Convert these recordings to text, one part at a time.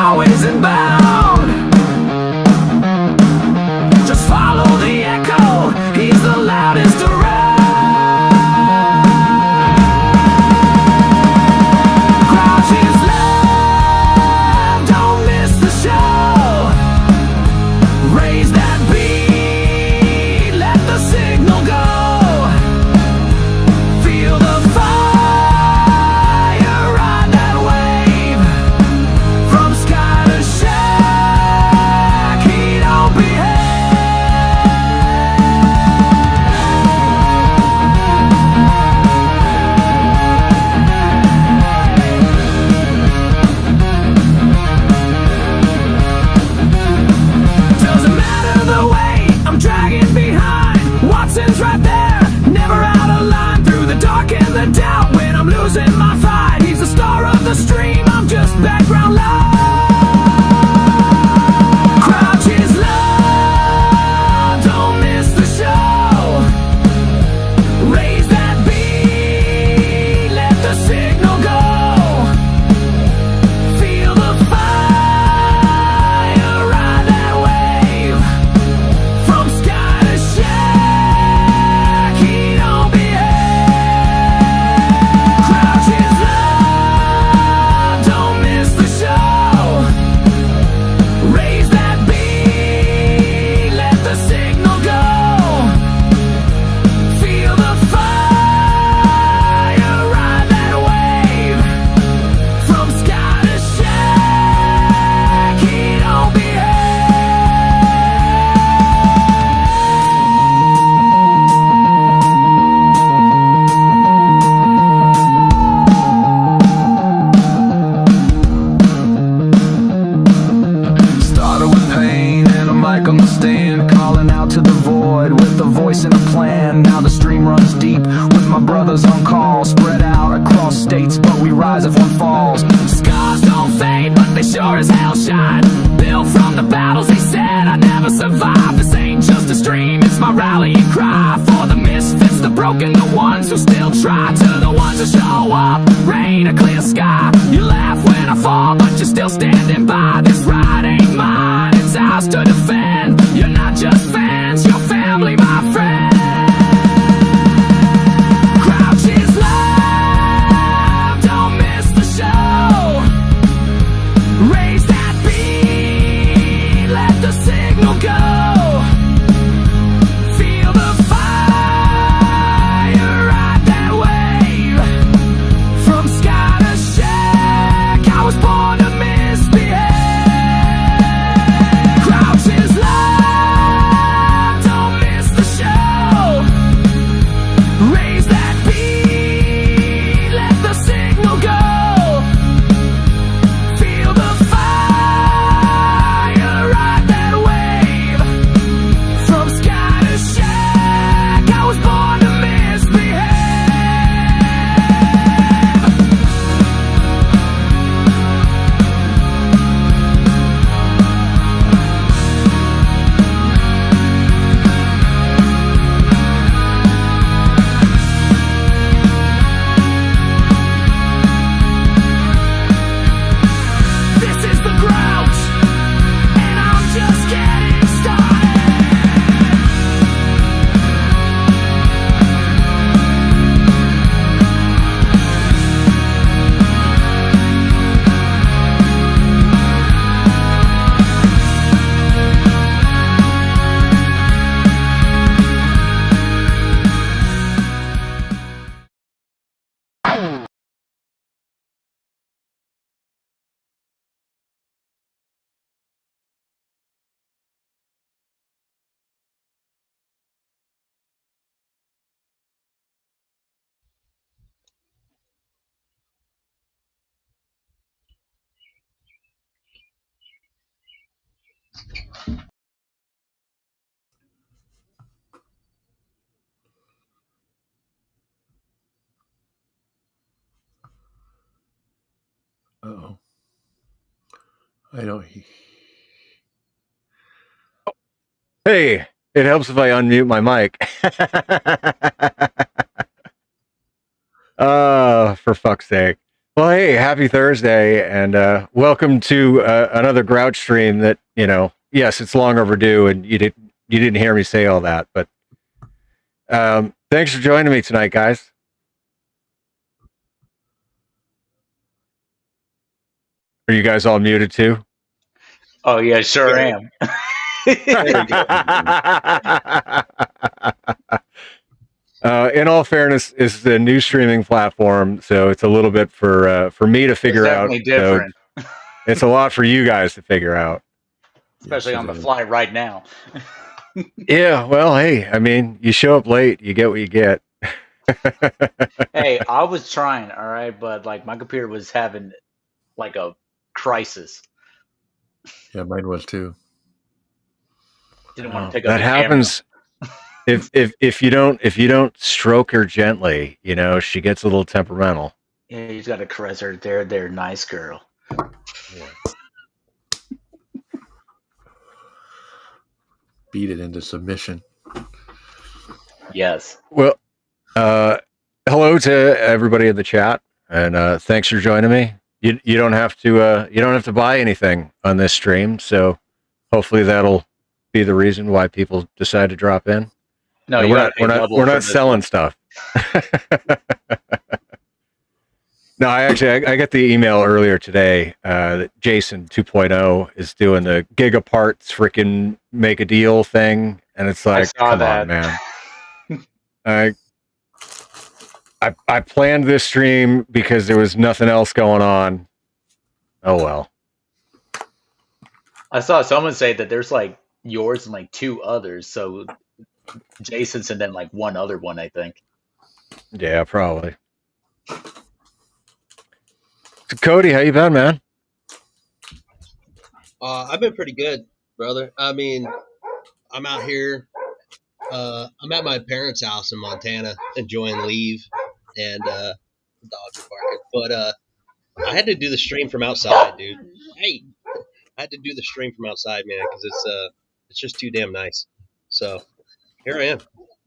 always inbound. Just follow the echo, he's the loudest around. Grouch is love, don't miss the show. Raise that beat, let the signal go. Feel the fire, ride that wave. From sky to shack, he don't Doesn't matter the way I'm dragging behind. Watson's right there, never out of line. Through the dark and the doubt, when I'm losing my fight, he's the star of the stream, I'm just background light. Grouch is love, don't miss the show. Raise that beat, let the signal go. Feel the fire, ride that wave. From sky to shack, he don't behave. Grouch is love, don't miss the show. Raise that beat, let the signal go. Feel the fire, ride that wave. From sky to shack, he don't Started with pain and a mic on the stand, calling out to the void with a voice and a plan. Now the stream runs deep with my brothers on call, spread out across states, but we rise if one falls. Scars don't fade, but they sure as hell shine. Built from the battles they said I never survived. This ain't just a stream, it's my rallying cry. For the misfits, the broken, the ones who still try. To the ones who show up, rain, a clear sky. You laugh when I fall, but you're still standing by. This ride ain't mine, it's ours to defend. You're not just fans, you're family, my friend. Grouch is love, don't miss the show. Raise that beat, let the signal go. Feel the fire, ride that wave. From sky to shack, I was born to misbehave. Grouch is love, don't miss the show. Raise that beat, let the signal go. Feel the fire, ride that wave. From sky to shack, I was born to misbehave. This is the Grouch, and I'm just getting started. Uh-oh. I don't. Hey, it helps if I unmute my mic. For fuck's sake. Well, hey, happy Thursday, and welcome to another Grouch stream. That yes, it's long overdue, and you didn't hear me say all that, but thanks for joining me tonight, guys. Are you guys all muted too? Oh yeah, sure am. In all fairness, it's the new streaming platform, so it's a little bit for me to figure out. Definitely different. So it's a lot for you guys to figure out, especially on the fly right now. Yeah, well, hey, I mean, you show up late, you get what you get. Hey, I was trying, all right, but like my computer was having like a crisis. Yeah, mine was too. Didn't want to pick that up the happens. if you don't stroke her gently, she gets a little temperamental. Yeah, you just got to caress her. They're nice girl. Yeah. Beat it into submission. Yes. Well, hello to everybody in the chat, and thanks for joining me. You don't have to buy anything on this stream, so hopefully that'll be the reason why people decide to drop in. No, we're not selling stuff. No, I got the email earlier today that Jason 2.0 is doing the gigaparts freaking make a deal thing, and it's like, come on, man. I planned this stream because there was nothing else going on. Oh well. I saw someone say that there's like yours and like two others, so Jason's and then like one other one, I think. Yeah, probably. So Cody, how you been, man? I've been pretty good, brother. I mean, I'm out here. I'm at my parents' house in Montana, enjoying leave, and the dogs are barking. But I had to do the stream from outside, dude. Hey, I had to do the stream from outside, man, because it's just too damn nice. So here I am,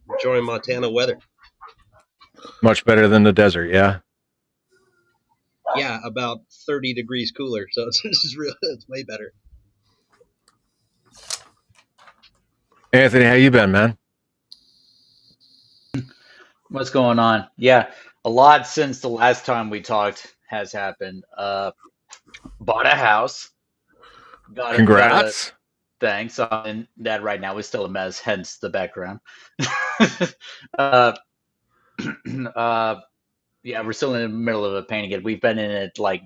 enjoying Montana weather. Much better than the desert, yeah. Yeah, about 30 degrees cooler. So it's way better. Anthony, how you been, man? What's going on? Yeah, a lot since the last time we talked has happened. Bought a house. Congrats. Thanks. And that right now is still a mess, hence the background. Yeah, we're still in the middle of a painting it. We've been in it like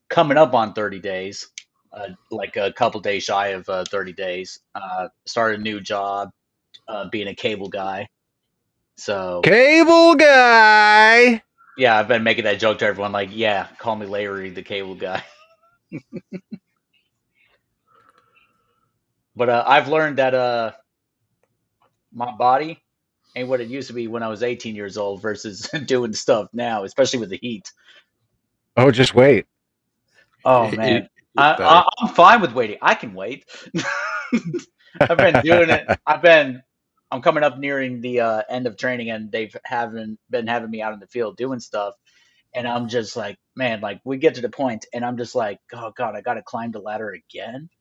coming up on 30 days, like a couple days shy of 30 days. Started a new job, being a cable guy. So cable guy. Yeah, I've been making that joke to everyone. Like, yeah, call me Larry, the cable guy. But I've learned that my body ain't what it used to be when I was 18 years old versus doing stuff now, especially with the heat. Oh, just wait. Oh man, I'm fine with waiting. I can wait. I've been doing it. I'm coming up nearing the end of training, and they've been having me out in the field doing stuff, and I'm just like, man, like we get to the point, and I'm just like, oh god, I got to climb the ladder again.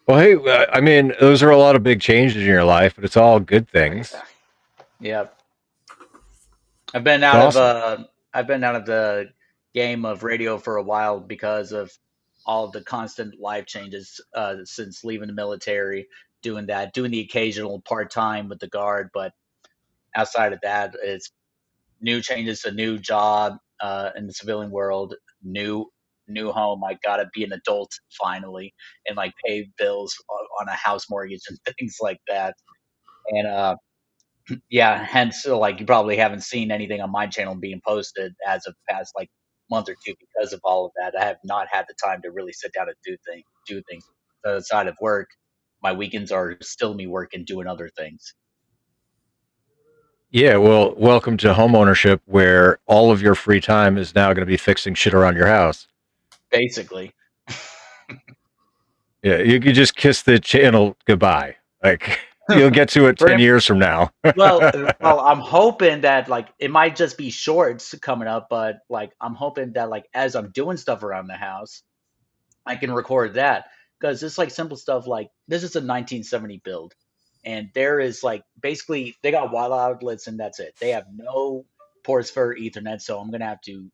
Well, hey, I mean, those are a lot of big changes in your life, but it's all good things. Yeah, I've been out of the game of radio for a while because of all of the constant life changes since leaving the military, doing the occasional part-time with the Guard, but outside of that, it's new changes, a new job in the civilian world, new home. I gotta be an adult finally and like pay bills on a house mortgage and things like that. And yeah, hence like you probably haven't seen anything on my channel being posted as of the past like month or two because of all of that. I have not had the time to really sit down and do things outside of work. My weekends are still me working, doing other things. Yeah, well, welcome to home ownership, where all of your free time is now going to be fixing shit around your house. Basically. Yeah, you could just kiss the channel goodbye. Like, you'll get to it 10 years from now. well, I'm hoping that like it might just be shorts coming up, but like I'm hoping that like as I'm doing stuff around the house, I can record that because it's like simple stuff like this is a 1970 build, and there is like basically they got wall outlets and that's it. They have no ports for Ethernet, so I'm gonna have to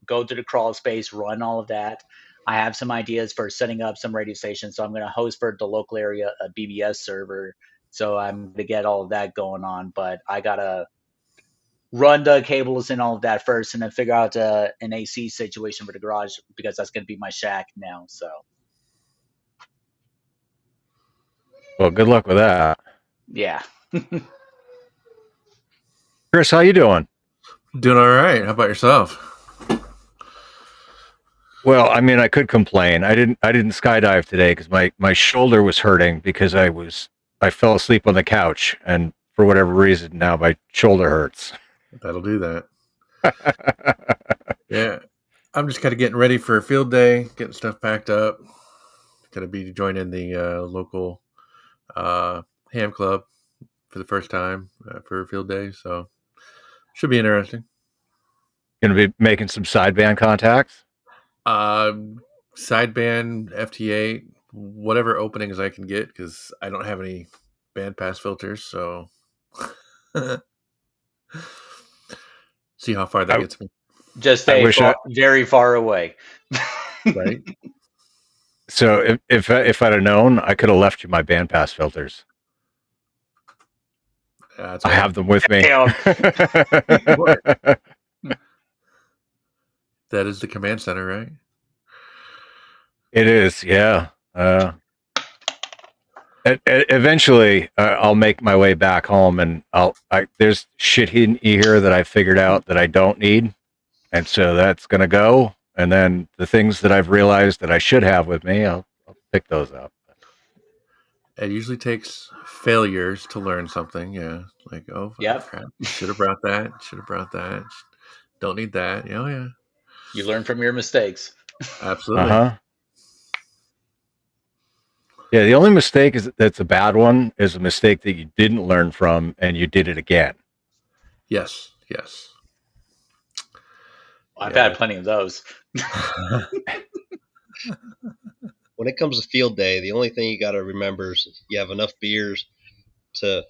go to the crawl space, run all of that. I have some ideas for setting up some radio stations, so I'm gonna host for the local area a BBS server. So I'm gonna get all of that going on, but I gotta run the cables and all of that first, and then figure out an AC situation for the garage because that's gonna be my shack now. So. Well, good luck with that. Yeah. Chris, how you doing? Doing all right. How about yourself? Well, I mean, I could complain. I didn't skydive today because my shoulder was hurting because I fell asleep on the couch, and for whatever reason now my shoulder hurts. That'll do that. Yeah. I'm just kind of getting ready for a field day, getting stuff packed up. Going to be joining the local ham club for the first time for a field day. So should be interesting. Going to be making some sideband contacts. Sideband, FT8, whatever openings I can get because I don't have any bandpass filters. So see how far that gets me. Just stay very far away. Right. So if I'd have known, I could have left you my bandpass filters. I have them with me. That is the command center, right? It is, yeah. Eventually, I'll make my way back home, and there's shit in here that I figured out that I don't need, and so that's gonna go. And then the things that I've realized that I should have with me, I'll pick those up. It usually takes failures to learn something. Yeah, like yep. Crap, should have brought that. Should have brought that. Don't need that. Oh yeah. You learn from your mistakes. Absolutely. Yeah, the only mistake that's a bad one is a mistake that you didn't learn from and you did it again. Yes. I've had plenty of those. When it comes to field day, the only thing you got to remember is you have enough beers to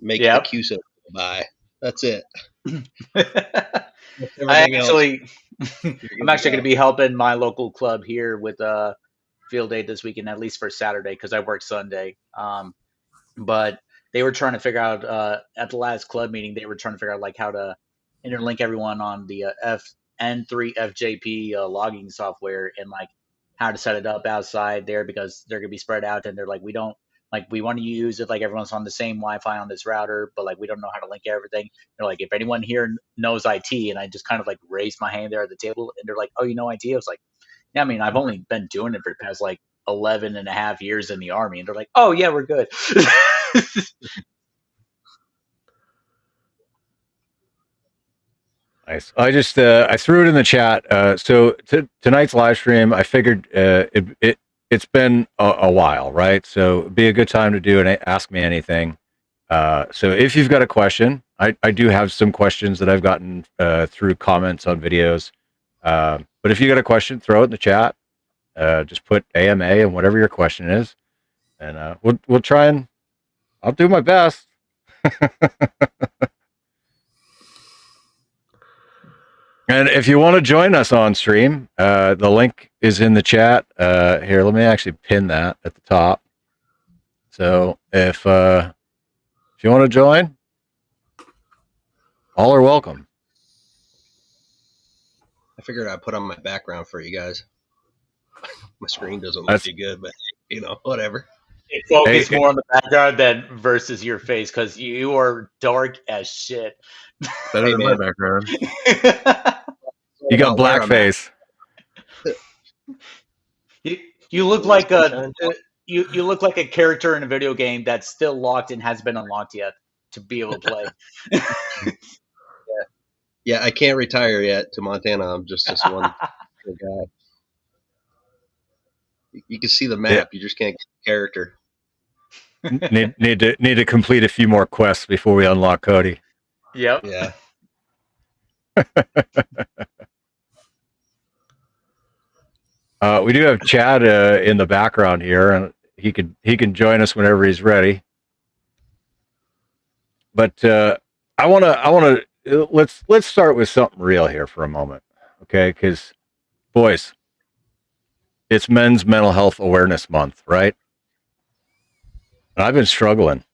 make the QSO by. That's it. I'm actually going to be helping my local club here with field day this weekend, at least for Saturday, because I work Sunday. But they were trying to figure out at the last club meeting, they were trying to figure out like how to interlink everyone on the N3 FJP logging software and like how to set it up outside there because they're gonna be spread out and they're like we want to use it like everyone's on the same Wi-Fi on this router, but like we don't know how to link everything. They're like, if anyone here knows IT, and I just kind of like raised my hand there at the table, and they're like, oh, you know IT? I was like, yeah, I mean, I've only been doing it for the past like 11 and a half years in the Army, and they're like, oh yeah, we're good. Nice. I just I threw it in the chat. So tonight's live stream, I figured it's been a while, right? So it'd be a good time to do an Ask Me Anything. So if you've got a question, I do have some questions that I've gotten through comments on videos. But if you got a question, throw it in the chat. Just put AMA and whatever your question is, and we'll try and I'll do my best. And if you want to join us on stream, the link is in the chat. Here, let me actually pin that at the top. So if you want to join, all are welcome. I figured I'd put on my background for you guys. My screen doesn't look too good, but whatever. Focus more on the background than versus your face because you are dark as shit. Better than my background. You got blackface. You look like you look like a character in a video game that's still locked and hasn't been unlocked yet to be able to play. Yeah, I can't retire yet to Montana. I'm just this one guy. You can see the map. You just can't get the character. need to complete a few more quests before we unlock Cody. Yep. Yeah. We do have Chad in the background here, and he can join us whenever he's ready. But I want to let's start with something real here for a moment, okay? Because boys, it's Men's Mental Health Awareness Month, right? And I've been struggling,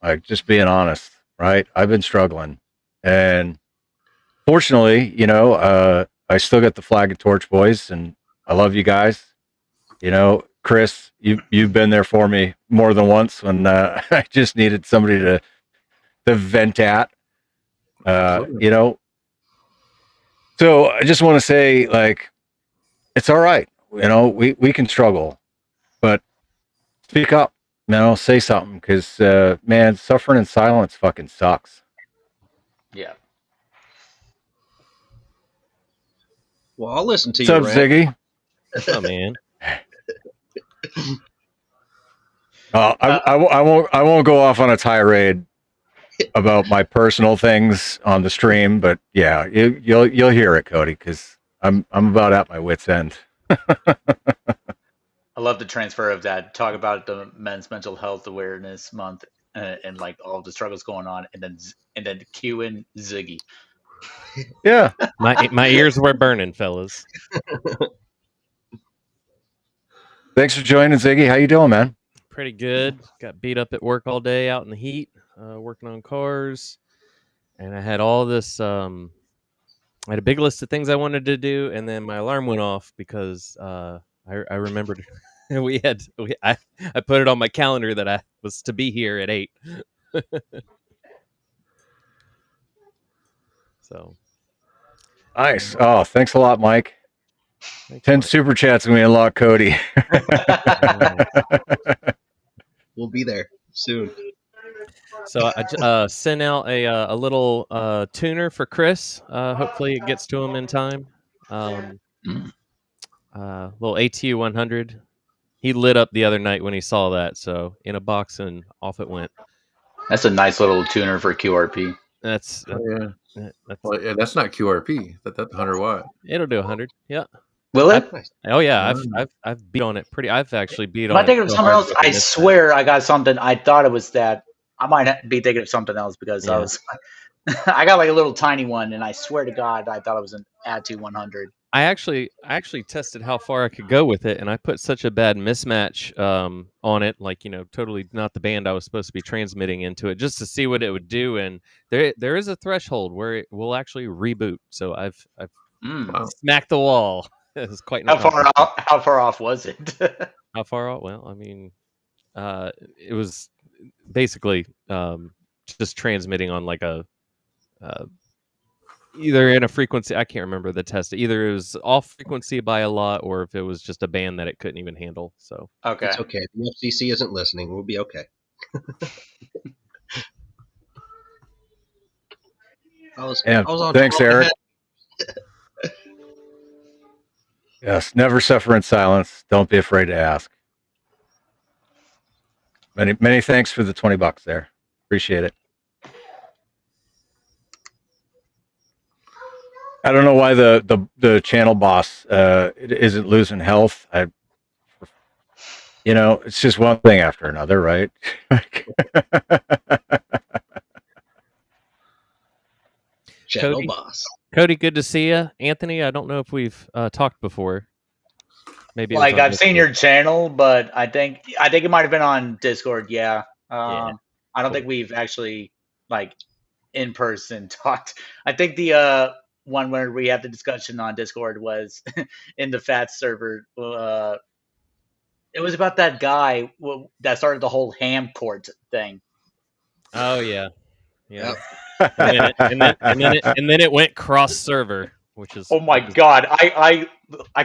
like just being honest, right? I've been struggling, and fortunately, I still got the Flag and Torch boys, and I love you guys. Chris, you've been there for me more than once when I just needed somebody to vent at. So I just want to say, like, it's all right. We can struggle, but speak up. Say something, because man, suffering in silence fucking sucks. Yeah. Well, I'll listen to What's you, up, Rand. Ziggy? What's up, man? I won't go off on a tirade about my personal things on the stream, but yeah, you'll hear it, Cody, because I'm about at my wit's end. I love the transfer of that. Talk about the Men's Mental Health Awareness Month and like all the struggles going on, and then cue in Ziggy. Yeah. My ears were burning, fellas. Thanks for joining, Ziggy. How you doing, man? Pretty good. Got beat up at work all day out in the heat, working on cars, and I had all this. I had a big list of things I wanted to do, and then my alarm went off because I remembered I put it on my calendar that I was to be here at 8. So nice. Oh, thanks a lot, Mike. 10 super chats and we unlock Cody. We'll be there soon. So I sent out a little tuner for Chris. Hopefully it gets to him in time. Little ATU 100. He lit up the other night when he saw that. So in a box and off it went. That's a nice little tuner for QRP. That's Well, yeah, that's not QRP. That's 100 watt. It'll do 100. Yeah. Will it? Oh yeah, I've beat on it pretty. I've actually beat on. Am I thinking of something else? I swear I got something. I thought it was that. I might be thinking of something else because I was. I got like a little tiny one, and I swear to God, I thought it was an ATU 100. I actually tested how far I could go with it, and I put such a bad mismatch on it, like totally not the band I was supposed to be transmitting into it, just to see what it would do. And there is a threshold where it will actually reboot. So I've smacked the wall. It's quite how far off was it? How far off? Well, I mean, it was basically just transmitting on like a either in a frequency. I can't remember the test. Either it was off frequency by a lot, or if it was just a band that it couldn't even handle. So okay, it's okay. The FCC isn't listening. We'll be okay. Thanks, Eric. Yes, never suffer in silence. Don't be afraid to ask. Many thanks for the $20 there. Appreciate it. I don't know why the channel boss isn't losing health. It's just one thing after another, right? Channel boss. Cody, good to see you. Anthony, I don't know if we've talked before. Maybe like I've seen your channel, but I think it might have been on Discord. Yeah. I don't think we've actually like in person talked. I think the one where we had the discussion on Discord was in the FATS server. It was about that guy that started the whole ham court thing. Oh yeah. and then it went cross server, which is God. I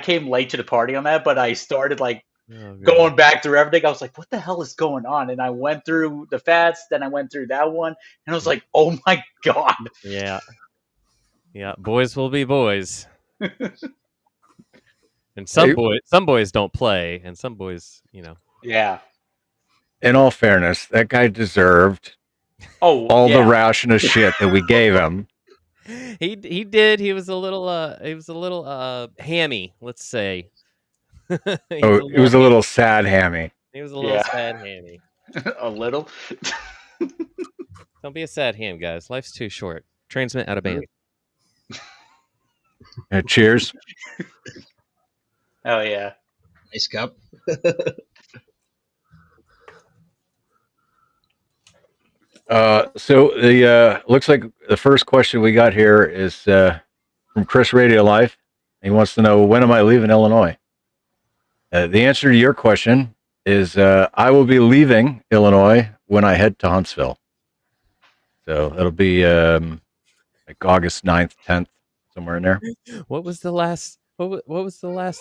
came late to the party on that, but I started like going back through everything. I was like, what the hell is going on? And I went through the FATS, then I went through that one, and I was like, oh my God. Yeah, boys will be boys. And some boys don't play, and some boys, Yeah. in all fairness, that guy deserved Oh, all yeah. the ration of shit that we gave him. He did. He was a little hammy, let's say. It was a little sad hammy. He was a little sad hammy. A little. Don't be a sad ham, guys. Life's too short. Transmit out of band. Cheers. Oh yeah. Nice cup. So the looks like the first question we got here is from Chris Radio Life. He wants to know, when am I leaving Illinois? The answer to your question is I will be leaving Illinois when I head to Huntsville. So it'll be like August 9th, 10th, somewhere in there. What was the last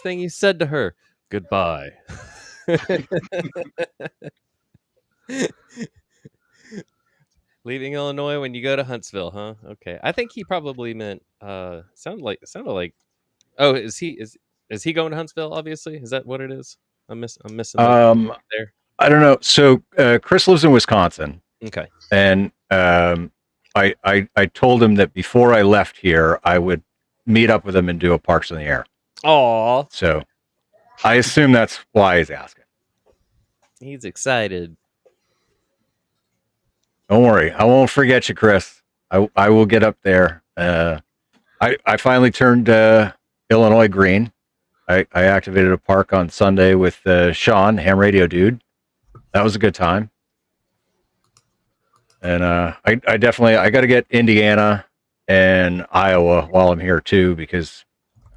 thing you said to her? Goodbye. Leaving Illinois when you go to Huntsville, huh? Okay. I think he probably meant sounded like oh, is he going to Huntsville, obviously? Is that what it is? I'm missing there. I don't know. So Chris lives in Wisconsin. Okay. And I told him that before I left here, I would meet up with him and do a Parks in the Air. Aw. So I assume that's why he's asking. He's excited. Don't worry. I won't forget you, Chris. I will get up there. I finally turned Illinois green. I activated a park on Sunday with Sean, ham radio dude. That was a good time. And I got to get Indiana and Iowa while I'm here too, because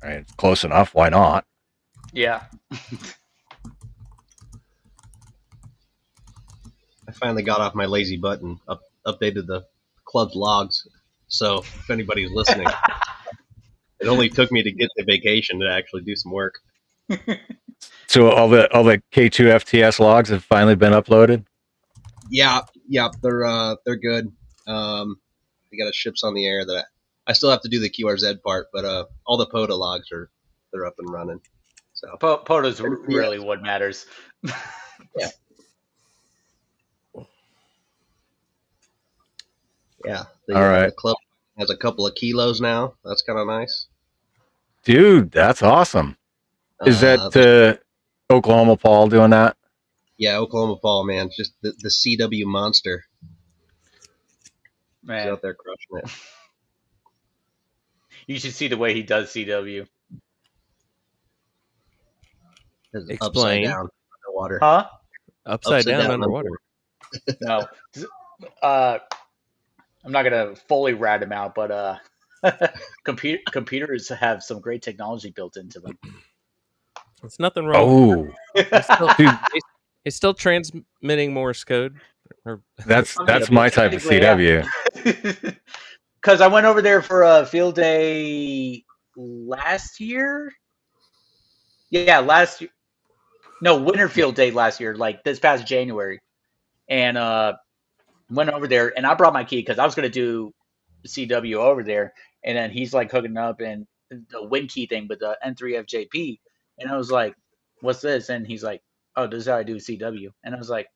it's close enough. Why not? Yeah. I finally got off my lazy butt and updated the club's logs. So if anybody's listening, it only took me to get to vacation to actually do some work. So all the K2 FTS logs have finally been uploaded. Yeah, they're good. We got ships on the air that I still have to do the QRZ part, but all the POTA logs they're up and running. So POTA's really what matters. Yeah. Yeah. All right. The club has a couple of kilos now. That's kind of nice. Dude, that's awesome. Is that Oklahoma Paul doing that? Yeah, Oklahoma Paul, man. Just the CW monster. Man. He's out there crushing it. You should see the way he does CW. Upside Explain. down underwater. Huh? Upside down underwater. No. I'm not gonna fully rat him out, but computers have some great technology built into them. There's nothing wrong. Oh, It's still transmitting Morse code. that's my type of CW. Because I went over there for a field day last year. Yeah, last year. No, winter field day last year, like this past January, and went over there, and I brought my key because I was gonna do CW over there, and then he's like hooking up and the win key thing with the N3FJP, and I was like, "What's this?" And he's like, "Oh, this is how I do CW," and I was like,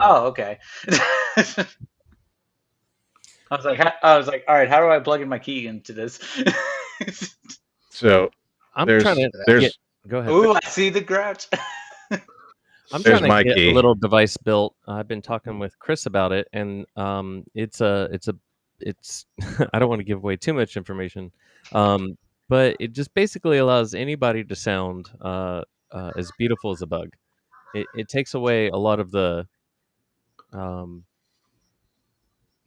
"Oh, okay." I was like, "All right, how do I plug in my key into this?" So I'm trying to go ahead. Ooh, I see the Grouch. I'm There's trying my to get key. a little device built. I've been talking with Chris about it, and it's I don't want to give away too much information, but it just basically allows anybody to sound as beautiful as a bug. It takes away a lot of the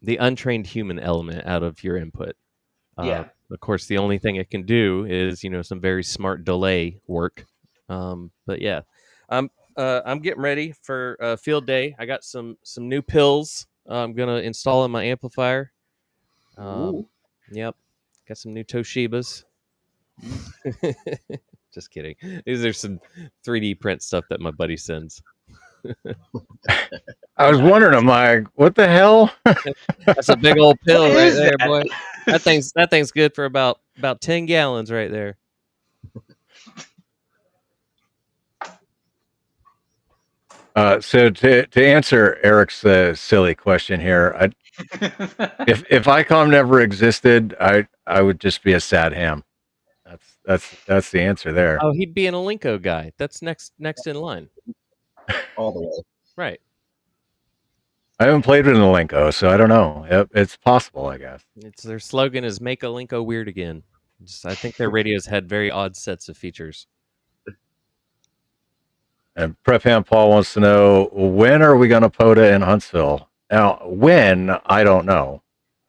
untrained human element out of your input. Yeah. Of course, the only thing it can do is some very smart delay work. But yeah, I'm getting ready for field day. I got some new pills I'm gonna install in my amplifier. Yep, got some new Toshibas. Just kidding. These are some 3D print stuff that my buddy sends. I was wondering, I'm like, what the hell? That's a big old pill What right is there, that? boy. That thing's good for about 10 gallons right there. So to answer Eric's silly question here, if ICOM never existed, I would just be a sad ham. That's the answer there. Oh, he'd be an Alinko guy. That's next in line. all the way. Right. I haven't played with an Alinko, so I don't know. It's possible, I guess. It's their slogan is "Make Alinko weird again." I think their radios had very odd sets of features. And Prep Ham Paul wants to know, when are we going to POTA in Huntsville? Now, when, I don't know,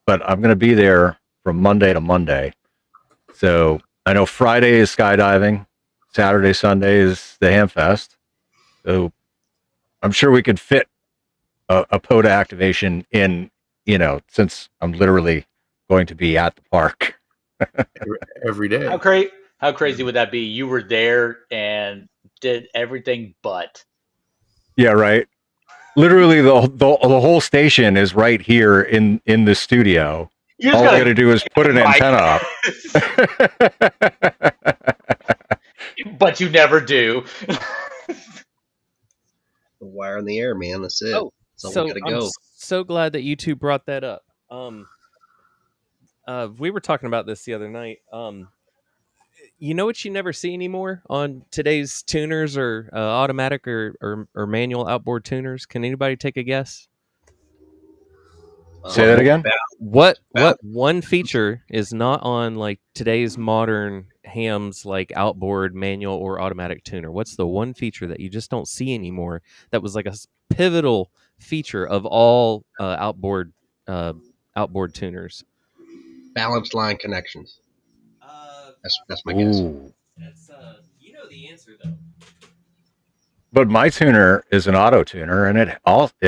but I'm going to be there from Monday to Monday. So I know Friday is skydiving, Saturday, Sunday is the Ham Fest. So I'm sure we could fit a POTA activation in, since I'm literally going to be at the park. every day. How crazy would that be? You were there and did everything but. Yeah, right. Literally, the whole station is right here in the studio. All I got to do is put an antenna up. But you never do. The wire in the air, man. That's it. Oh, so gotta go. I'm so glad that you two brought that up. We were talking about this the other night. You know what you never see anymore on today's tuners or automatic or manual outboard tuners? Can anybody take a guess? Say that again. What one feature is not on like today's modern hams, like outboard manual or automatic tuner? What's the one feature that you just don't see anymore that was like a pivotal feature of all outboard tuners? Balanced line connections. That's my guess. That's you know the answer though. But my tuner is an auto tuner, and it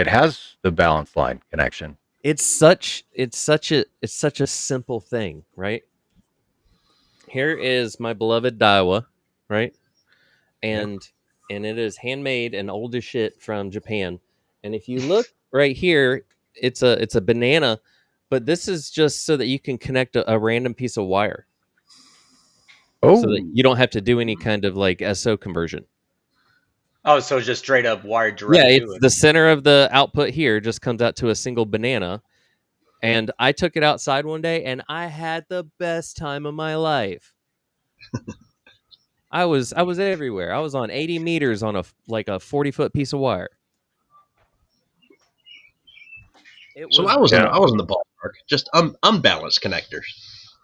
has the balance line connection. It's such a simple thing, right? Here is my beloved Daiwa, right? And it is handmade and old as shit from Japan. And if you look right here, it's a banana, but this is just so that you can connect a random piece of wire. Oh, so that you don't have to do any kind of like SO conversion. Oh, so just straight up wired direct. Yeah, it's the center of the output here just comes out to a single banana. And I took it outside one day and I had the best time of my life. I was everywhere. I was on 80 meters on a 40-foot piece of wire. I was in the ballpark, just unbalanced connectors.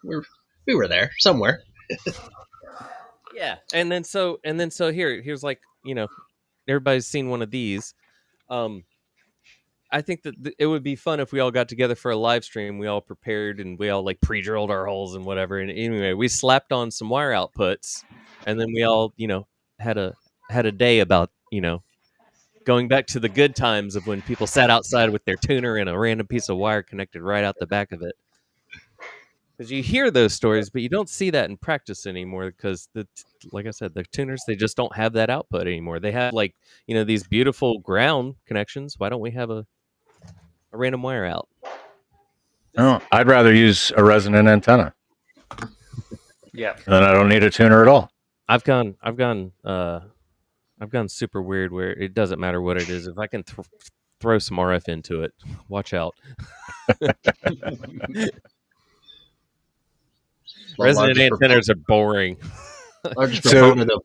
We were there somewhere. Yeah, and then so here's like, everybody's seen one of these. I think that it would be fun if we all got together for a live stream. We all prepared and we all like pre-drilled our holes and whatever. And anyway, we slapped on some wire outputs, and then we all, had a day about, going back to the good times of when people sat outside with their tuner and a random piece of wire connected right out the back of it. Because you hear those stories, but you don't see that in practice anymore. Because like I said, the tuners, they just don't have that output anymore. They have like, these beautiful ground connections. Why don't we have a random wire out? Oh, I'd rather use a resonant antenna. Yeah. Then I don't need a tuner at all. I've gone super weird where it doesn't matter what it is. If I can throw some RF into it, watch out. Resonant antennas are boring. Largest proponent of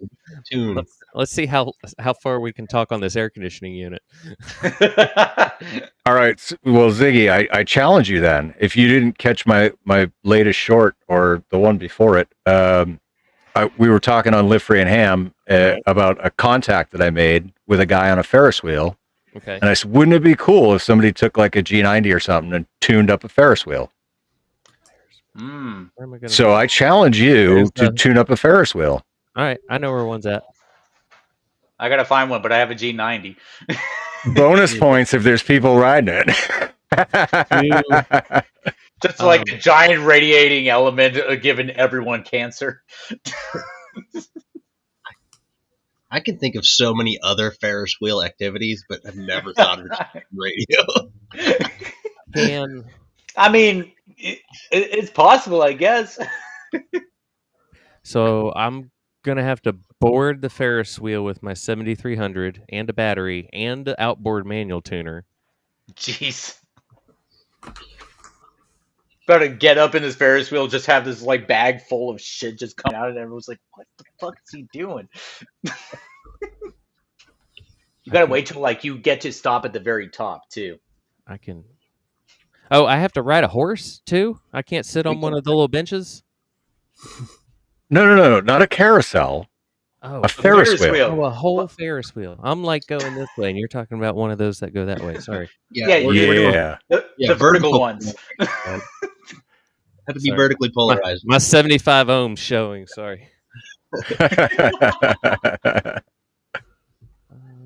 tune. Let's see how far we can talk on this air conditioning unit. All right. Well, Ziggy, I challenge you then. If you didn't catch my latest short or the one before it, we were talking on Live Free and Ham about a contact that I made with a guy on a Ferris wheel. Okay. And I said, wouldn't it be cool if somebody took like a G90 or something and tuned up a Ferris wheel? So I challenge you to tune up a Ferris wheel. All right, I know where one's at. I gotta find one, but I have a G90. Bonus points if there's people riding it. Just like a giant radiating element giving everyone cancer. I can think of so many other Ferris wheel activities, but I've never thought of radio. I mean, it's possible, I guess. So I'm gonna have to board the Ferris wheel with my 7300 and a battery and an outboard manual tuner. Jeez. Better get up in this Ferris wheel, just have this like bag full of shit just coming out, and everyone's like, "What the fuck is he doing?" You gotta wait till like you get to stop at the very top too. I can. Oh, I have to ride a horse too. I can't sit on one of the little benches. No, not a carousel. Oh, A Ferris wheel. Oh, a whole Ferris wheel. I'm like going this way, and you're talking about one of those that go that way. Sorry. Yeah, Yeah. the vertical ones. Have to be Sorry. vertically polarized. My 75 ohms showing. Sorry.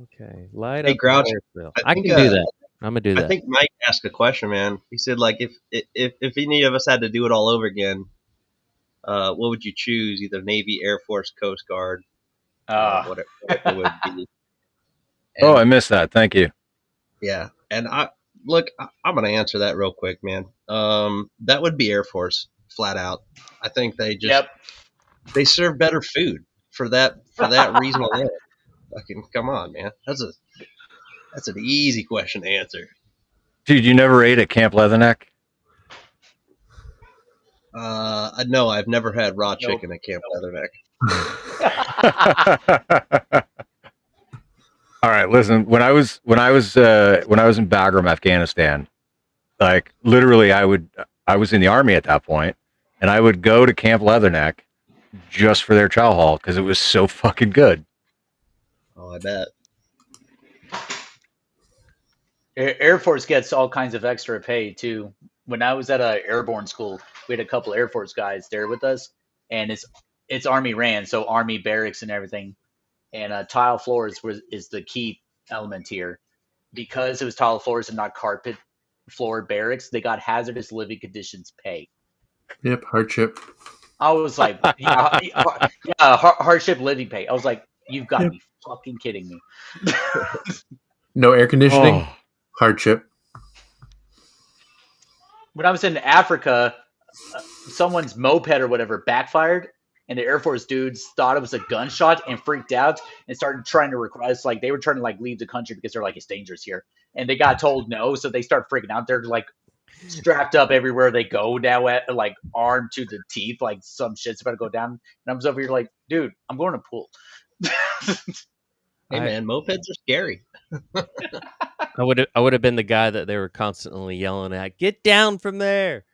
Okay, light Hey, up. Grouch, Ferris wheel. I I think, can do that. I'm gonna do that. I think Mike asked a question, man. He said, like, if any of us had to do it all over again, what would you choose? Either Navy, Air Force, Coast Guard, whatever it would be. Oh, I missed that. Thank you. Yeah, and I'm gonna answer that real quick, man. That would be Air Force, flat out. I think they just they serve better food for that reason alone. Fucking come on, man. That's an easy question to answer. Dude, you never ate at Camp Leatherneck? No, I've never had raw chicken at Camp Leatherneck. All right, listen. When I was in Bagram, Afghanistan, like literally, I was in the army at that point, and I would go to Camp Leatherneck just for their chow hall because it was so fucking good. Oh, I bet. Air Force gets all kinds of extra pay too. When I was at a airborne school, we had a couple Air Force guys there with us, and it's Army ran, so Army barracks and everything. And tile floors is the key element here. Because it was tile floors and not carpet floor barracks, they got hazardous living conditions pay. Yep, hardship. I was like, hardship living pay. I was like, you've got to be fucking kidding me. No air conditioning. Oh. Hardship. When I was in Africa, someone's moped or whatever backfired, and the Air Force dudes thought it was a gunshot and freaked out and started trying to request, like they were trying to like leave the country because they're like, it's dangerous here. And they got told no, so they start freaking out. They're like strapped up everywhere they go now, at like armed to the teeth, like some shit's about to go down. And I'm just over here like, dude, I'm going to pool. Hey man, mopeds are scary. I would have been the guy that they were constantly yelling at. Get down from there.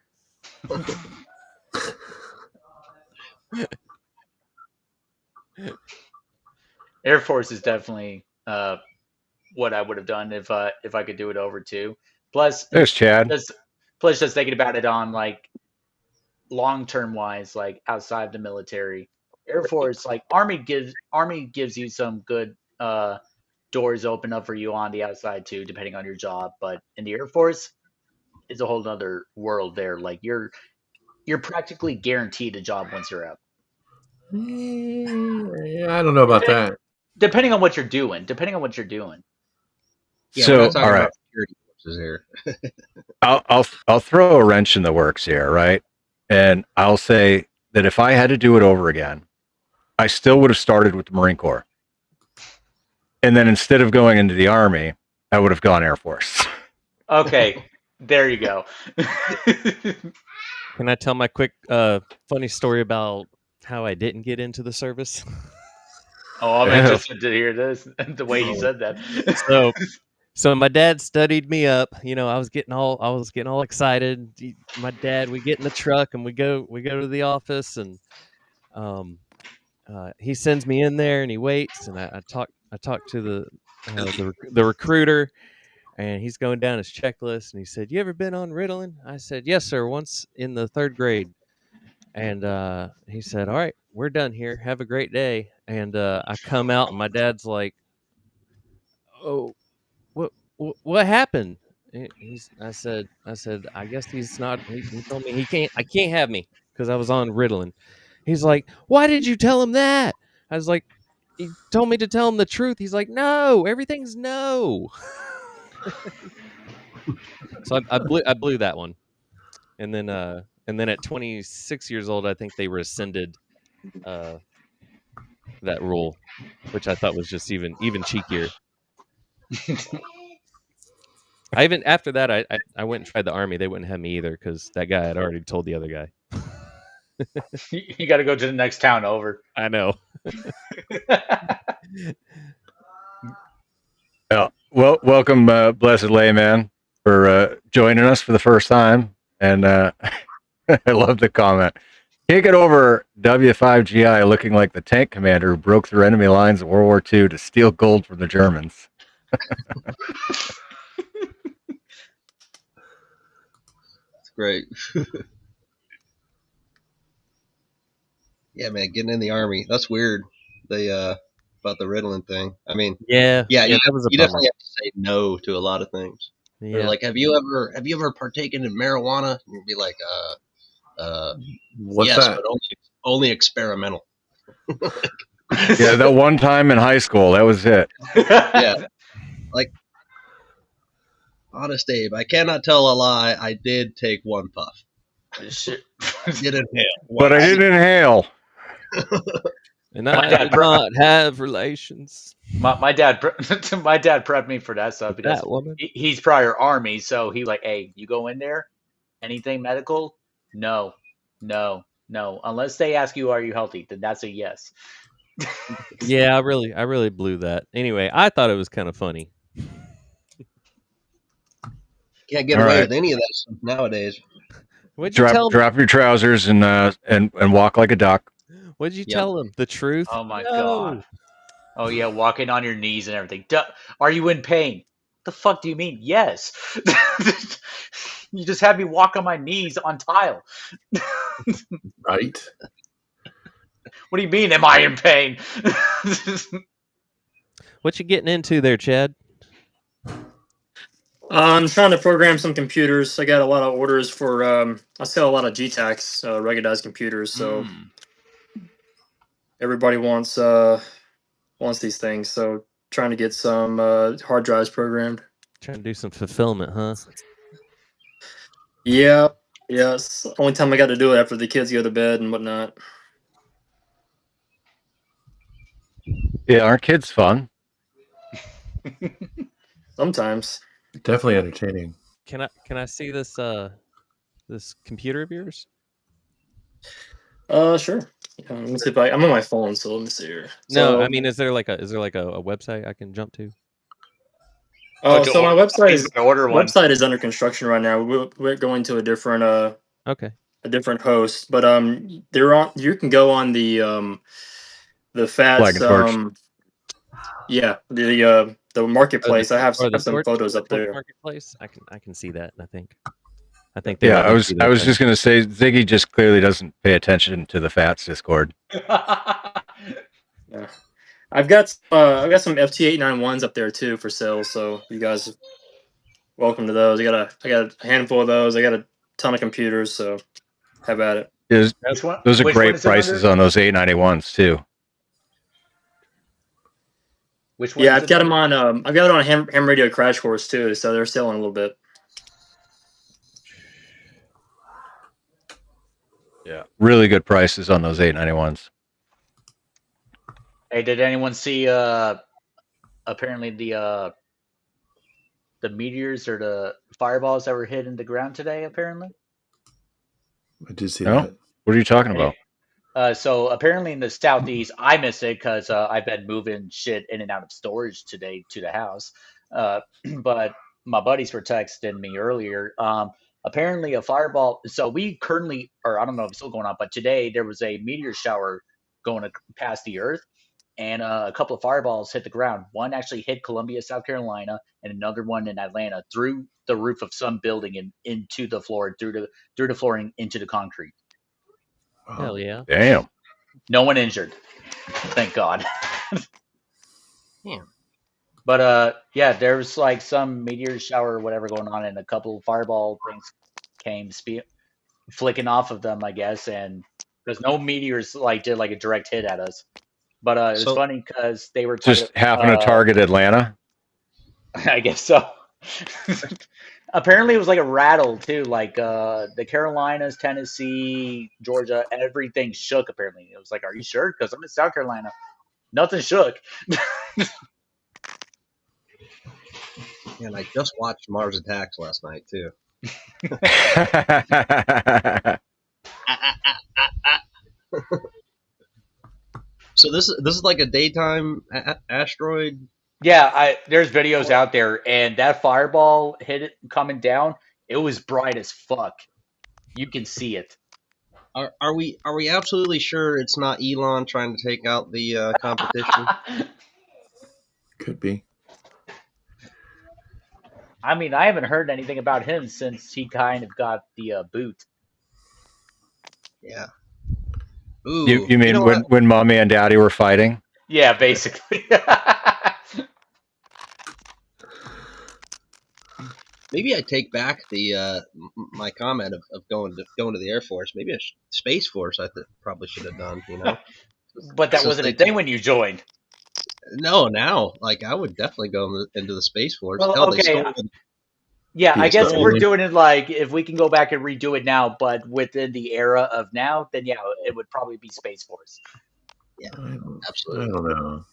Air Force is definitely what I would have done if I could do it over too. Plus, There's Chad. Just thinking about it on like long term wise, like outside the military, Air Force, like Army gives you some good doors open up for you on the outside too, depending on your job. But in the Air Force, it's a whole other world there. Like you're practically guaranteed a job once you're out. Yeah, I don't know about that. Depending on what you're doing. Yeah, So, we're not talking all right. about security forces here. I'll throw a wrench in the works here, right? And I'll say that if I had to do it over again, I still would have started with the Marine Corps. And then instead of going into the Army, I would have gone Air Force. Okay, there you go. Can I tell my quick funny story about how I didn't get into the service? Oh, I'm interested to hear this. The way he said that. So my dad studied me up. You know, I was getting all excited. My dad, we get in the truck and we go to the office, and he sends me in there and he waits, and I talk to the recruiter, and he's going down his checklist, and he said, "You ever been on Ritalin?" I said, "Yes, sir, once in the 3rd grade." And he said, "All right, we're done here. Have a great day." And I come out, and my dad's like, "Oh, what happened?" I said, "I guess he's not." He told me I can't have me because I was on Ritalin. He's like, "Why did you tell him that?" I was like, "He told me to tell him the truth." He's like, "No, everything's no." So I blew that one, and then at 26 years old, I think they rescinded that rule, which I thought was just even cheekier. After that I went and tried the Army. They wouldn't have me either because that guy had already told the other guy. You got to go to the next town over. I know. Yeah. Well, welcome, blessed layman, for joining us for the first time. And I love the comment. Can't get over W5GI looking like the tank commander who broke through enemy lines in World War II to steal gold from the Germans. That's great. Yeah, man, getting in the Army. That's weird. They about the Ritalin thing. I mean, Yeah, you that was a bummer. definitely have to say no to a lot of things. They're Yeah. like, have you ever partaken in marijuana? And you'd be like, What's yes, that? but only experimental. Yeah, that one time in high school, that was it. Yeah. Like, honest Abe, I cannot tell a lie. I did take one puff. Shit. Did inhale. But I didn't inhale. And I did not have relations. My dad prepped me for that stuff because That woman. he's prior Army, so he's like, hey, you go in there, anything medical? No. Unless they ask you, are you healthy? Then that's a yes. Yeah, I really blew that. Anyway, I thought it was kind of funny. Can't get away with any of that stuff nowadays. What'd you tell Drop your trousers and walk like a duck. What'd you tell them? The truth? Oh my god. Oh yeah, walking on your knees and everything. Are you in pain? The fuck do you mean? Yes. You just had me walk on my knees on tile. Right. What do you mean? Am I in pain? What you getting into there, Chad? I'm trying to program some computers. I got a lot of orders for. I sell a lot of GTACs, ruggedized computers. So everybody wants these things. So trying to get some hard drives programmed. Trying to do some fulfillment, huh? Yeah. It's the only time I got to do it after the kids go to bed and whatnot. Yeah, aren't kids fun? Sometimes. Definitely entertaining. Can I see this this computer of yours? Sure. Let me see if I'm on my phone, so let me see here. No, I mean, is there like a website I can jump to? Oh, so my website is under construction right now. We're going to a different a different host, but you can go on the FATS the marketplace. I have some photos up there. Marketplace. I can see that. I think. Yeah, I was just gonna say Ziggy just clearly doesn't pay attention to the FATS Discord. Yeah. I've got some FT891s up there too for sale, so you guys are welcome to those. I got a handful of those. I got a ton of computers, so have at it. Those are great prices on those 891s too. Which one? Yeah, I've got them on. I've got it on Ham Radio Crash Course too, so they're selling a little bit. Yeah, really good prices on those 891s. Hey, did anyone see apparently the meteors or the fireballs that were hit in the ground today, apparently? I did see that. What are you talking about? So apparently in the southeast, I missed it because I've been moving shit in and out of storage today to the house. But my buddies were texting me earlier. Apparently a fireball. So we currently, or I don't know if it's still going on, but today there was a meteor shower going past the earth. And a couple of fireballs hit the ground. One actually hit Columbia, South Carolina, and another one in Atlanta through the roof of some building and into the floor, through the flooring into the concrete. Hell yeah! Damn. No one injured, thank God. Yeah. But yeah, there was like some meteor shower or whatever going on, and a couple of fireball things came flicking off of them, I guess, and because no meteors did a direct hit at us. But it's funny because they were just happened to target Atlanta. I guess so. Apparently, it was like a rattle too. Like the Carolinas, Tennessee, Georgia, everything shook. Apparently, it was like, "Are you sure?" Because I'm in South Carolina. Nothing shook. And I just watched Mars Attacks last night too. So this is like a daytime asteroid. Yeah, there's videos out there, and that fireball hit it coming down. It was bright as fuck. You can see it. Are we absolutely sure it's not Elon trying to take out the competition? Could be. I mean, I haven't heard anything about him since he kind of got the boot. Yeah. Ooh, you mean when mommy and daddy were fighting? Yeah, basically. Maybe I take back the my comment of going to the Air Force. Maybe a Space Force I probably should have done. But that wasn't a thing when you joined. No, now like I would definitely go into the Space Force. Well, Hell, okay. Yeah, I guess stole we're it. doing it like if we can go back and redo it now, but within the era of now, then yeah, it would probably be Space Force. Yeah, I absolutely. don't know.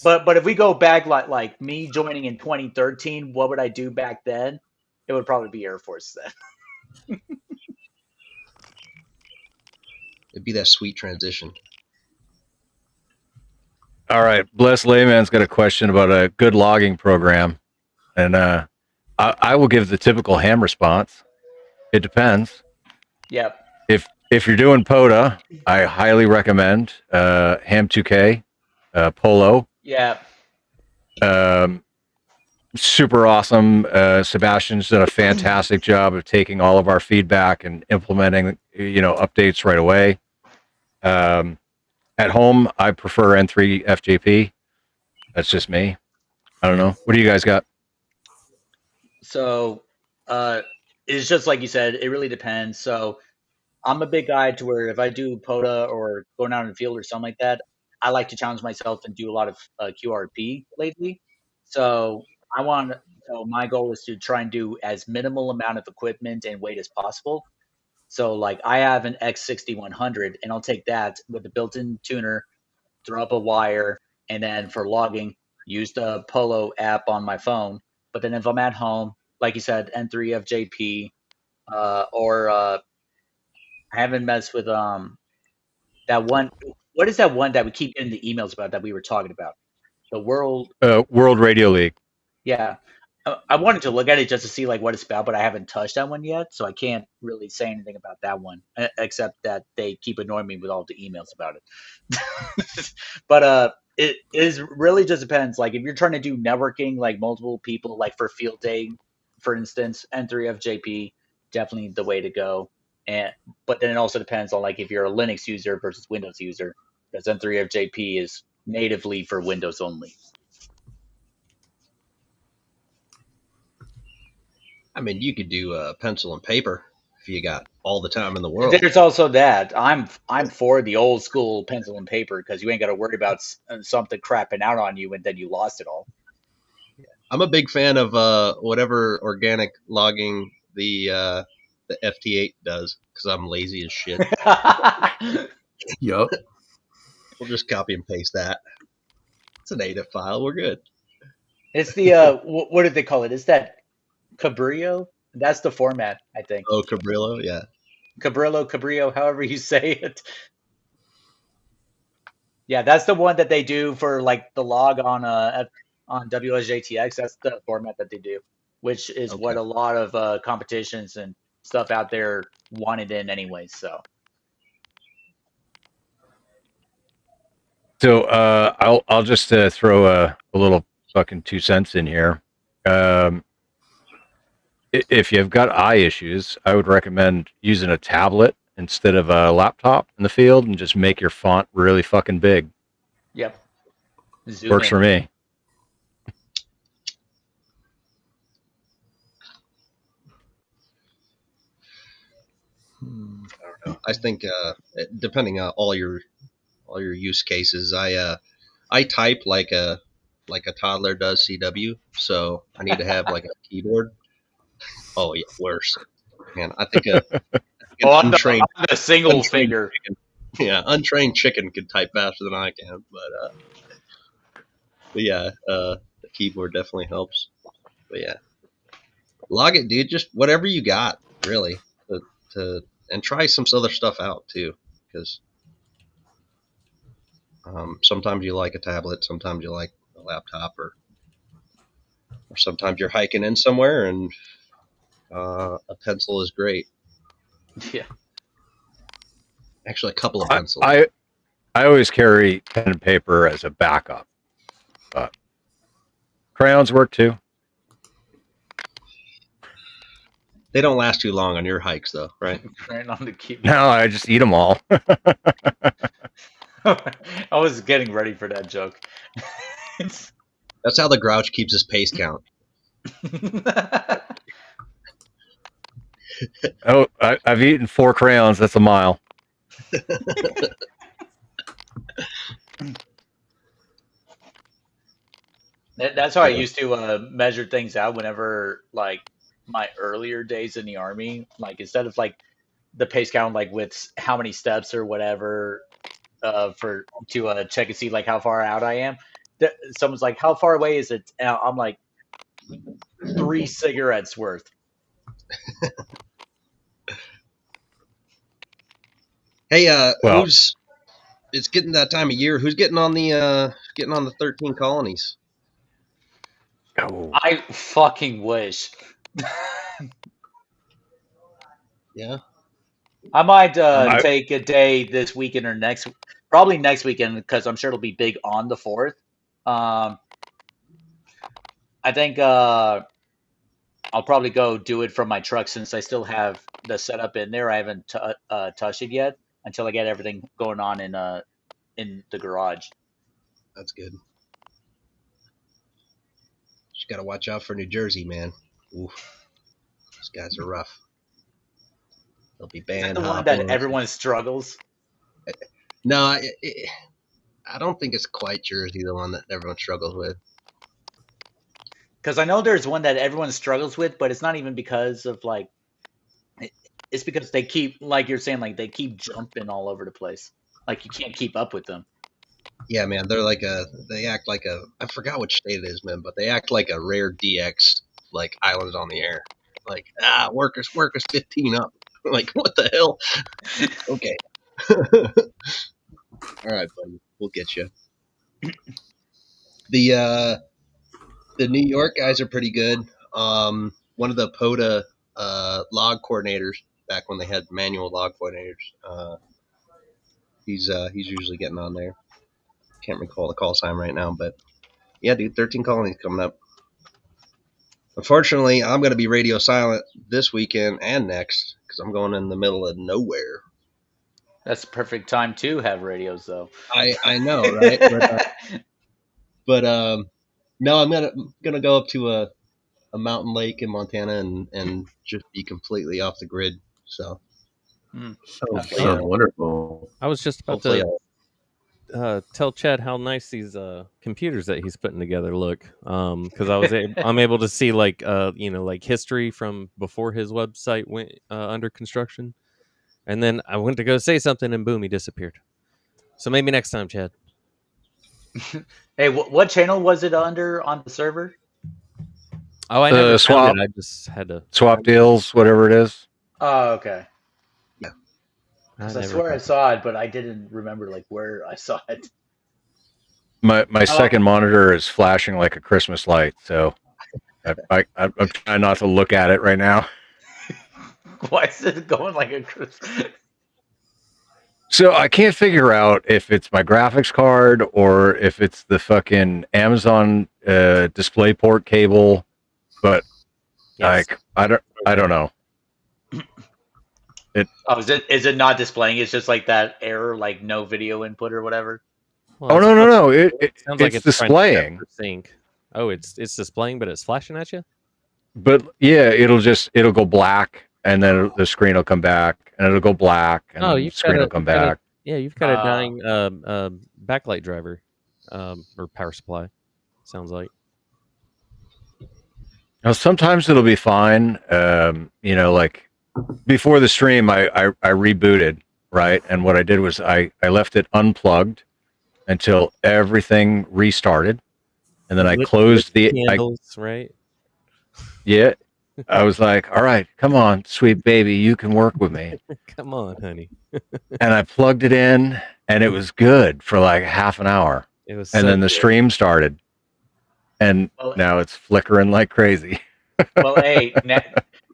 But if we go back like me joining in 2013, what would I do back then? It would probably be Air Force then. It'd be that sweet transition. All right, Bless Layman's got a question about a good logging program, and I will give the typical ham response. It depends. Yep. If you're doing POTA, I highly recommend Ham 2K, Polo. Yeah. Super awesome. Sebastian's done a fantastic job of taking all of our feedback and implementing, updates right away. At home, I prefer N3 FJP. That's just me. I don't know. What do you guys got? So it's just like you said, it really depends. So I'm a big guy to where if I do POTA or going out in the field or something like that, I like to challenge myself and do a lot of QRP lately. So my goal is to try and do as minimal amount of equipment and weight as possible. So like I have an X6100 and I'll take that with the built-in tuner, throw up a wire, and then for logging, use the Polo app on my phone. But then if I'm at home, like you said, N3 FJP, or I haven't messed with that one. What is that one that we keep getting the emails about that we were talking about? The World Radio League. Yeah. I wanted to look at it just to see like what it's about, but I haven't touched that one yet, so I can't really say anything about that one except that they keep annoying me with all the emails about it. But it is really just depends. Like if you're trying to do networking, like multiple people, like for field day, for instance, N3FJP definitely the way to go. But then it also depends on like if you're a Linux user versus Windows user, because N3FJP is natively for Windows only. I mean, you could do pencil and paper if you got all the time in the world. There's also that. I'm for the old school pencil and paper because you ain't got to worry about something crapping out on you and then you lost it all. I'm a big fan of whatever organic logging the FT8 does because I'm lazy as shit. Yup. We'll just copy and paste that. It's a native file. We're good. It's the what did they call it? Is that Cabrillo? That's the format, I think. Oh, Cabrillo, yeah. Cabrillo, however you say it. Yeah, that's the one that they do for like the log on WSJTX. That's the format that they do, which is what a lot of competitions and stuff out there wanted in anyway. So I'll just throw a little fucking 2 cents in here. If you've got eye issues, I would recommend using a tablet instead of a laptop in the field and just make your font really fucking big. Yep. Works for me. I don't know. I think depending on all your use cases, I type like a toddler does CW, so I need to have like a keyboard. Oh yeah, worse. Man, I think untrained the single finger. Chicken, untrained chicken could type faster than I can. But But yeah, the keyboard definitely helps. But yeah, log it, dude. Just whatever you got, really, and try some other stuff out too, because sometimes you like a tablet, sometimes you like a laptop, or sometimes you're hiking in somewhere and a pencil is great. Yeah. Actually, a couple of pencils. I always carry pen and paper as a backup, but crayons work too. They don't last too long on your hikes, though, right? Right on the keyboard. No, I just eat them all. I was getting ready for that joke. That's how the Grouch keeps his pace count. Oh, I've eaten 4 crayons. That's a mile. That's how I used to measure things out whenever, like, my earlier days in the army. Like, instead of like the pace count, like with how many steps or whatever, for to check and see like how far out I am. Someone's like, "How far away is it?" And I'm like, 3 cigarettes worth. Hey, Well- it's getting that time of year. Who's getting on the 13 colonies? Oh. I fucking wish. Yeah. I might take a day this weekend or probably next weekend, because I'm sure it'll be big on the 4th. I think I'll probably go do it from my truck, since I still have the setup in there. I haven't touched it yet until I get everything going on in the garage. That's good. Just got to watch out for New Jersey, man. Oof. Those guys are rough. They'll be Is banned. that the one that everyone struggles? No, I don't think it's quite Jersey, the one that everyone struggles with. Because I know there's one that everyone struggles with, but it's not even because of like. It's because they keep, like you're saying, like they keep jumping all over the place. Like you can't keep up with them. Yeah, man, they act like I forgot which state it is, man, but they act like a rare DX, like Islands on the Air. Like, workers 15 up. Like, what the hell? Okay. All right, buddy, we'll get you. The New York guys are pretty good. One of the POTA log coordinators, back when they had manual log coordinators, he's usually getting on there. Can't recall the call sign right now, but yeah, dude, 13 colonies coming up. Unfortunately, I'm going to be radio silent this weekend and next, because I'm going in the middle of nowhere. That's the perfect time to have radios, though. I know, right? But no, I'm gonna go up to a mountain lake in Montana and just be completely off the grid. So Sounds wonderful. I was just about hopefully to tell Chad how nice these computers that he's putting together look. Because I'm able to see like like history from before his website went under construction, and then I went to go say something and boom, he disappeared. So maybe next time, Chad. Hey, what channel was it under on the server? Oh, I never Swap. found it. I just had to Swap deals, whatever it is. Oh, okay. Yeah. Because I swear I saw it, but I didn't remember like where I saw it. My second monitor is flashing like a Christmas light, so I'm trying not to look at it right now. Why is it going like a Christmas? So I can't figure out if it's my graphics card or if it's the fucking Amazon DisplayPort cable, but Yes. like I don't know. Is it not displaying? It's just like that error, like no video input or whatever. Well, Oh no! Sounds It's like trying to displaying. capture sync. Oh, it's displaying, but it's flashing at you. But yeah, it'll go black, and then the screen will come back, and it'll go black, and then the screen will come back. Yeah, you've got a dying backlight driver or power supply. Sounds like. Now sometimes it'll be fine. Like before the stream, I rebooted, right, and what I did was I left it unplugged until everything restarted, And then I Lit closed the candles, right? yeah. I was like, all right, come on, sweet baby, you can work with me. Come on, honey. And I plugged it in, and it was good for like half an hour. It was And so then the good. stream started, and Well, now it's flickering like crazy. well, hey,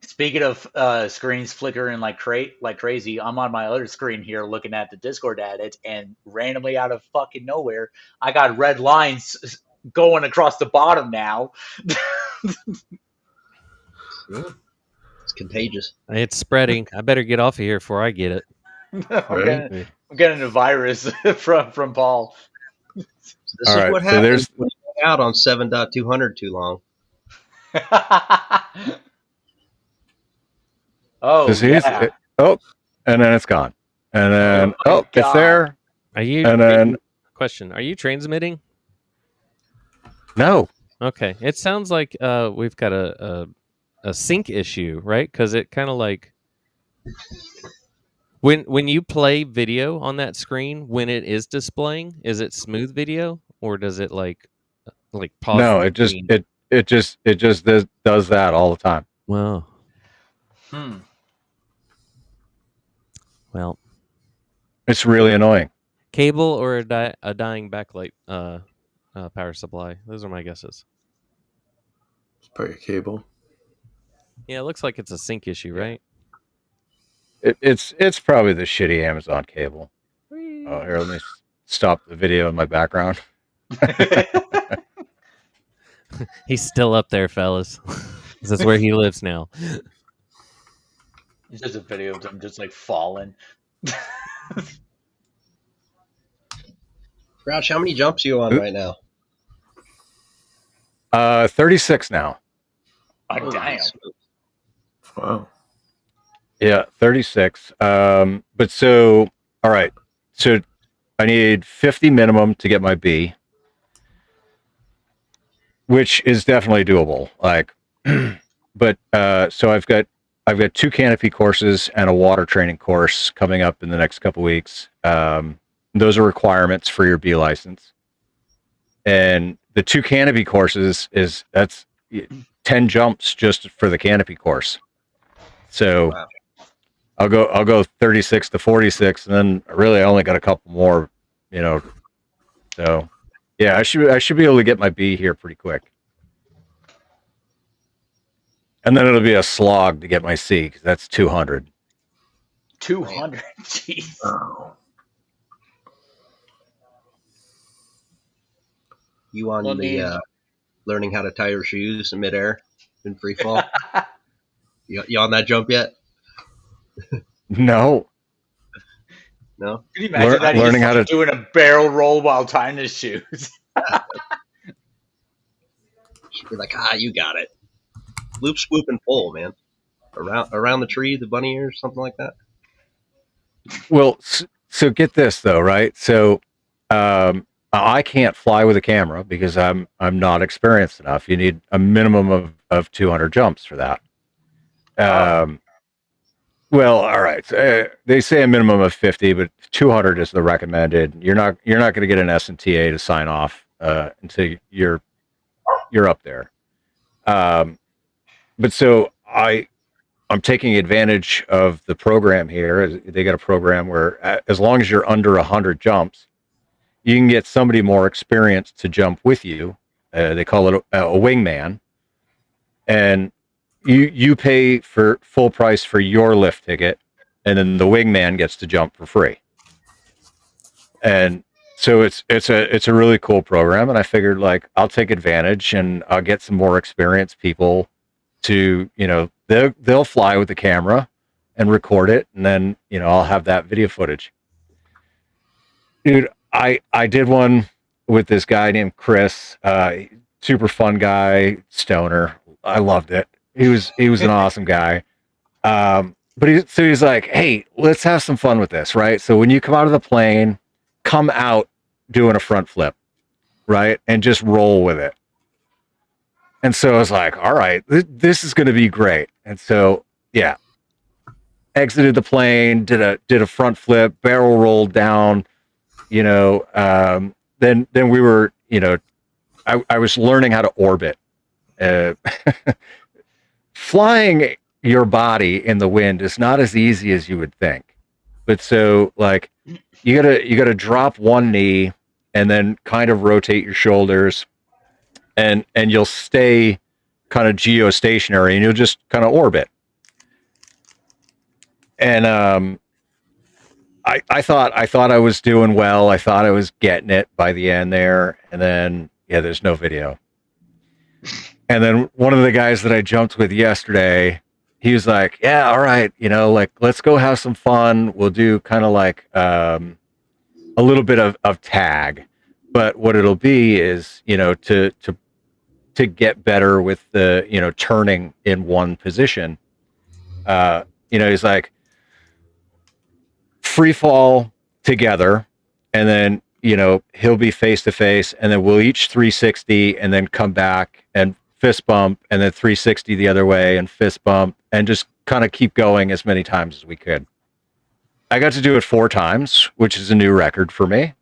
speaking of screens flickering like crazy, I'm on my other screen here looking at the Discord edit, and randomly out of fucking nowhere, I got red lines going across the bottom now. It's contagious. It's spreading. I better get off of here before I get it. I'm getting a virus from Paul. This All is right, what so happens there's when you hang out on 7.200 too long. Oh, so see, yeah. oh, and then it's gone, and then Oh my it's God. there, Are you? and then Question: Are you transmitting? no, Okay, it sounds like we've got a sync issue, right? Because it kind of like when you play video on that screen, when it is displaying, is it smooth video or does it like pause? no, the it just screen? it just does that all the time. Wow. Hmm. Well, It's really annoying. cable or a dying backlight power supply. Those are my guesses. It's probably a cable. Yeah, it looks like it's a sync issue, right? It's probably the shitty Amazon cable. Oh, here, let me stop the video in my background. He's still up there, fellas. This is where he lives now. It's just a video of them just like falling. Grouch, how many jumps are you on right now? 36 now. Oh, damn. Wow. Yeah, 36. But so, all right. So I need 50 minimum to get my B, which is definitely doable. Like, but so I've got 2 canopy courses and a water training course coming up in the next couple weeks. Those are requirements for your B license. And the 2 canopy courses that's 10 jumps just for the canopy course. So Wow. I'll go 36 to 46, and then really I only got a couple more, So yeah, I should be able to get my B here pretty quick. And then it'll be a slog to get my C, because that's 200. 200. Jeez. Wow. You on Well, the learning how to tie your shoes in midair in free fall? you on that jump yet? No. No? Can you imagine that? Learning He's how to doing a barrel roll while tying his shoes. She'd be like, you got it. Loop, swoop, and pull, man. Around the tree, the bunny ears, something like that. Well, so get this though, right? So I can't fly with a camera because I'm not experienced enough. You need a minimum of 200 jumps for that. Well, all right. They say a minimum of 50, but 200 is the recommended. You're not going to get an SNTA to sign off until you're up there. But so I'm taking advantage of the program here. They got a program where as long as you're under 100 jumps, you can get somebody more experienced to jump with you. They call it a wingman, and you pay for full price for your lift ticket, and then the wingman gets to jump for free. And so it's a really cool program, and I figured like I'll take advantage and I'll get some more experienced people to, they'll fly with the camera and record it, and then I'll have that video footage. Dude, I did one with this guy named Chris, super fun guy, stoner. I loved it. He was an awesome guy. But he's like, hey, let's have some fun with this, right? So when you come out of the plane, come out doing a front flip, right? And just roll with it. And so I was like, all right, this is going to be great. And so, yeah, exited the plane, did a front flip, barrel rolled down, then we were, I was learning how to orbit. Flying your body in the wind is not as easy as you would think. But so like you gotta drop one knee and then kind of rotate your shoulders, and you'll stay kind of geostationary and you'll just kind of orbit. And I thought I was doing well. I thought I was getting it by the end there, and then there's no video. And then one of the guys that I jumped with yesterday, he was like, "Yeah, all right, like let's go have some fun. We'll do kind of like a little bit of tag, but what it'll be is to get better with the turning in one position. He's like free fall together, and then he'll be face to face, and then we'll each 360 and then come back and fist bump, and then 360 the other way and fist bump, and just kind of keep going as many times as we could. I got to do it 4 times, which is a new record for me.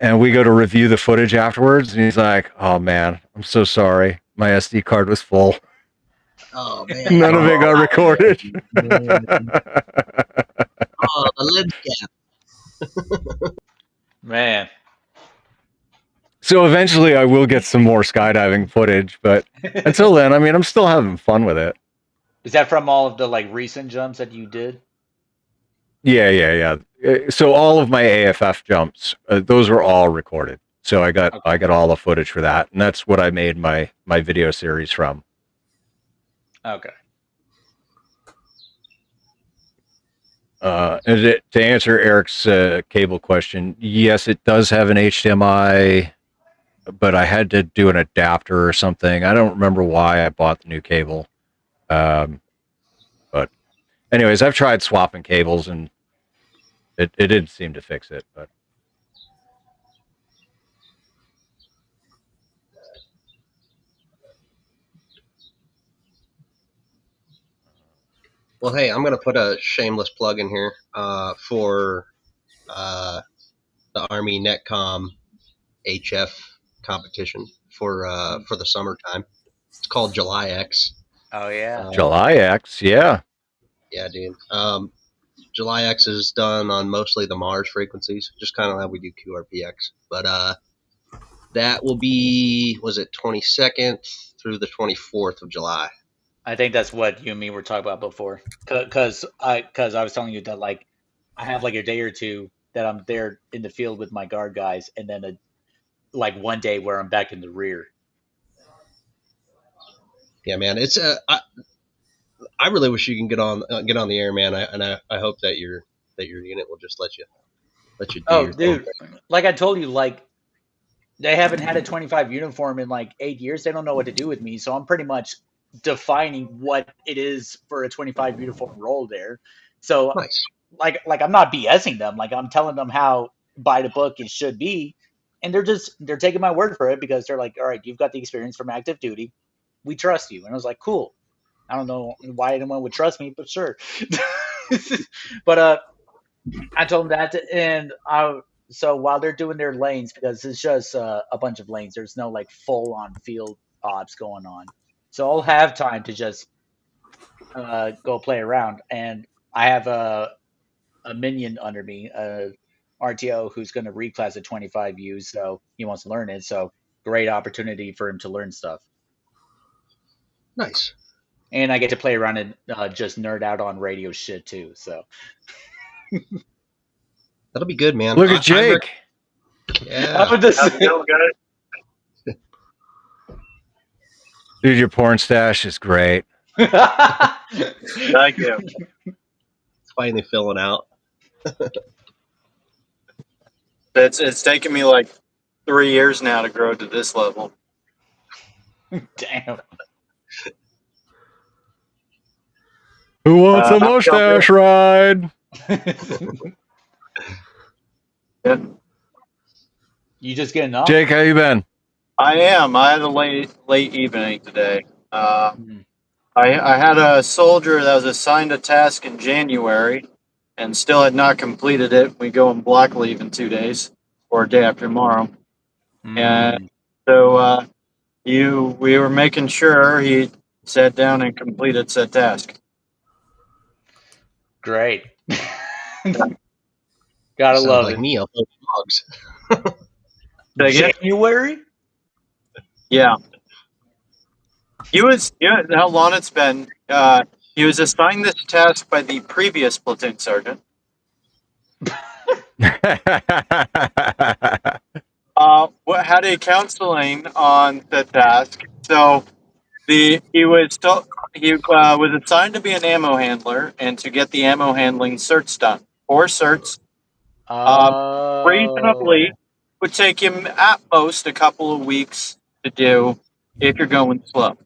And we go to review the footage afterwards, and he's like, "Oh man, I'm so sorry. My SD card was full. Oh man, None of it got recorded." Oh, the lid cap. Man. So eventually I will get some more skydiving footage, but until then, I mean, I'm still having fun with it. Is that from all of the like recent jumps that you did? Yeah. So all of my AFF jumps, those were all recorded. So I got all the footage for that, and that's what I made my video series from. Okay. To answer Eric's cable question, yes, it does have an HDMI, but I had to do an adapter or something. I don't remember why I bought the new cable. But anyways, I've tried swapping cables, and it didn't seem to fix it. But Well, hey, I'm going to put a shameless plug in here for the Army Netcom HF competition for the summertime. It's called July X. Oh yeah. July X, yeah. Yeah, dude. July X is done on mostly the Mars frequencies, just kind of like we do QRPX. But that will be, was it 22nd through the 24th of July? I think that's what you and me were talking about before. Because I was telling you that like I have like a day or two that I'm there in the field with my guard guys, and then like one day where I'm back in the rear. Yeah, man. It's I really wish you can get on the air, man. I hope that your unit will just let you do your dude, thing. like I told you, like they haven't had a 25 uniform in like 8 years. They don't know what to do with me, so I'm pretty much defining what it is for a 25 uniform role there. So Nice. like I'm not BSing them. Like I'm telling them how by the book it should be, and they're taking my word for it because they're like, all right, you've got the experience from active duty, we trust you. And I was like, cool. I don't know why anyone would trust me, but sure. But I told them that, and so while they're doing their lanes, because it's just a bunch of lanes, there's no like full on field ops going on. So I'll have time to just go play around, and I have a minion under me, RTO, who's going to reclass at 25U, so he wants to learn it. So great opportunity for him to learn stuff. Nice. And I get to play around and just nerd out on radio shit too. So that'll be good, man. Look at Jake. Yeah. Dude, your porn stash is great. Thank you. It's finally filling out. It's taken me like 3 years now to grow to this level. Damn. Who wants a mustache ride? Yeah. You just getting up? Jake, how you been? I am. I had a late evening today. I had a soldier that was assigned a task in January and still had not completed it. We go on block leave in 2 days, or a day after tomorrow. And So we were making sure he sat down and completed said task. Great. Gotta Sounds love like it. me uploading logs. Say again? January? Yeah. You know how long it's been. He was assigned this task by the previous platoon sergeant. Had a counseling on the task. So he was assigned to be an ammo handler and to get the ammo handling certs done. 4 certs. Reasonably would take him at most a couple of weeks to do if you're going slow.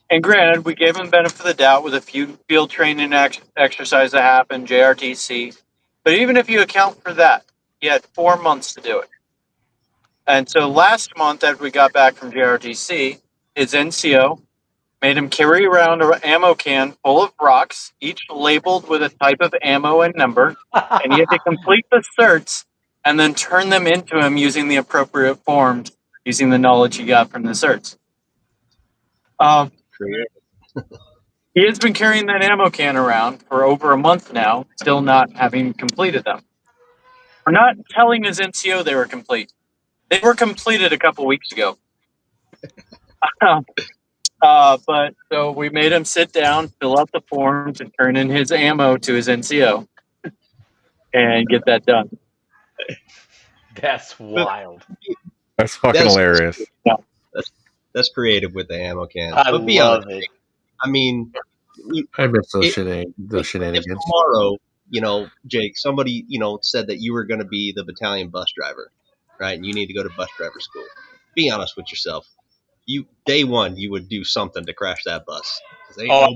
And granted, we gave him benefit of the doubt with a few field training exercises that happened, JRTC. But even if you account for that, he had 4 months to do it. And so last month, after we got back from JRTC, his NCO made him carry around an ammo can full of rocks, each labeled with a type of ammo and number. And he had to complete the certs and then turn them into him using the appropriate forms, using the knowledge he got from the certs. He has been carrying that ammo can around for over a month now, still not having completed them. We're not telling his NCO they were complete. They were completed a couple weeks ago. But so we made him sit down, fill out the forms, and turn in his ammo to his NCO and get that done. That's wild. That's fucking hilarious. That's creative with the ammo can. I But be love honest, it. I mean, I miss those if shenanigans. tomorrow, Jake, somebody, said that you were going to be the battalion bus driver, right? And you need to go to bus driver school. Be honest with yourself. Day one, you would do something to crash that bus. I'm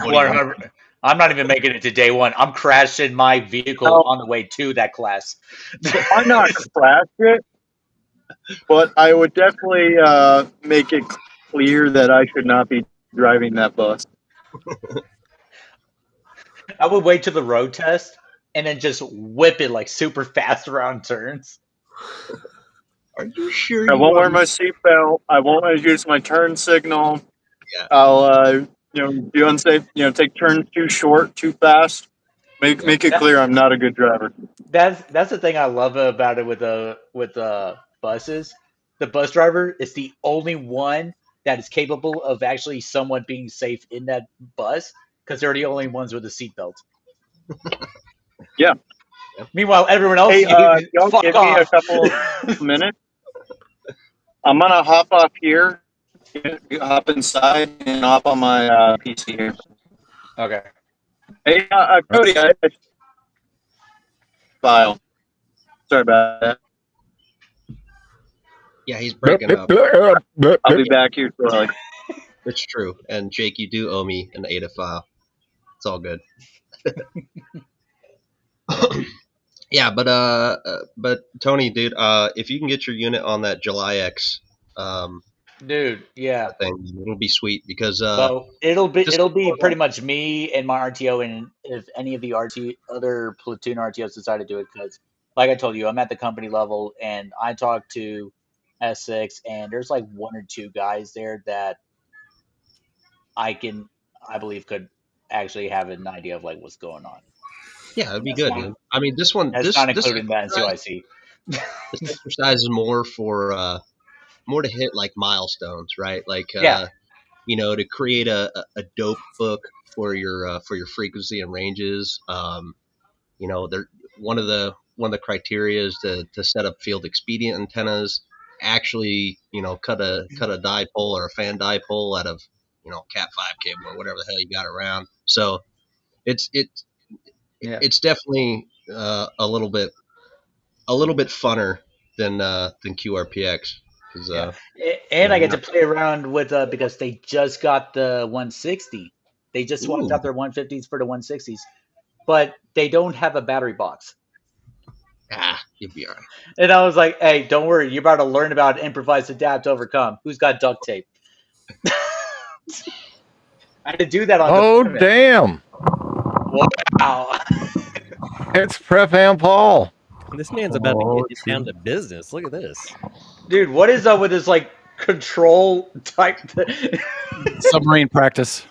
not even making it to day one. I'm crashing my vehicle on the way to that class. I'm not crash it, but I would definitely make it clear that I should not be driving that bus. I would wait to the road test and then just whip it like super fast around turns. Are you sure? I won't wear my seatbelt. I won't use my turn signal. Yeah. I'll be unsafe. Take turns too short, too fast. Make it clear I'm not a good driver. That's the thing I love about it with buses. The bus driver is the only one that is capable of actually someone being safe in that bus because they're the only ones with a seatbelt. Yeah. Meanwhile, everyone else, hey, y'all fuck give off. me a couple of minutes. I'm gonna hop off here, hop inside, and hop on my PC here. Okay. Hey, Cody, I file. Sorry about that. Yeah, he's breaking up. I'll be back here shortly. It's true. And Jake, you do owe me an ADA file. It's all good. Yeah, but Tony, dude, if you can get your unit on that July X, dude, yeah, thing, it'll be sweet because it'll be pretty much me and my RTO, and if any of the other platoon RTOs decide to do it, because like I told you, I'm at the company level and I talked to S6, and there's like 1 or 2 guys there that I believe could actually have an idea of like what's going on. Yeah, it'd be good, dude. I mean, this one, that's not including that in CYC. This exercise is more for more to hit like milestones, right? Like to create a dope book for your frequency and ranges. They're one of the criteria is to set up field expedient antennas. Actually, cut a dipole or a fan dipole out of Cat 5 cable or whatever the hell you got around. So it's definitely a little bit funner than QRPX. And I get to play around with because they just got the 160. They just swapped out their 150s for the 160s, but they don't have a battery box. You'll be all right. And I was like, hey, don't worry. You're about to learn about improvise, adapt, overcome. Who's got duct tape? I had to do that on deployment. Damn. Wow. It's Prep and Paul. This man's about to get down to business. Look at this. Dude, what is up with this like control type. Submarine practice.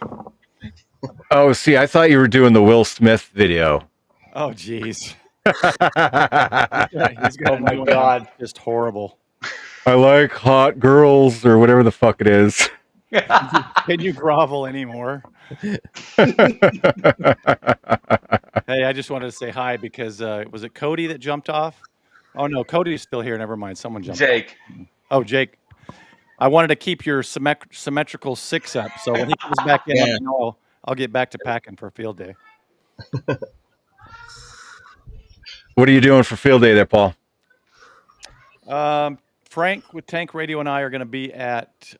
Oh, see, I thought you were doing the Will Smith video. Oh, jeez. I He's got Oh a my new one out. God. Just horrible. like hot girls or whatever the fuck it is. Can you grovel anymore? Hey, I just wanted to say hi because was it Cody that jumped off? Oh no, Cody's still here. Never mind. Someone jumped Jake. off. Oh, Jake. I wanted to keep your symmetrical 6 up, so when he comes back in, let me know. I'll get back to packing for field day. What are you doing for field day there, Paul? Frank with Tank Radio and I are going to be at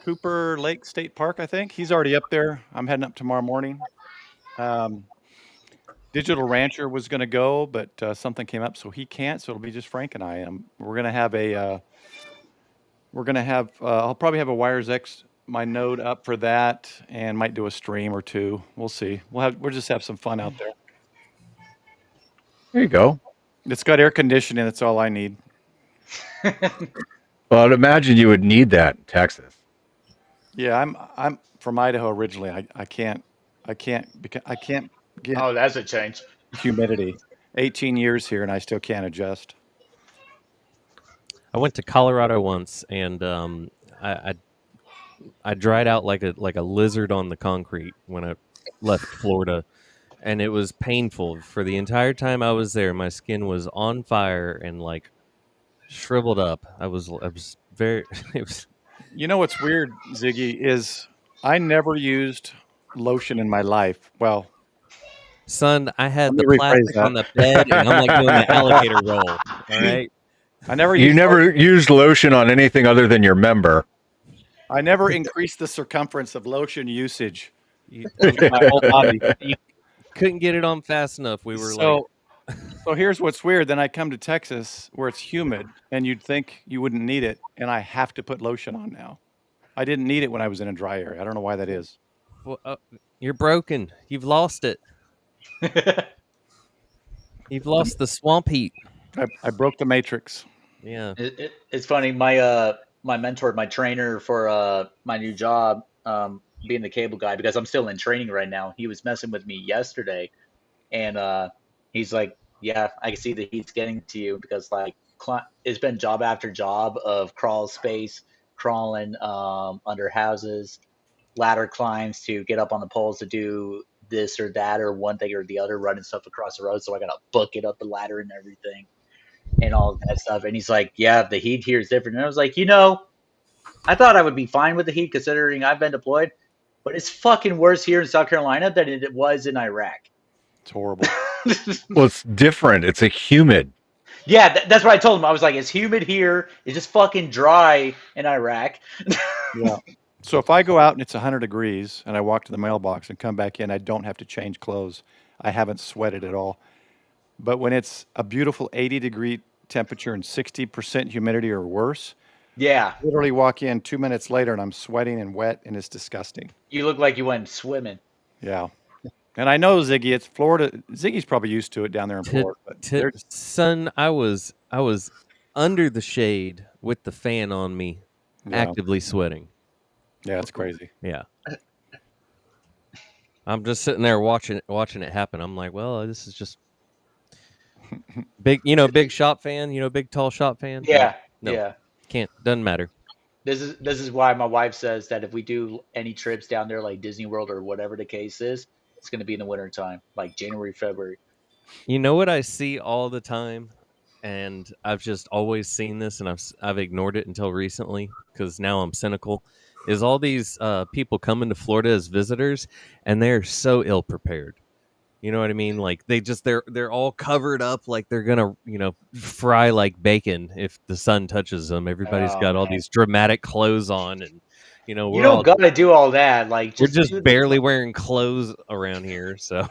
Cooper Lake State Park, I think. He's already up there. I'm heading up tomorrow morning. Digital Rancher was going to go, but something came up, so he can't. So it'll be just Frank and I. We're going to have I'll probably have a Wires X, my node up for that, and might do a stream or two. We'll see. We'll just have some fun out there. There you go. It's got air conditioning. That's all I need. Well, I'd imagine you would need that in Texas. Yeah, I'm from Idaho originally. I can't get Oh, that's a change. humidity. 18 years here, and I still can't adjust. I went to Colorado once, and I dried out like a lizard on the concrete when I left Florida, and it was painful for the entire time I was there. My skin was on fire and like shriveled up. I was very. It was. You know what's weird, Ziggy, is I never used lotion in my life. Well, Son, I had Let the me rephrase plastic that. on the bed, and I'm like doing the alligator roll. All right. I never You used never used lotion on anything other than your member. I never increased the circumference of lotion usage. My whole body. You couldn't get it on fast enough. We were So here's what's weird. Then I come to Texas where it's humid, and you'd think you wouldn't need it, and I have to put lotion on now. I didn't need it when I was in a dry area. I don't know why that is. well, you're broken. You've lost it. You've lost the swamp heat. I broke the matrix. Yeah. It's funny. My mentor, my trainer for my new job, being the cable guy, because I'm still in training right now. He was messing with me yesterday, and he's like, "Yeah, I can see the heat's getting to you because like it's been job after job of crawl space, crawling under houses, ladder climbs to get up on the poles to do this or that or one thing or the other, running stuff across the road. So I got to bucket up the ladder and everything and all of that stuff." And he's like, "Yeah, the heat here is different." And I was like, I thought I would be fine with the heat considering I've been deployed, but it's fucking worse here in South Carolina than it was in Iraq. It's horrible. Well, it's different. It's a humid. Yeah, that's what I told him. I was like, it's humid here. It's just fucking dry in Iraq. Yeah. So if I go out and it's 100 degrees and I walk to the mailbox and come back in, I don't have to change clothes. I haven't sweated at all. But when it's a beautiful 80-degree temperature and 60% humidity or worse, Yeah, I literally walk in 2 minutes later and I'm sweating and wet and it's disgusting. you look like you went swimming. Yeah. And I know, Ziggy, it's Florida. Ziggy's probably used to it down there in Florida. But Son, I was under the shade with the fan on me, actively sweating. Yeah, it's crazy. Yeah. I'm just sitting there watching it happen. I'm like, well, this is just big, big shop fan, big tall shop fan. Yeah, No. yeah. Doesn't matter. This is why my wife says that if we do any trips down there like Disney World or whatever the case is, it's going to be in the wintertime, like January, February. You know what I see all the time, and I've just always seen this, and I've ignored it until recently because now I'm cynical. Is all these people coming to Florida as visitors, and they're so ill prepared. You know what I mean? Like they're all covered up like they're gonna fry like bacon if the sun touches them. Everybody's got all these dramatic clothes on, and you don't gotta do all that. Like we're just barely wearing clothes around here, so.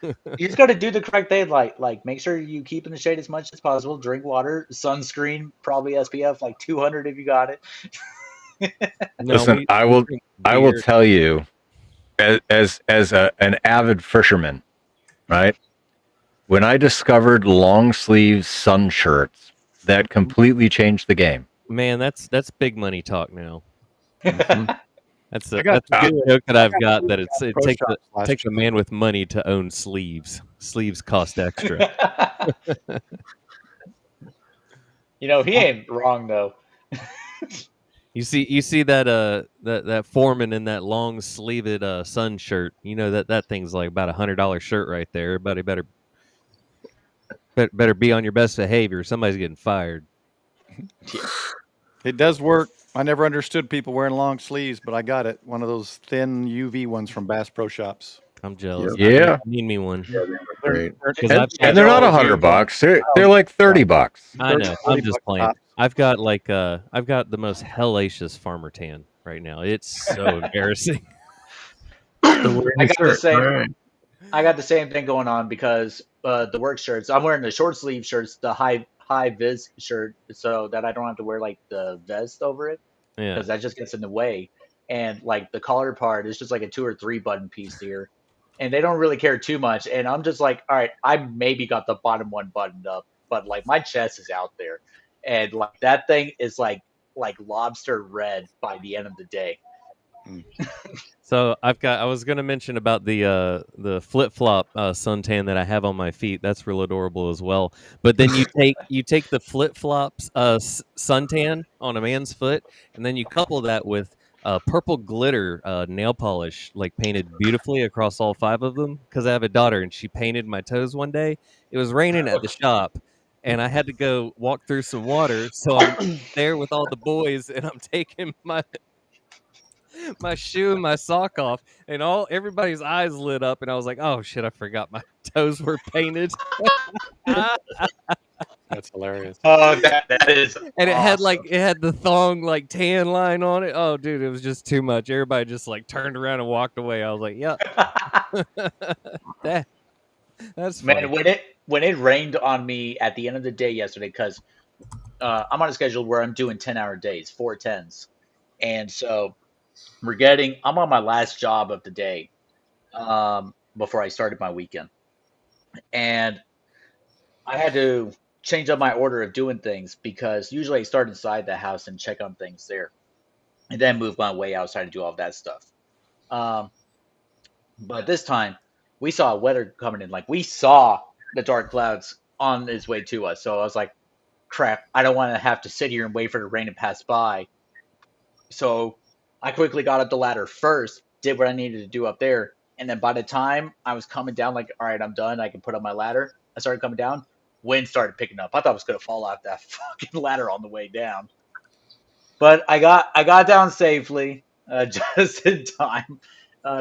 You just got to do the correct thing. Like make sure you keep in the shade as much as possible. Drink water, sunscreen, probably SPF like 200 if you got it. Listen, I will tell you, as an avid fisherman, right? When I discovered long sleeve sun shirts, that completely changed the game. Man, that's big money talk now. Mhm. That's I a got good two. joke that I I've got. That it Pro takes shops last takes a year. man with money to own sleeves. Sleeves cost extra. He ain't wrong though. You see that that foreman in that long sleeved sun shirt. You know that thing's like about $100 shirt right there. Everybody better be on your best behavior. Somebody's getting fired. Yeah. It does work. I never understood people wearing long sleeves, but I got it. One of those thin UV ones from Bass Pro Shops. I'm jealous. Yep. Yeah. I need me one. Yeah, they were great. Because And, I've and got, they're not Joel, $100 bucks. They're like 30 bucks. I know. 40 I'm just bucks playing. tops. I've got I've got the most hellacious farmer tan right now. It's so embarrassing. Still wearing I your got the shirt. same. All right. I got the same thing going on because the work shirts. I'm wearing the short sleeve shirts, the high vis shirt, so that I don't have to wear like the vest over it Yeah. because that just gets in the way. And like the collar part is just like a 2 or 3 button piece here, and they don't really care too much. And I'm just like, all right, I maybe got the bottom one buttoned up, but like my chest is out there, and like that thing is like lobster red by the end of the day. So I was gonna mention about the flip flop suntan that I have on my feet. That's real adorable as well. But then you take the flip flops suntan on a man's foot, and then you couple that with purple glitter nail polish, like painted beautifully across all 5 of them. Because I have a daughter, and she painted my toes one day. It was raining at the shop, and I had to go walk through some water. So I'm there with all the boys, and I'm taking my shoe and my sock off, and everybody's eyes lit up, and I was like, "Oh shit, I forgot my toes were painted." That's hilarious. Oh, that is And awesome. it had the thong like tan line on it. Oh dude, it was just too much. Everybody just like turned around and walked away. I was like, "Yep." that that's funny. Man, when it rained on me at the end of the day yesterday, because I'm on a schedule where I'm doing 10-hour days, 4 10s, and so I'm on my last job of the day before I started my weekend, and I had to change up my order of doing things because usually I start inside the house and check on things there, and then move my way outside to do all of that stuff. Um, but this time we saw weather coming in, like we saw the dark clouds on its way to us. So I was like, crap, I don't want to have to sit here and wait for the rain to pass by. So I quickly got up the ladder first, did what I needed to do up there. And then by the time I was coming down, like, all right, I'm done. I can put up my ladder. I started coming down. Wind started picking up. I thought I was going to fall off that fucking ladder on the way down. But I got down safely, just in time,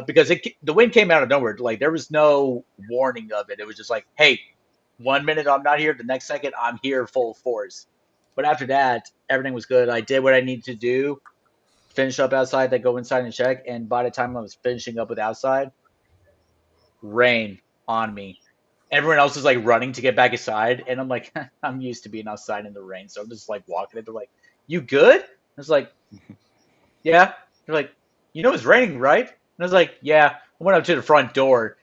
because the wind came out of nowhere. Like there was no warning of it. It was just like, hey, 1 minute I'm not here, the next second I'm here full force. But after that, everything was good. I did what I needed to do, finish up outside, then go inside and check. And by the time I was finishing up with outside, rain on me. Everyone else is like running to get back inside, and I'm like, I'm used to being outside in the rain, so I'm just like walking it. They're like, "You good?" I was like, "Yeah." They're like, "It's raining, right?" And I was like, "Yeah." I went up to the front door,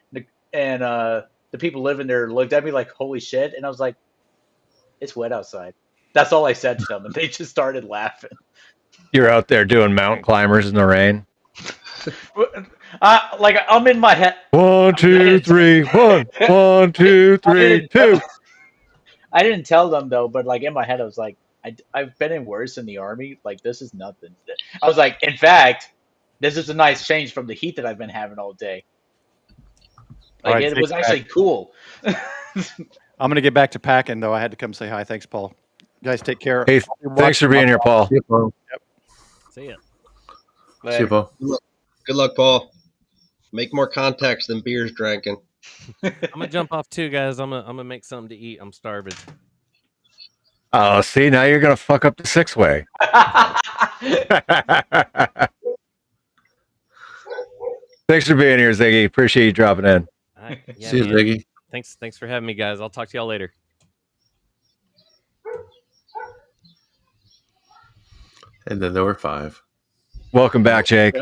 and the people living there looked at me like, "Holy shit!" And I was like, "It's wet outside." That's all I said to them, and they just started laughing. You're out there doing mountain climbers in the rain. Like I'm in my head. 1, 2, 3, 1, 1, 2, 3, 2. I didn't tell them though, but like in my head, I was like, I've been in worse in the army. Like this is nothing. I was like, in fact, this is a nice change from the heat that I've been having all day. All Like right, it take was it actually back. cool. I'm going to get back to packing, though. I had to come say hi. Thanks, Paul. Guys, take care. Hey, thanks for being here, Paul. See you, Paul. See ya. See you, Paul. Good luck, Paul. Make more contacts than beers drinking. I'm gonna jump off too, guys. I'm gonna make something to eat. I'm starving. Oh, see, now you're going to fuck up the 6-way. Thanks for being here, Ziggy. Appreciate you dropping in. All right. Yeah, See you, man. Ziggy. Thanks for having me, guys. I'll talk to y'all later. And then there were 5. Welcome back, Jake.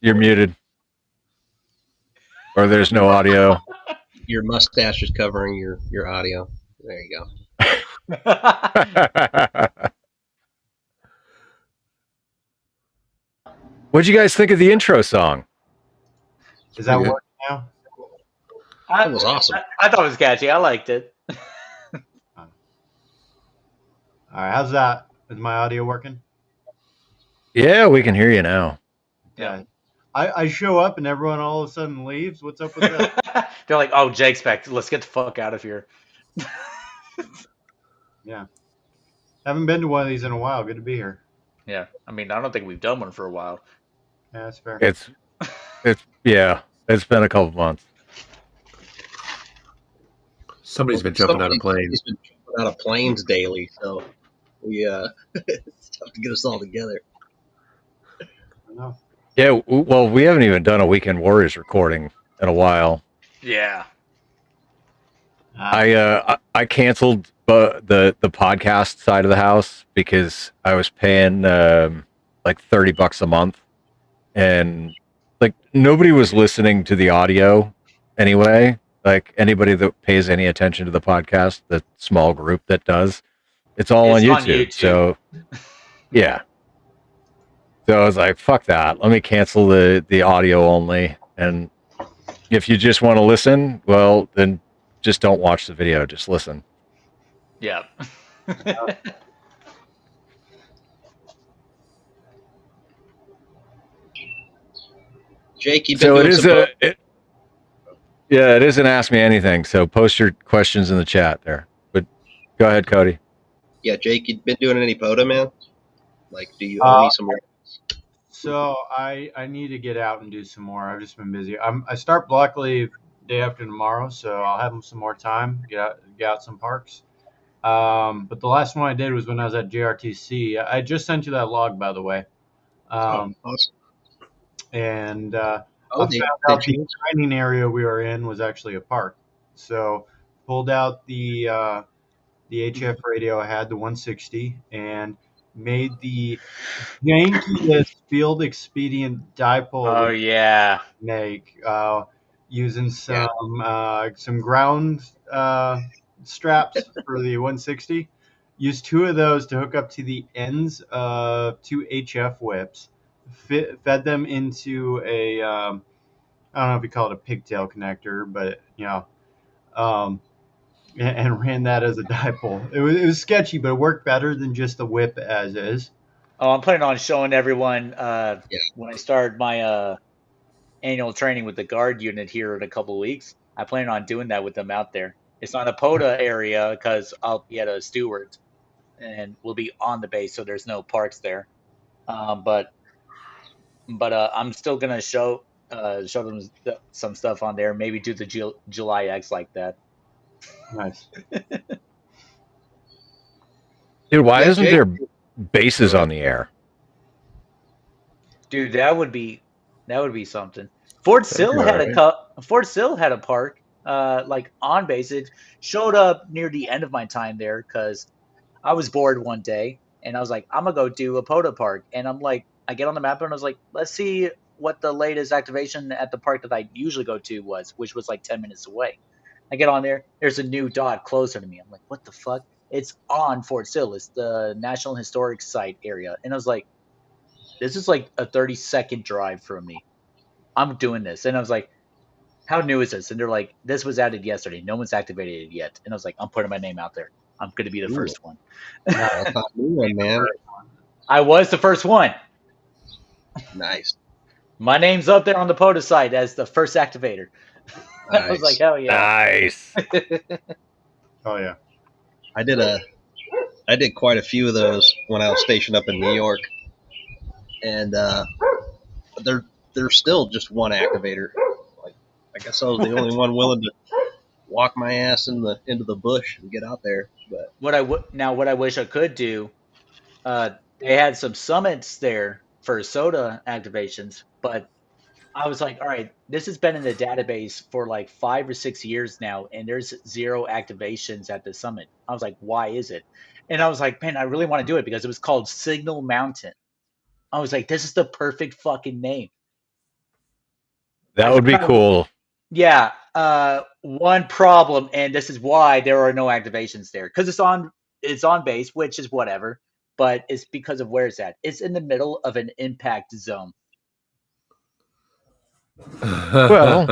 You're muted. Or there's no audio. Your mustache is covering your audio. There you go. What'd you guys think of the intro song? Is that Pretty good. working now? That was awesome. I thought it was catchy. I liked it. All right, how's that? Is my audio working? Yeah, we can hear you now. Yeah. Okay. I show up and everyone all of a sudden leaves. What's up with that? They're like, "Oh, Jake's back. Let's get the fuck out of here." Yeah. Haven't been to one of these in a while. Good to be here. Yeah. I mean, I don't think we've done one for a while. Yeah, that's fair. It's been a couple months. Somebody's been jumping out of planes. Somebody's been jumping out of planes daily, so we it's tough to get us all together. I know. Yeah, well, we haven't even done a Weekend Warriors recording in a while. Yeah. I canceled the podcast side of the house because I was paying like $30 a month, and like nobody was listening to the audio anyway. Like anybody that pays any attention to the podcast, the small group that does, it's all It's on on YouTube. YouTube. So yeah. So I was like, fuck that. Let me cancel the audio only. And if you just want to listen, well, then just don't watch the video. Just listen. Yeah. Jake, you've been So doing it is some it is an Ask Me Anything. So post your questions in the chat there. But go ahead, Cody. Yeah, Jake, you've been doing any POTA, man? Like, do you owe me some? So I need to get out and do some more. I've just been busy. I start block leave day after tomorrow, so I'll have some more time. Get out some parks. But the last one I did was when I was at JRTC. I just sent you that log, by the way. Awesome. And Oh, I found out the training area we were in was actually a park. So pulled out the HF radio I had, the 160, and made the jankiest field expedient dipole Oh we yeah. could make using some ground straps for the 160. Used two of those to hook up to the ends of two HF whips. Fed them into a I don't know if you call it a pigtail connector, but and ran that as a dipole. It was sketchy, but it worked better than just the whip as is. Oh, I'm planning on showing everyone when I start my annual training with the guard unit here in a couple of weeks. I plan on doing that with them out there. It's not a POTA area because I'll be at a steward and we'll be on the base, so there's no parks there. But I'm still gonna show them some stuff on there. Maybe do the July X like that. Nice. Dude, why Yeah, isn't Jake. there bases on the air? Dude, that would be something. Fort Sill be had alright. Fort Sill had a park, like on base. It showed up near the end of my time there because I was bored one day and I was like, I'm gonna go do a POTA park. And I'm like, I get on the map and I was like, let's see what the latest activation at the park that I usually go to was, which was like 10 minutes away. I get on there, there's a new dot closer to me. I'm like, what the fuck? It's on Fort Sill. It's the National Historic Site area. And I was like, this is like a 30-second drive from me. I'm doing this. And I was like, how new is this? And they're like, this was added yesterday. No one's activated it yet. And I was like, I'm putting my name out there. I'm going to be the Ooh. first one. That's not new one, man. I was the first one. Nice. My name's up there on the POTA site as the first activator. I was like, hell yeah. Nice. Oh yeah. I did quite a few of those when I was stationed up in New York, and they're still just one activator. Like, I guess I was the only one willing to walk my ass into the bush and get out there. But what I wish I could do, they had some summits there for soda activations, but I was like, all right, this has been in the database for like 5 or 6 years now, and there's 0 activations at the summit. I was like, why is it? And I was like, man, I really want to do it because it was called Signal Mountain. I was like, this is the perfect fucking name. That would be cool. Yeah. One problem, and this is why there are no activations there, because it's on it's on base, which is whatever, but it's because of where it's at. It's in the middle of an impact zone. Well,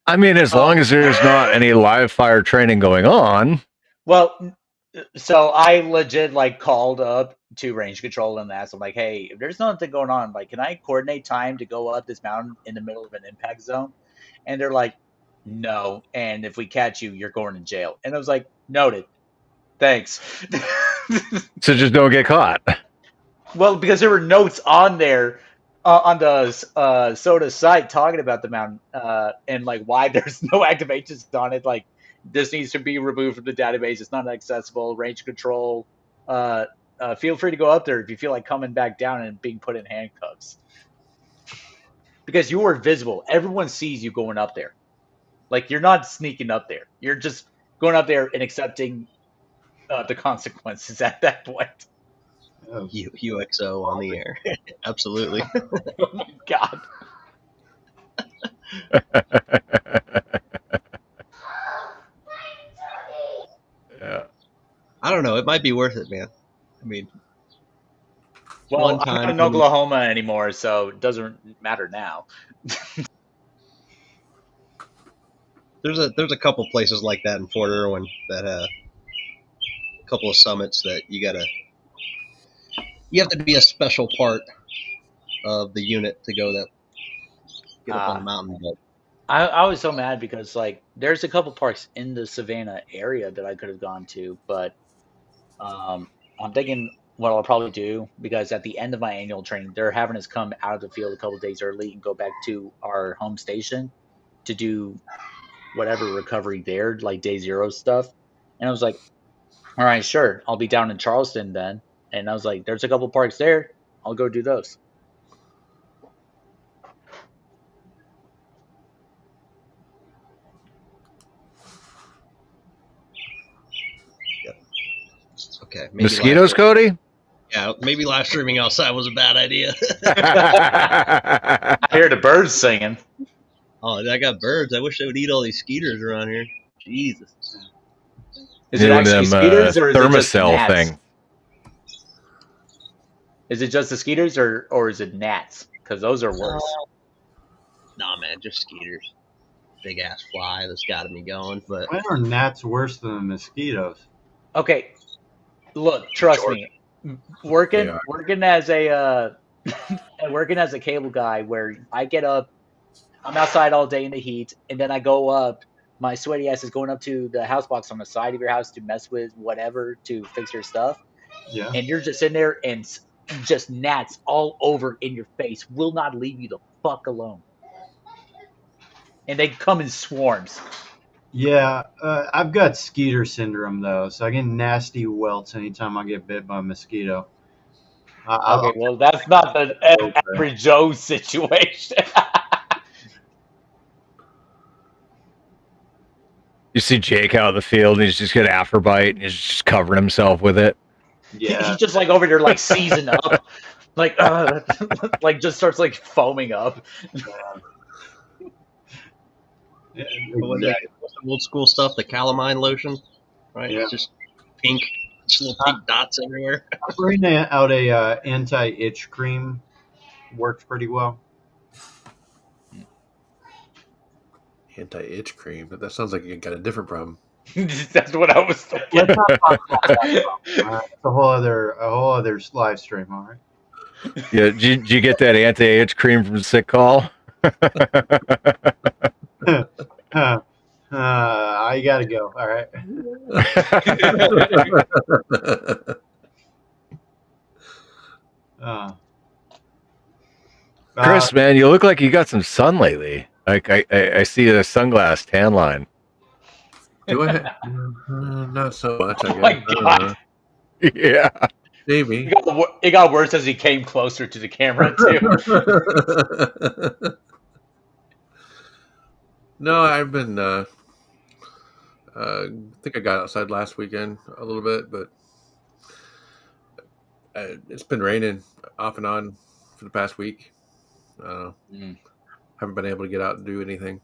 I mean, as long as there's not any live fire training going on. Well, so I legit like called up to range control and asked them like, hey, if there's nothing going on, like, can I coordinate time to go up this mountain in the middle of an impact zone? And they're like, no. And if we catch you, you're going to jail. And I was like, noted. Thanks. So just don't get caught. Well, because there were notes on there on the Soda site talking about the mountain and like why there's no activations on it. Like this needs to be removed from the database. It's not accessible. Range control. Feel free to go up there if you feel like coming back down and being put in handcuffs. Because you are visible. Everyone sees you going up there. Like you're not sneaking up there. You're just going up there and accepting the consequences at that point. UXO on the air. Absolutely. Oh my God. Yeah. I don't know. It might be worth it, man. I mean, well, one I'm time not in Oklahoma anymore, so it doesn't matter now. There's a couple places like that in Fort Irwin that a couple of summits that you have to be a special part of the unit to go that get up on the mountain. But I was so mad because like there's a couple parks in the Savannah area that I could have gone to, but I'm thinking what I'll probably do, because at the end of my annual training, they're having us come out of the field a couple of days early and go back to our home station to do whatever recovery there, like day zero stuff. And I was like, all right, sure, I'll be down in Charleston then. And I was like, there's a couple parks there. I'll go do those. okay, Mosquitoes, Cody? Yeah, maybe live streaming outside was a bad idea. I hear the birds singing. Oh, I got birds. I wish they would eat all these skeeters around here. Jesus. Is it actually skeeters or is it just thermocell gnats? thing? Is it just the skeeters or is it gnats? Because those are worse. Nah, man, just skeeters. Big ass fly that's got me going. But Why are gnats worse than the mosquitoes? Okay, look, trust me. Working as a working as a cable guy, where I get up, I'm outside all day in the heat, and then I go up. My sweaty ass is going up to the house box on the side of your house to mess with whatever to fix your stuff. Yeah. And you're just in there and just gnats all over in your face. Will not leave you the fuck alone. And they come in swarms. Yeah, I've got skeeter syndrome though, so I get nasty welts anytime I get bit by a mosquito. Okay, well, that's not the average Joe situation. You see Jake out of the field, and he's just got afterbite, and he's just covering himself with it. Yeah, he's just like over there, like seizing up, like just starts like foaming up. Yeah, what's the old school stuff? The calamine lotion, right? Yeah. It's just pink, just little pink dots everywhere. I'm bringing out a anti-itch cream. Works pretty well. Anti-itch cream, but that sounds like you got a different problem. That's what I was thinking. Let's not talk about that problem. It's a whole other live stream. All right. Yeah, did you get that anti-itch cream from Sick Call? I gotta go. All right. Chris, man, you look like you got some sun lately. Like I see a sunglass tan line. Do I? Not so much. I guess. My God. Yeah. Maybe. It got worse as he came closer to the camera too. No, I've been. I think I got outside last weekend a little bit, but it's been raining off and on for the past week. Haven't been able to get out and do anything.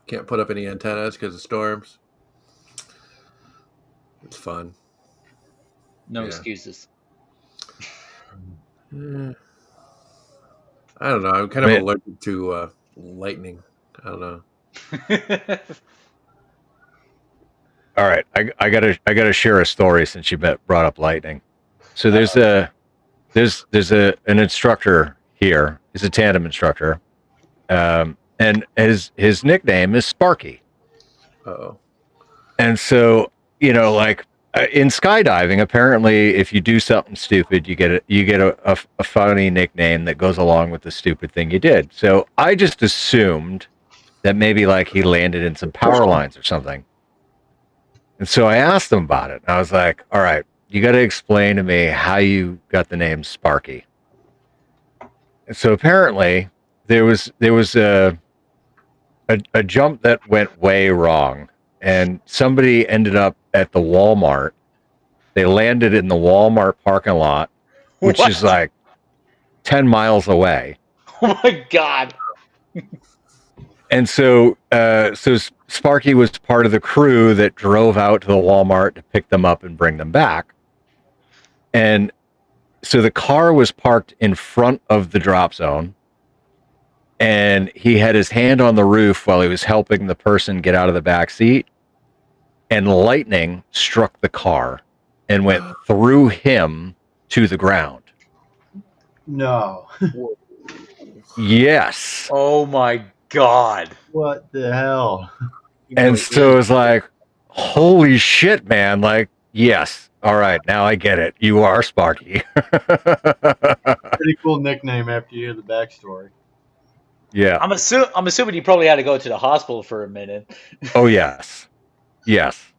Can't put up any antennas because of storms. It's fun. No Yeah. excuses. I don't know. I'm kind of allergic to lightning. I don't know. All right, I gotta share a story since you brought up lightning. So there's an instructor here. He's a tandem instructor, and his nickname is Sparky. Oh. And so, like in skydiving, apparently, if you do something stupid, you get a funny nickname that goes along with the stupid thing you did. So I just assumed that maybe like he landed in some power lines or something. And so I asked him about it. I was like, "All right, you got to explain to me how you got the name Sparky." And so apparently there was a jump that went way wrong, and somebody ended up at the Walmart. They landed in the Walmart parking lot, which What? is like 10 miles away. Oh my God. And so Sparky was part of the crew that drove out to the Walmart to pick them up and bring them back. And so the car was parked in front of the drop zone, and he had his hand on the roof while he was helping the person get out of the back seat, and lightning struck the car and went through him to the ground. No. Yes. Oh my God. What the hell? And so it was like, holy shit, man. Like, yes. All right. Now I get it. You are Sparky. Pretty cool nickname after you hear the backstory. Yeah. I'm assuming you probably had to go to the hospital for a minute. Oh, yes. Yes.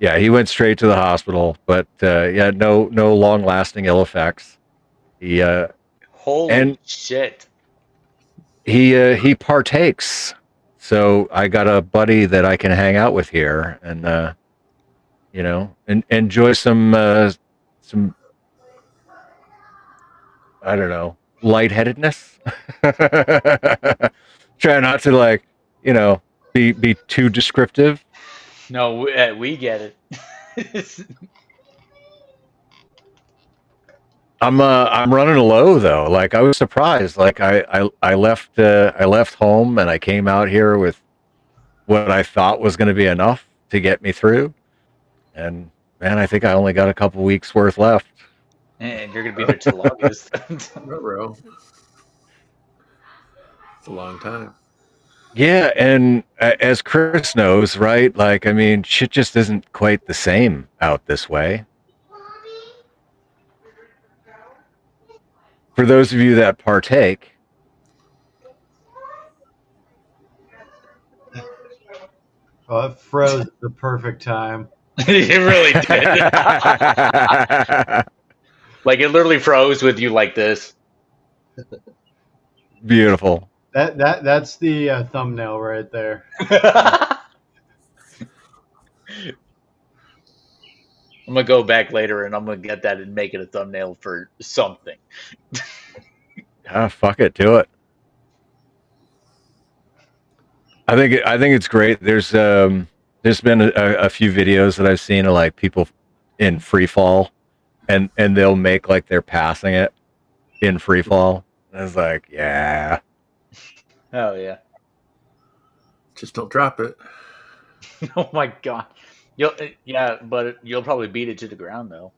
Yeah, he went straight to the hospital, but yeah, no long-lasting ill effects. He Holy shit. he partakes. So I got a buddy that I can hang out with here, and enjoy some I don't know, lightheadedness. Try not to be too descriptive. No, we get it. I'm running low though. Like I was surprised. Like I left home and I came out here with what I thought was going to be enough to get me through. And man, I think I only got a couple weeks worth left. And you're gonna be there till August. Bro. It's a long time. Yeah, and as Chris knows, right? Like, I mean, shit just isn't quite the same out this way. For those of you that partake, Oh, it froze at the perfect time. It really did. Like it literally froze with you like this. Beautiful. That's the thumbnail right there. I'm gonna go back later and I'm gonna get that and make it a thumbnail for something. Fuck it, do it. I think it's great. There's been a few videos that I've seen of like people in free fall, and they'll make like they're passing it in free fall. And it's like, yeah. Oh yeah. Just don't drop it. Oh my God. But you'll probably beat it to the ground though.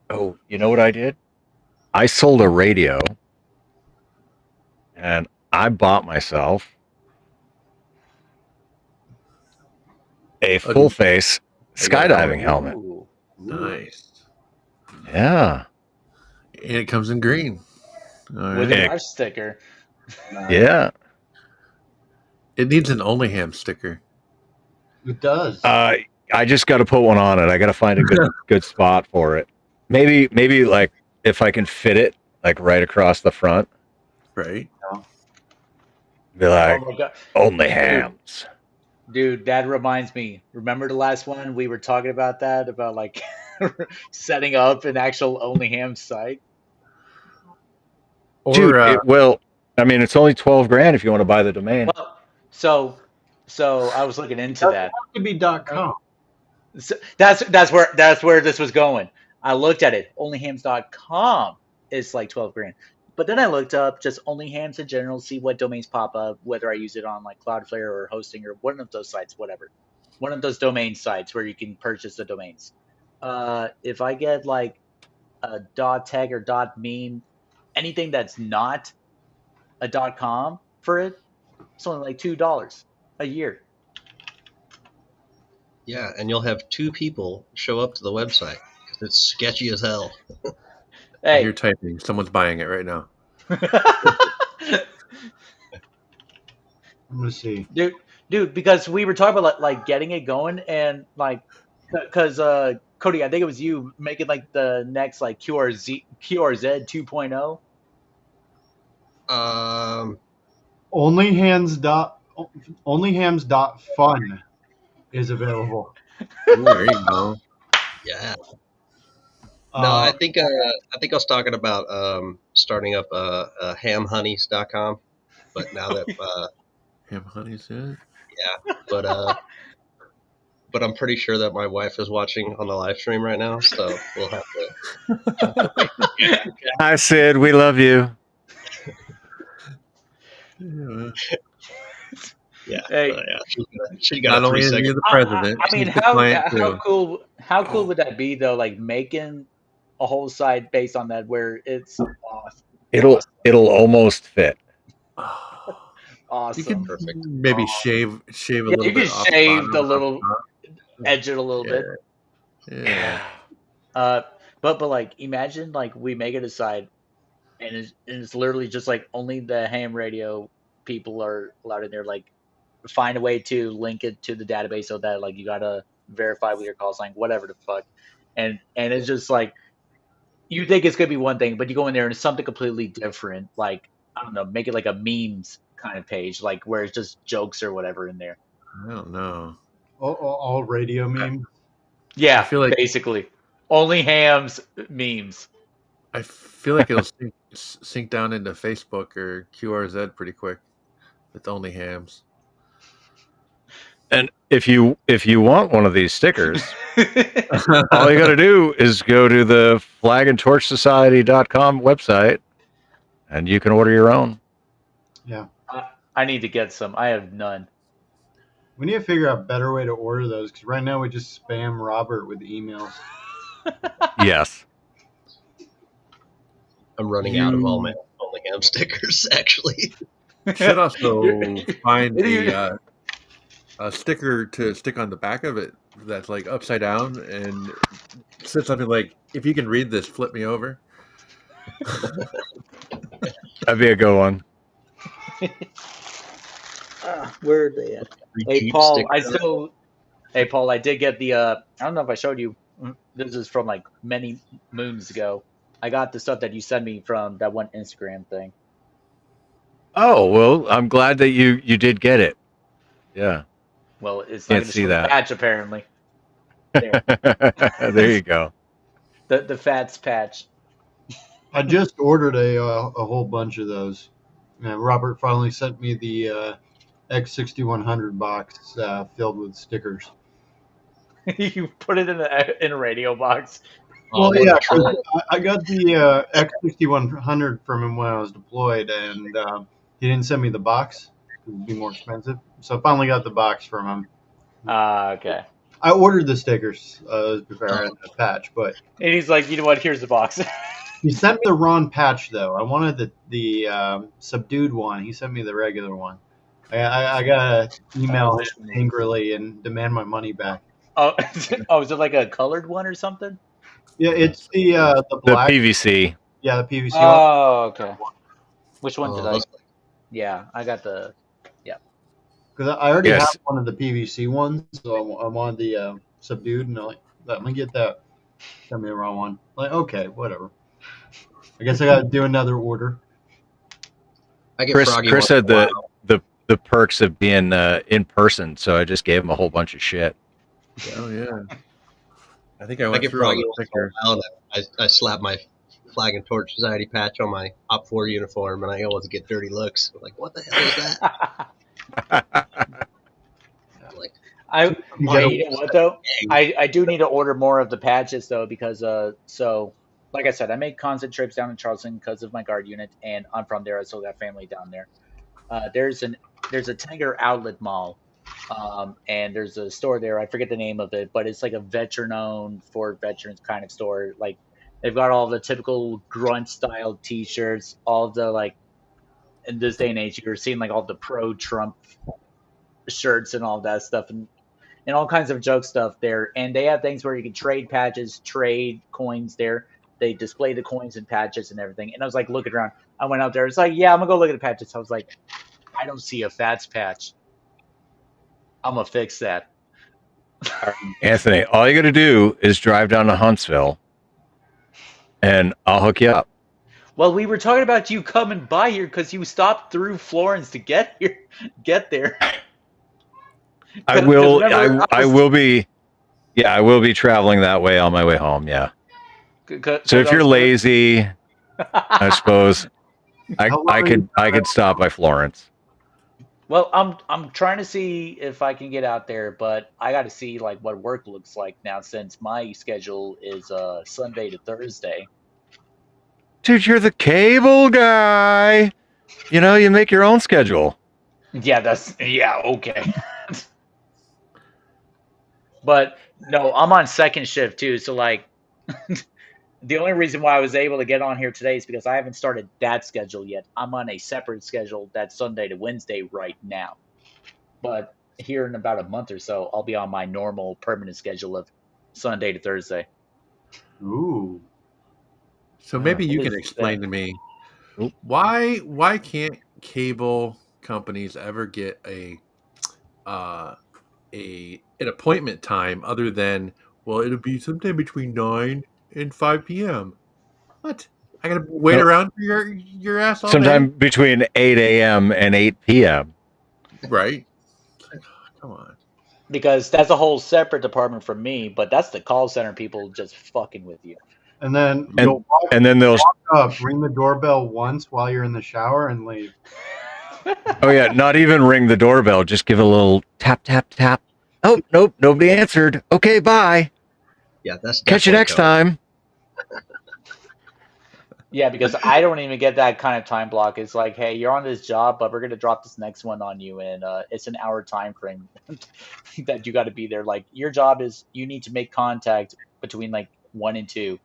Oh, you know what I did? I sold a radio, and I bought myself a full face skydiving helmet. Ooh. Nice. Yeah. And it comes in green. All With right. a Grouch sticker. Yeah. It needs an Only Ham sticker. It does. I just got to put one on it. I got to find a good spot for it. Maybe like if I can fit it like right across the front. Right. Be like, Oh my God. only hams. Dude, that reminds me. Remember the last one we were talking about that? About like setting up an actual Only Ham site? Or Dude, I mean, it's only $12,000 if you want to buy the domain. Well, so I was looking into that. It could be .com. So that's where this was going. I looked at it. Onlyhams.com is like 12 grand. But then I looked up just OnlyHams in general, see what domains pop up, whether I use it on like Cloudflare or hosting or one of those sites, whatever. One of those domain sites where you can purchase the domains. If I get like a .tag or .meme, anything that's not a .com for it, it's only like $2 a year. Yeah, and you'll have 2 people show up to the website because it's sketchy as hell. I hear Hey, typing. Someone's buying it right now. I'm gonna see. dude, because we were talking about like getting it going and like, because Cody, I think it was you making like the next like QRZ 2.0. Onlyhams.fun is available. Ooh, there you go. Yeah. No, Uh, I think I was talking about starting up hamhoneys.com, but now that Ham honey's it. but I'm pretty sure that my wife is watching on the live stream right now, so we'll have to. Hi, Sid. We love you. Yeah. Yeah, Hey. yeah. She got Not a only 3 is he second. the president, I mean, he's the client too. how cool would that be though? Like making a whole site based on that, where it's awesome. It'll almost fit. You Awesome. can Perfect. maybe shave a Yeah, little you bit can off shave the bottom, little up edge it a little bit. top. Yeah. But like imagine like we make it a site and it's literally just like only the ham radio people are allowed in there. Like find a way to link it to the database so that like you gotta verify with your call sign, whatever the fuck. And it's just like you think it's gonna be one thing, but you go in there and it's something completely different. Like I don't know, make it like a memes kind of page, like where it's just jokes or whatever in there. I don't know. all radio memes. Yeah, I feel like basically only hams memes. it'll sink down into Facebook or QRZ pretty quick with only hams. And if you want one of these stickers, all you got to do is go to the flagandtorchsociety.com website and you can order your own. Yeah, I need to get some. I have none. we need to figure out a better way to order those because right now we just spam Robert with emails. Yes. I'm running out of all my OnlyHam stickers, actually. Should also find a sticker to stick on the back of it that's like upside down and said something like, "If you can read this, flip me over." That'd be a good one. Where are they at? Hey Paul, I did get the I don't know if I showed you. This is from like many moons ago. I got the stuff that you sent me from that one Instagram thing. Oh, well, I'm glad that you did get it. Yeah. Well, it's not Can't going to see show that. the patch apparently. There. There you go. The fats patch. I just ordered a whole bunch of those, and Robert finally sent me the X6100 box filled with stickers. You put it in a radio box. Well, what yeah, a troll. I got the X6100 from him when I was deployed, and he didn't send me the box. It would be more expensive. So I finally got the box from him. Okay. I ordered the stickers before I had the patch, but And he's like, you know what? Here's the box. he sent me the wrong patch, though. I wanted the subdued one. He sent me the regular one. I got to email him angrily and demand my money back. Oh, is it like a colored one or something? Yeah, it's the The black. PVC. Yeah, the PVC one. Oh, okay. Which one did I? those- Yeah, I got the. Because I already Yes. have one of the PVC ones, so I wanted the subdued, and they're like, let me get that. Send me the wrong one. Like, okay, whatever. I guess I got to do another order. I get Chris froggy once said in a while. the perks of being in person, so I just gave him a whole bunch of shit. Oh yeah. I think I I went get through all froggy the once in a stickers. while, and I slap my Flag and Torch Society patch on my Op 4 uniform, and I always get dirty looks. I'm like, what the hell is that? I'm like, I You hey, get you know what though? I do need to order more of the patches though because so like I said, I make constant trips down to Charleston because of my guard unit, and I'm from there. I still got family down there. There's a Tanger outlet mall, and there's a store there. I forget the name of it, but it's like a veteran-owned for veterans kind of store. Like they've got all the typical grunt style T-shirts, all the like in this day and age, you're seeing like all the pro Trump shirts and all that stuff, and all kinds of joke stuff there. And they have things where you can trade patches, trade coins there. They display the coins and patches and everything. And I was like looking around. I went out there. It's like, yeah, I'm gonna go look at the patches. I was like, I don't see a Fats patch. I'm gonna fix that. Anthony, all you got to do is drive down to Huntsville, and I'll hook you up. Well, we were talking about you coming by here because you stopped through Florence to get here, get there. I 'Cause will. remember, I will be. Yeah, I will be traveling that way on my way home. Yeah. So if you're lazy, I suppose I could stop by Florence. Well, I'm trying to see if I can get out there, but I got to see like what work looks like now since my schedule is Sunday to Thursday. Dude, you're the cable guy. You know, you make your own schedule. Yeah, okay. But no, I'm on second shift too, so like the only reason why I was able to get on here today is because I haven't started that schedule yet. I'm on a separate schedule that's Sunday to Wednesday right now. But here in about a month or so, I'll be on my normal permanent schedule of Sunday to Thursday. Ooh. So maybe you can explain to me why can't cable companies ever get an appointment time other than, well, it'll be sometime between 9 and 5 p.m. What? I gotta wait around for your ass all Sometime day? between 8 a.m. and 8 p.m. Right? Come on. Because that's a whole separate department from me, but that's the call center people just fucking with you. And then and then they'll walk up, ring the doorbell once while you're in the shower, and leave. Oh yeah, not even ring the doorbell. Just give a little tap, tap, tap. Oh nope, nobody answered. Okay, bye. Yeah, that's Catch you next time. Yeah, because I don't even get that kind of time block. It's like, hey, you're on this job, but we're gonna drop this next one on you, and it's an hour time frame that you got to be there. Like your job is you need to make contact between like 1 and 2.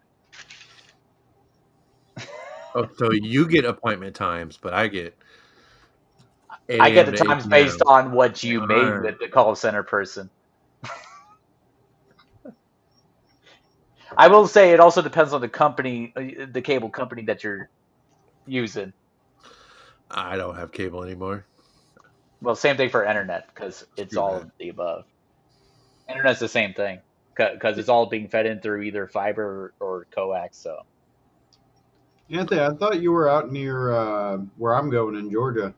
Oh, so you get appointment times, but I get. I get the times based on what you made Right. with the call center person. I will say it also depends on the company, the cable company that you're using. I don't have cable anymore. Well, same thing for internet because it's Screw all that. of the above. Internet's the same thing because it's all being fed in through either fiber or coax. So Anthony, I thought you were out near where I'm going in Georgia.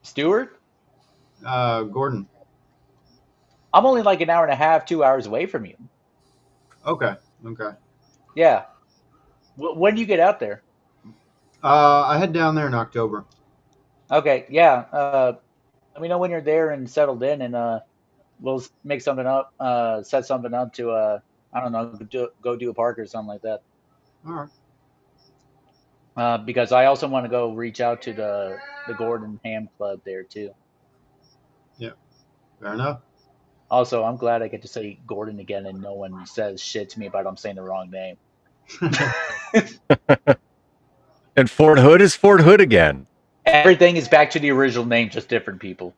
Stewart, Gordon. I'm only like an hour and a half, 2 hours away from you. Okay. Yeah. When do you get out there? I head down there in October. Okay. Yeah. Let me know when you're there and settled in, and we'll make something up. Set something up to I don't know, go do a park or something like that. All right. Because I also want to go reach out to the Gordon Ham Club there too. Yeah. Fair enough. Also, I'm glad I get to say Gordon again, and no one says shit to me about I'm saying the wrong name. And Fort Hood is Fort Hood again. Everything is back to the original name, just different people.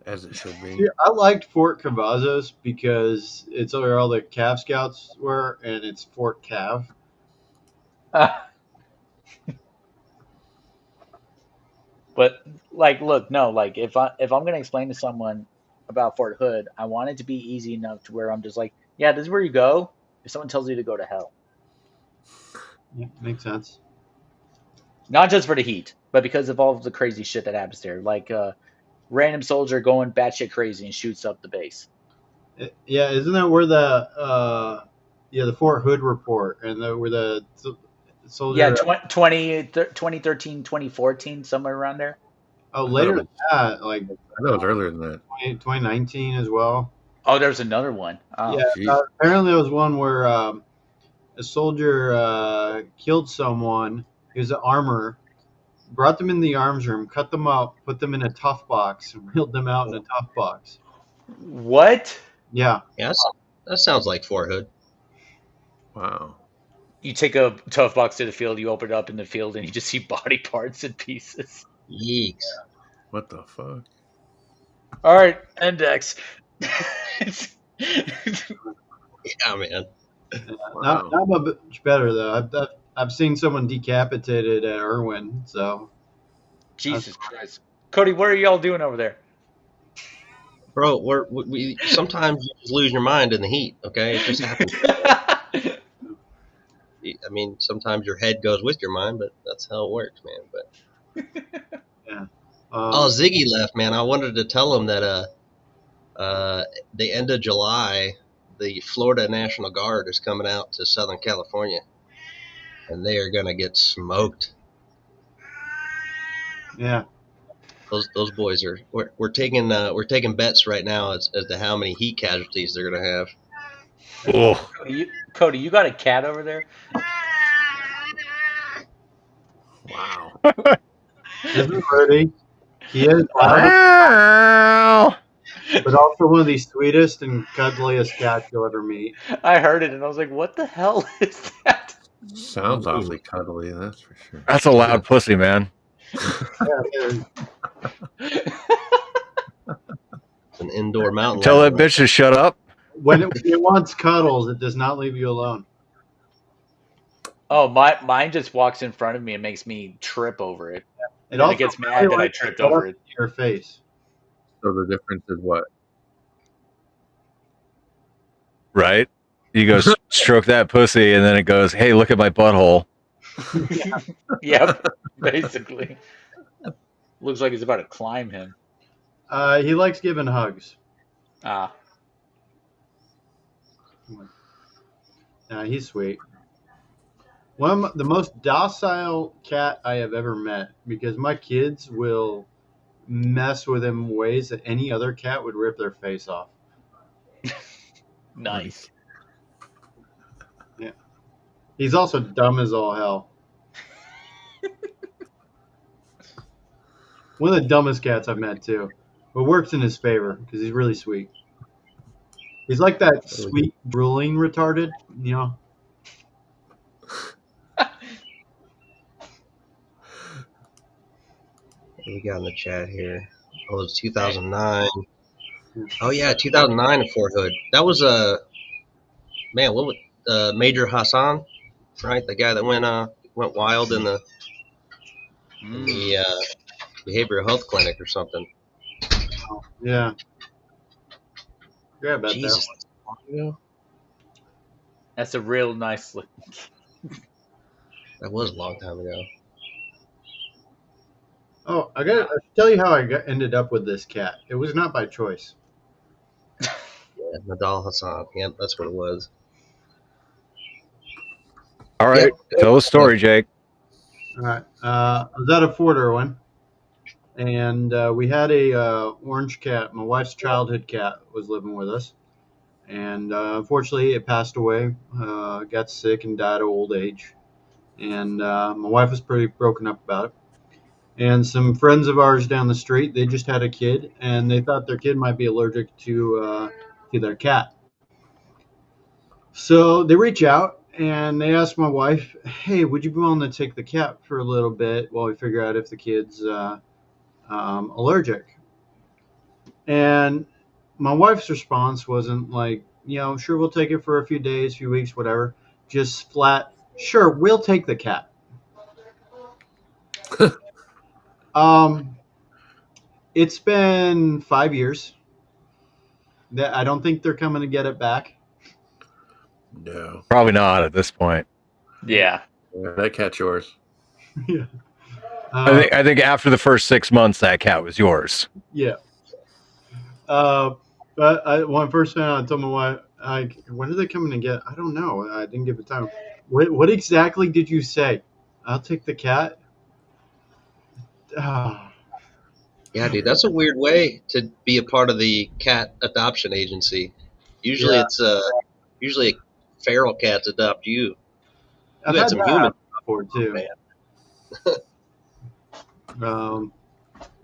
As it should be. Yeah, I liked Fort Cavazos because it's where all the Cav Scouts were, and it's Fort Cav. But like, look, no, like if I'm gonna explain to someone about Fort Hood, I want it to be easy enough to where I'm just like, yeah, this is where you go. If someone tells you to go to hell, Yeah, makes sense. not just for the heat, but because of all of the crazy shit that happens there, like random soldier going batshit crazy and shoots up the base. Yeah, isn't that where the Fort Hood report and where the soldier? Yeah, 2013, 2014, somewhere around there. Oh, I later thought than that, like it was earlier than that. 2019 as well. Oh, there's another one. Oh. Yeah, Jeez. apparently there was one where a soldier killed someone. He was an armorer. Brought them in the arms room, cut them up, put them in a tough box, and reeled them out in a tough box. What? Yeah. Yeah, that sounds like Fort Hood. Wow. You take a tough box to the field, you open it up in the field, and you just see body parts and pieces. Yeeks. What the fuck? All right, index. Yeah, man. Wow. Not much better though. I've seen someone decapitated at Irwin. So Jesus Christ, Cody, what are y'all doing over there? Bro, we sometimes you just lose your mind in the heat, okay? It just happens. I mean, sometimes your head goes with your mind, but that's how it works, man. But yeah. oh, Ziggy left, man. I wanted to tell him that the end of July, the Florida National Guard is coming out to Southern California, and they are gonna get smoked. Yeah. Those boys are. We're taking bets right now as to how many heat casualties they're gonna have. Oh, Cody, you got a cat over there? Wow. This is Birdie. He is loud, wow. but also one of the sweetest and cuddliest cats you'll ever meet. I heard it and I was like, "What the hell is that?" Sounds awfully cuddly, that's for sure. That's a loud pussy, man. Yeah, It's an indoor mountain Tell that lion. bitch to shut up. when it wants cuddles, it does not leave you alone. Oh, mine just walks in front of me and makes me trip over it. It Then also it gets mad that I tripped over it. Your face. So the difference is what? Right? You go stroke that pussy, and then it goes, "Hey, look at my butthole." Yep, basically. Looks like he's about to climb him. He likes giving hugs. Ah, He's sweet. One of the most docile cat I have ever met, because my kids will mess with him in ways that any other cat would rip their face off. nice. Yeah. He's also dumb as all hell. One of the dumbest cats I've met too, but works in his favor because he's really sweet. He's like that sweet drooling retarded, you know. What do we got in the chat here? Oh, it's 2009. Oh yeah, 2009 in Fort Hood. That was man. What was Major Hassan, right? The guy that went wild in the behavioral health clinic or something. Yeah. Yeah, about Jesus. that. That's a real nice look. That was a long time ago. Oh, I gotta tell you how I ended up with this cat. It was not by choice. Yeah, Nadal Hassan. Yep, that's what it was. All right, tell the story, Jake. All right. I was at a Fort Irwin, and we had a orange cat. My wife's childhood cat was living with us, and unfortunately, it passed away. Got sick and died of old age, and my wife was pretty broken up about it. And some friends of ours down the street, they just had a kid, and they thought their kid might be allergic to their cat. So they reach out and they ask my wife, "Hey, would you be willing to take the cat for a little bit while we figure out if the kid's allergic?" And my wife's response wasn't like, sure, we'll take it for a few days, few weeks, whatever. Just flat, sure, we'll take the cat. It's been 5 years. That I don't think they're coming to get it back. No. Probably not at this point. Yeah. That cat's yours. Yeah. I think after the first 6 months, that cat was yours. Yeah. But when I first found out, I told my wife, when are they coming to get? I don't know. I didn't give it time. What exactly did you say? I'll take the cat. Yeah, dude, that's a weird way to be a part of the cat adoption agency. Usually Yeah. it's usually feral cats adopt you. I've You had had some that human happen before too. man.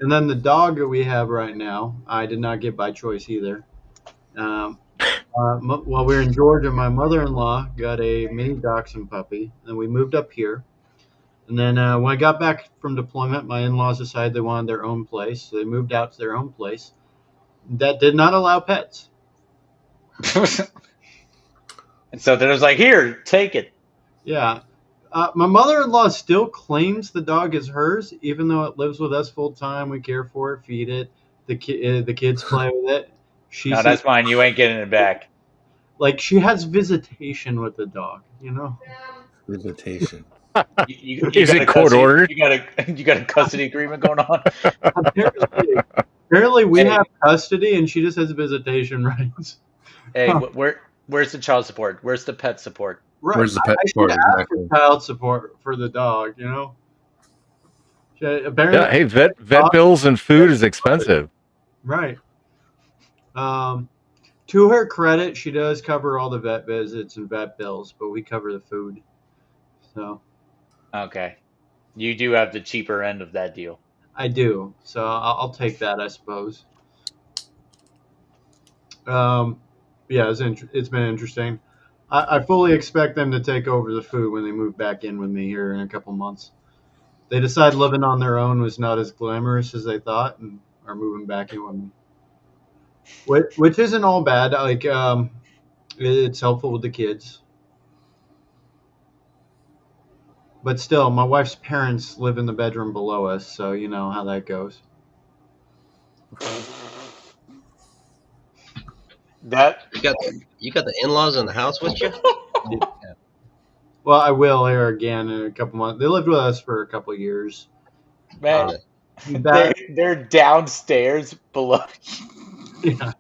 And then the dog that we have right now, I did not get by choice either. Um, while we were in Georgia, my mother-in-law got a mini dachshund puppy, and we moved up here. And then when I got back from deployment, my in-laws decided they wanted their own place, so they moved out to their own place. That did not allow pets. And so then it was like, here, take it. Yeah. My mother-in-law still claims the dog is hers, even though it lives with us full time. We care for it, feed it. The kids play with it. She No, says, that's mine. You ain't getting it back. like, she has visitation with the dog. You know. Visitation. You Is got it a court custody, ordered? you got a custody agreement going on. Apparently, we Hey. have custody, and she just has visitation rights. Hey, where's the child support? Where's the pet support? Right. Where's the pet I support should ask exactly? for child support for the dog. You know. Apparently, Yeah. Hey, vet bills and food is expensive. right. To her credit, she does cover all the vet visits and vet bills, but we cover the food. So Okay, you do have the cheaper end of that deal. I do. So I'll take that, I suppose. Yeah, it's been interesting. I fully expect them to take over the food when they move back in with me here in a couple months. They decide living on their own was not as glamorous as they thought, and are moving back in with me. Which isn't all bad. Like it's helpful with the kids. But still, my wife's parents live in the bedroom below us, so you know how that goes. That You got the in-laws in the house with you? Well, I will here again in a couple months. They lived with us for a couple of years. man, That, they're downstairs below. yeah.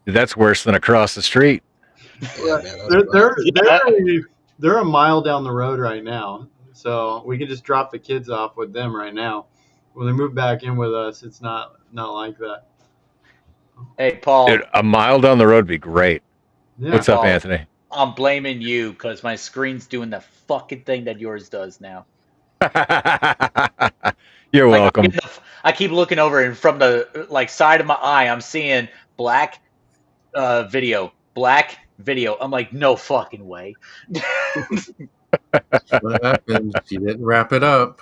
That's worse than across the street. Yeah, man, that's They're a mile down the road right now, so we can just drop the kids off with them right now. When they move back in with us, it's not like that. Hey, Paul. Dude, a mile down the road would be great. Yeah. What's up, Paul, Anthony? I'm blaming you because my screen's doing the fucking thing that yours does now. You're Like, welcome. I keep looking over, and from the side of my eye, I'm seeing black video, black video. I'm like, no fucking way. What happened? You didn't wrap it up.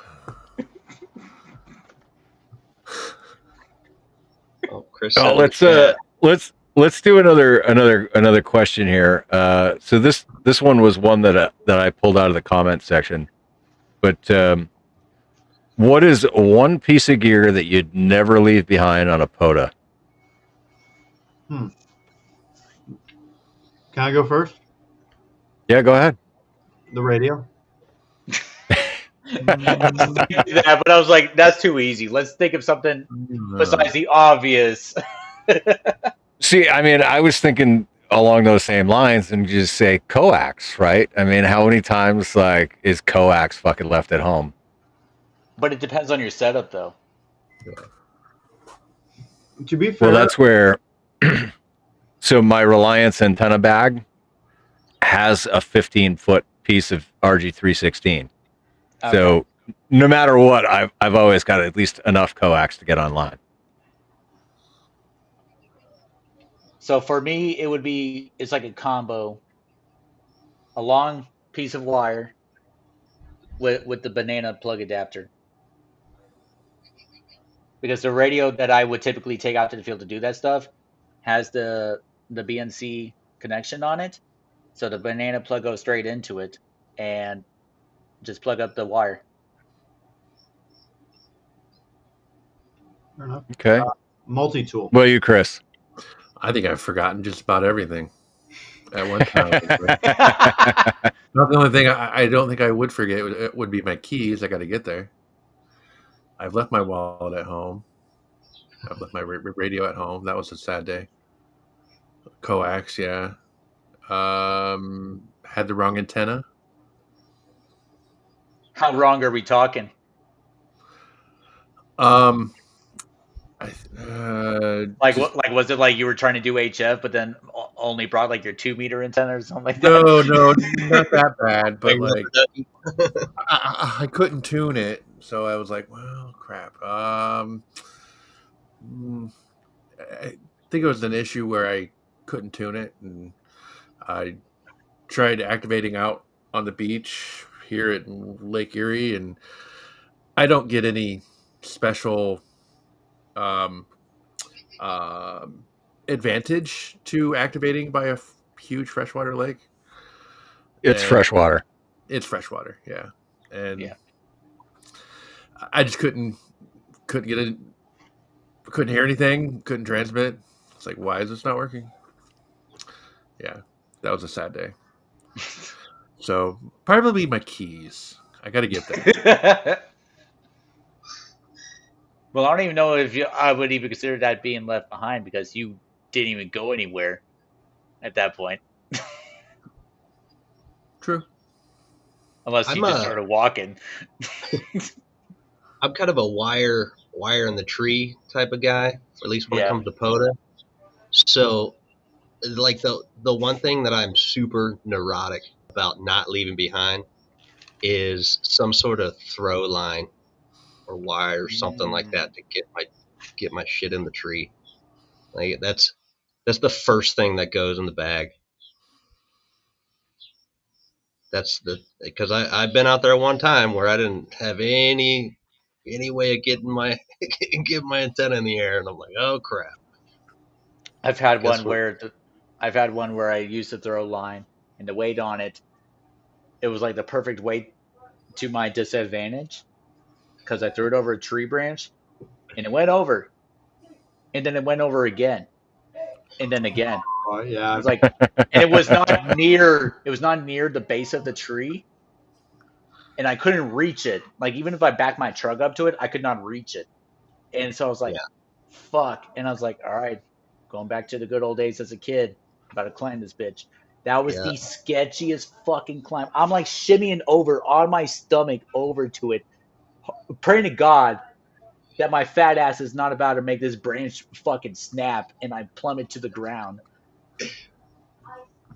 Oh, Chris. Oh, let's do another question here. So this one was one that I pulled out of the comment section. But what is one piece of gear that you'd never leave behind on a POTA? Can I go first? Yeah, go ahead. The radio. Yeah, but I was like, that's too easy. Let's think of something besides the obvious. See, I mean, I was thinking along those same lines and just say coax, right? I mean, how many times is coax fucking left at home? But it depends on your setup, though. To be fair, Well, that's where. So my Reliance antenna bag has a 15-foot piece of RG316. Okay. So no matter what, I've always got at least enough coax to get online. So for me, it's like a combo. A long piece of wire with the banana plug adapter. Because the radio that I would typically take out to the field to do that stuff has the BNC connection on it. So the banana plug goes straight into it and just plug up the wire. fair enough. Okay. Multi-tool. What about you, Chris? I think I've forgotten just about everything at one time. Not the only thing I don't think I would forget would be my keys. I got to get there. I've left my wallet at home. I've left my radio at home. That was a sad day. Coax, yeah. Had the wrong antenna. How wrong are we talking? Um, Like what? Like was it like you were trying to do HF, but then only brought like your 2-meter antenna or something like that? No, not that bad. But Big like, rubber ducky. I couldn't tune it, so I was like, well, crap. I think it was an issue where I couldn't tune it, and I tried activating out on the beach here at Lake Erie, and I don't get any special um, advantage to activating by a huge freshwater lake. It's And freshwater. It's freshwater, yeah. And Yeah. I just couldn't get it, couldn't hear anything, couldn't transmit. It's like, why is this not working? Yeah, that was a sad day. So probably my keys. I got to get that. Well, I don't even know if I would even consider that being left behind because you didn't even go anywhere at that point. True. Unless you just started walking. I'm kind of a wire in the tree type of guy, at least when it comes to POTA. So, like the one thing that I'm super neurotic about not leaving behind is some sort of throw line or wire or something like that to get my shit in the tree. Like that's the first thing that goes in the bag. That's because I've been out there one time where I didn't have any way of getting my antenna in the air, and I'm like, oh crap. I've had one where I used to throw line, and the weight on it, it was like the perfect weight to my disadvantage because I threw it over a tree branch, and it went over, and then it went over again, and then again. Oh, yeah. It was like, and it was not near the base of the tree, and I couldn't reach it. Like even if I backed my truck up to it, I could not reach it. And so I was like, fuck. And I was like, all right, going back to the good old days as a kid, about to climb this bitch. That was the sketchiest fucking climb. I'm like shimmying over on my stomach over to it, praying to God that my fat ass is not about to make this branch fucking snap and I plummet to the ground.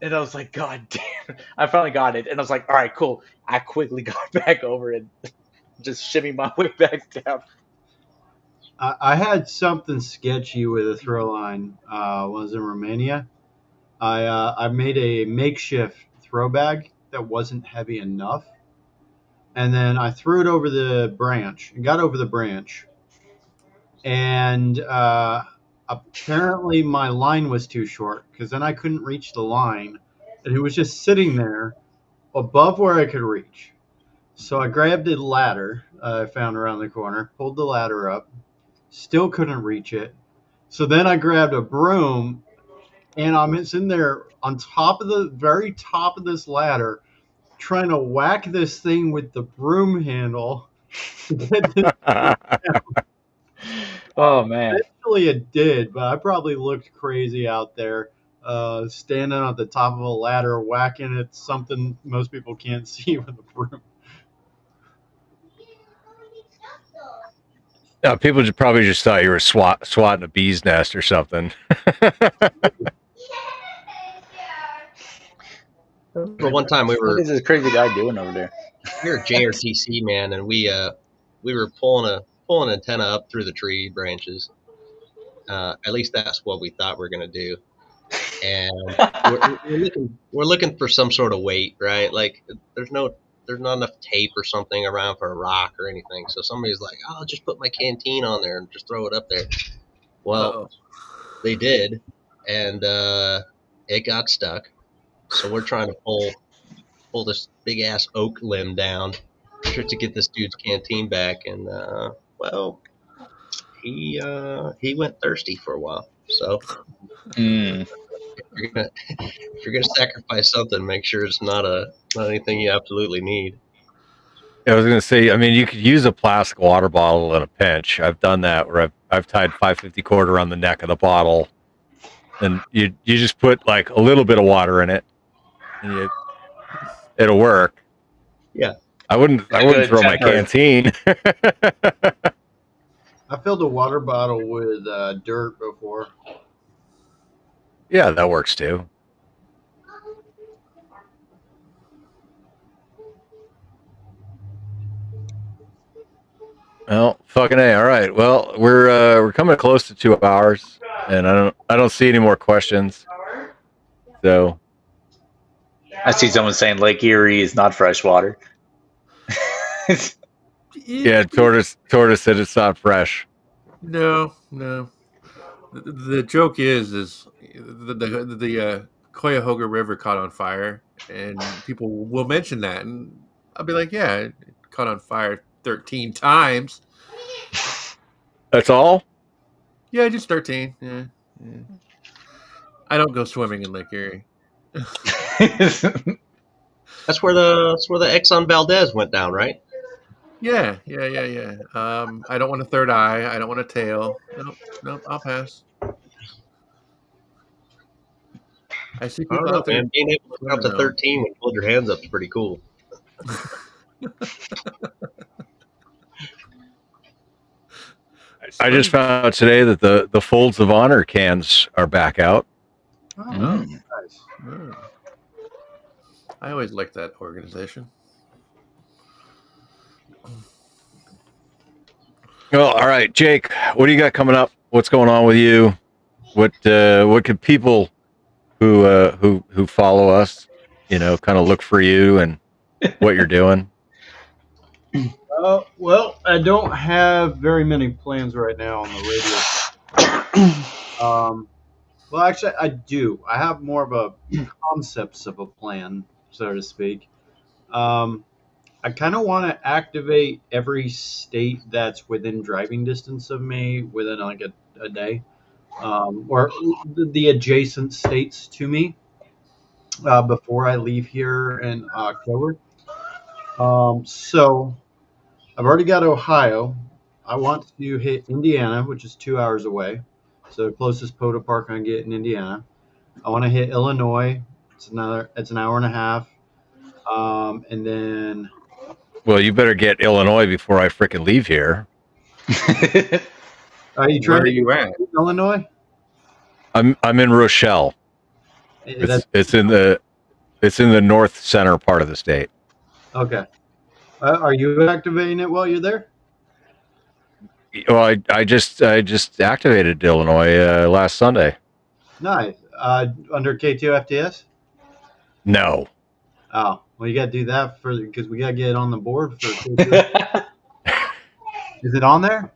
And I was like, God damn. I finally got it. And I was like, all right, cool. I quickly got back over it. Just shimmy my way back down. I had something sketchy with a throw line. When I was in Romania. I made a makeshift throw bag that wasn't heavy enough. And then I threw it over the branch and got over the branch. And apparently my line was too short because then I couldn't reach the line. And it was just sitting there above where I could reach. So I grabbed a ladder I found around the corner, pulled the ladder up, still couldn't reach it. So then I grabbed a broom, and I'm sitting there on top of the very top of this ladder, trying to whack this thing with the broom handle to get this down. Oh man! Eventually it did, but I probably looked crazy out there, standing at the top of a ladder, whacking at something most people can't see with a broom. No, people probably just thought you were swatting a bee's nest or something. The one time what is this crazy guy doing over there? We were JRTC, man, and we were pulling an antenna up through the tree branches. At least that's what we thought we were gonna do. And we're looking for some sort of weight, right? Like there's not enough tape or something around for a rock or anything. So somebody's like, "Oh, I'll just put my canteen on there and just throw it up there." Well, they did, and it got stuck. So we're trying to pull this big ass oak limb down to get this dude's canteen back, and well, he went thirsty for a while. So if you're gonna sacrifice something, make sure it's not anything you absolutely need. I was going to say, I mean, you could use a plastic water bottle in a pinch. I've done that where I've tied 550 cord around the neck of the bottle, and you just put like a little bit of water in it, and it'll work. Yeah, I wouldn't throw my canteen. I filled a water bottle with dirt before. Yeah, that works too. Well, fucking A. All right. Well, we're coming close to 2 hours, and I don't see any more questions. So I see someone saying Lake Erie is not fresh water. yeah, tortoise said it's not fresh. No. The joke is the Cuyahoga River caught on fire, and people will mention that, and I'll be like, yeah, it caught on fire 13 times. That's all? Yeah, just 13. Yeah. I don't go swimming in Lake Erie. That's where the Exxon Valdez went down, right? Yeah. I don't want a third eye. I don't want a tail. Nope. I'll pass. I see I don't people know, out there man. Being able to count swimming to though. 13 when you hold your hands up is pretty cool. I just found out today that the Folds of Honor cans are back out. Oh, Mm. nice. Oh. I always liked that organization. Well, all right, Jake, what do you got coming up? What's going on with you? What could people who follow us, kind of look for you and what you're doing? Well, I don't have very many plans right now on the radio. Well, actually, I do. I have more of a concepts of a plan, so to speak. I kind of want to activate every state that's within driving distance of me within like a day, or the adjacent states to me before I leave here in October. So I've already got Ohio. I want to hit Indiana, which is 2 hours away. So the closest POTA park I can get in Indiana. I want to hit Illinois. It's an hour and a half. And then Well, you better get Illinois before I frickin' leave here. are you Where trying are to you at? get Illinois? I'm in Rochelle. It's in the north center part of the state. Okay. Are you activating it while you're there? Well, I just activated Illinois last Sunday. Nice. Under K2 FTS? No. Oh, well, you got to do that because we got to get it on the board for K2. Is it on there?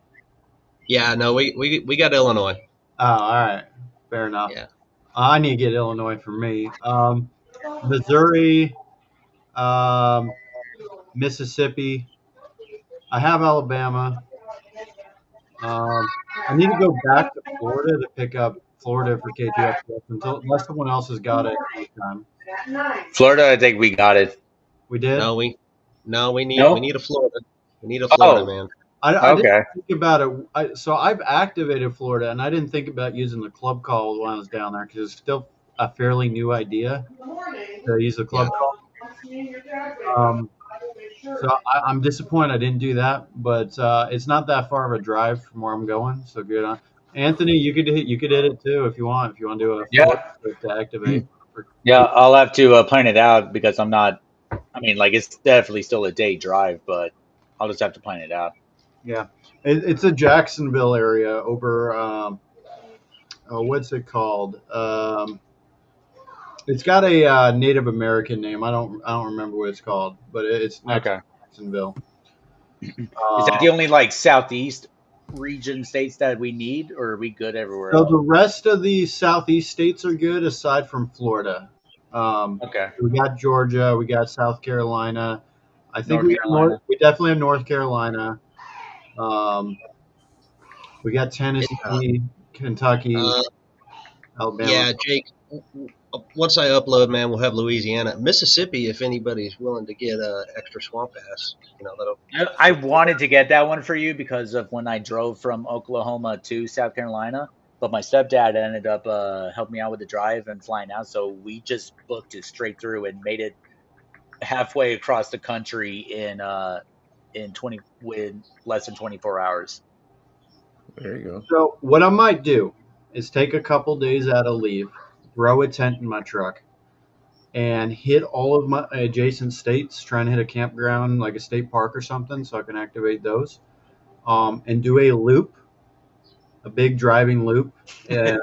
Yeah, no, we got Illinois. Oh, all right. Fair enough. Yeah. I need to get Illinois for me. Missouri, Mississippi. I have Alabama. I need to go back to Florida to pick up Florida for K2 FTS unless someone else has got it this time. Florida, I think we got it. We did? No, we need No? we need a Florida. We need a Florida, Oh. man. I Okay. didn't think about it. So I've activated Florida, and I didn't think about using the club call when I was down there because it's still a fairly new idea to use the club call. So I'm disappointed I didn't do that, but it's not that far of a drive from where I'm going. So good on Anthony. You could hit it too if you want. If you want to do a Florida trip to activate. Yeah, I'll have to plan it out because I'm not. I mean, like it's definitely still a day drive, but I'll just have to plan it out. Yeah, it's a Jacksonville area over. What's it called? It's got a Native American name. I don't remember what it's called, but it's next to Jacksonville. Is that the only like southeast region states that we need, or are we good everywhere So else? the rest of the southeast states are good aside from Florida. Okay. We got Georgia. We got South Carolina. I think North Carolina. we definitely have North Carolina. We got Tennessee, Kentucky, Alabama. Yeah, Jake. Once I upload, man, we'll have Louisiana, Mississippi. If anybody's willing to get extra swamp ass, that'll. I wanted to get that one for you because of when I drove from Oklahoma to South Carolina, but my stepdad ended up helping me out with the drive and flying out, so we just booked it straight through and made it halfway across the country in less than 24 hours. There you go. So what I might do is take a couple days out of leave, throw a tent in my truck, and hit all of my adjacent states, trying to hit a campground like a state park or something so I can activate those, and do a loop, a big driving loop, and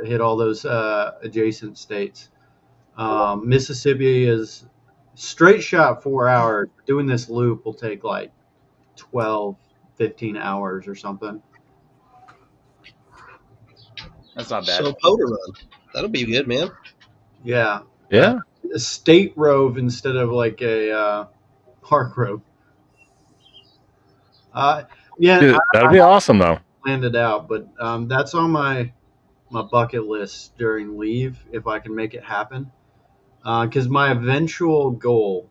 hit all those adjacent states. Mississippi is straight shot 4 hours. Doing this loop will take like 12, 15 hours or something. That's not bad. So Poda Run. That'll be good, man. Yeah. Yeah. A state rove instead of like a park rove. Yeah, Dude, that'd be awesome though. planned it out, but that's on my bucket list during leave if I can make it happen. Because my eventual goal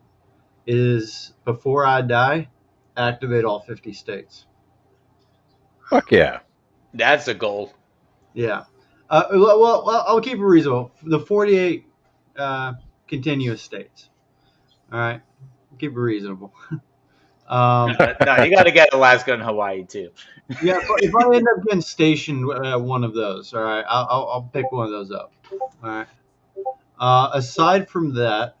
is before I die, activate all 50 states. Fuck yeah. That's a goal. Yeah. Well, I'll keep it reasonable. The 48 continuous states. All right. Keep it reasonable. No, you got to get Alaska and Hawaii too. Yeah, if I end up getting stationed at one of those, all right, I'll pick one of those up. All right. Aside from that,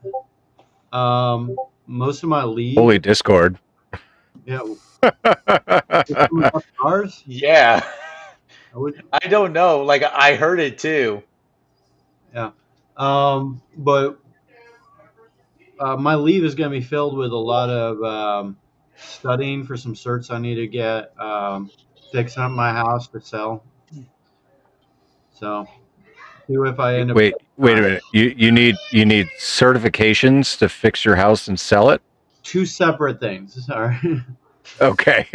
most of my leave. Holy Discord. Yeah. Ours? Yeah. I don't know. Like I heard it too. Yeah. But my leave is going to be filled with a lot of studying for some certs I need to get, fixing up my house to sell. So, see if I end up. Wait a minute. You need certifications to fix your house and sell it? Two separate things. Sorry. Okay.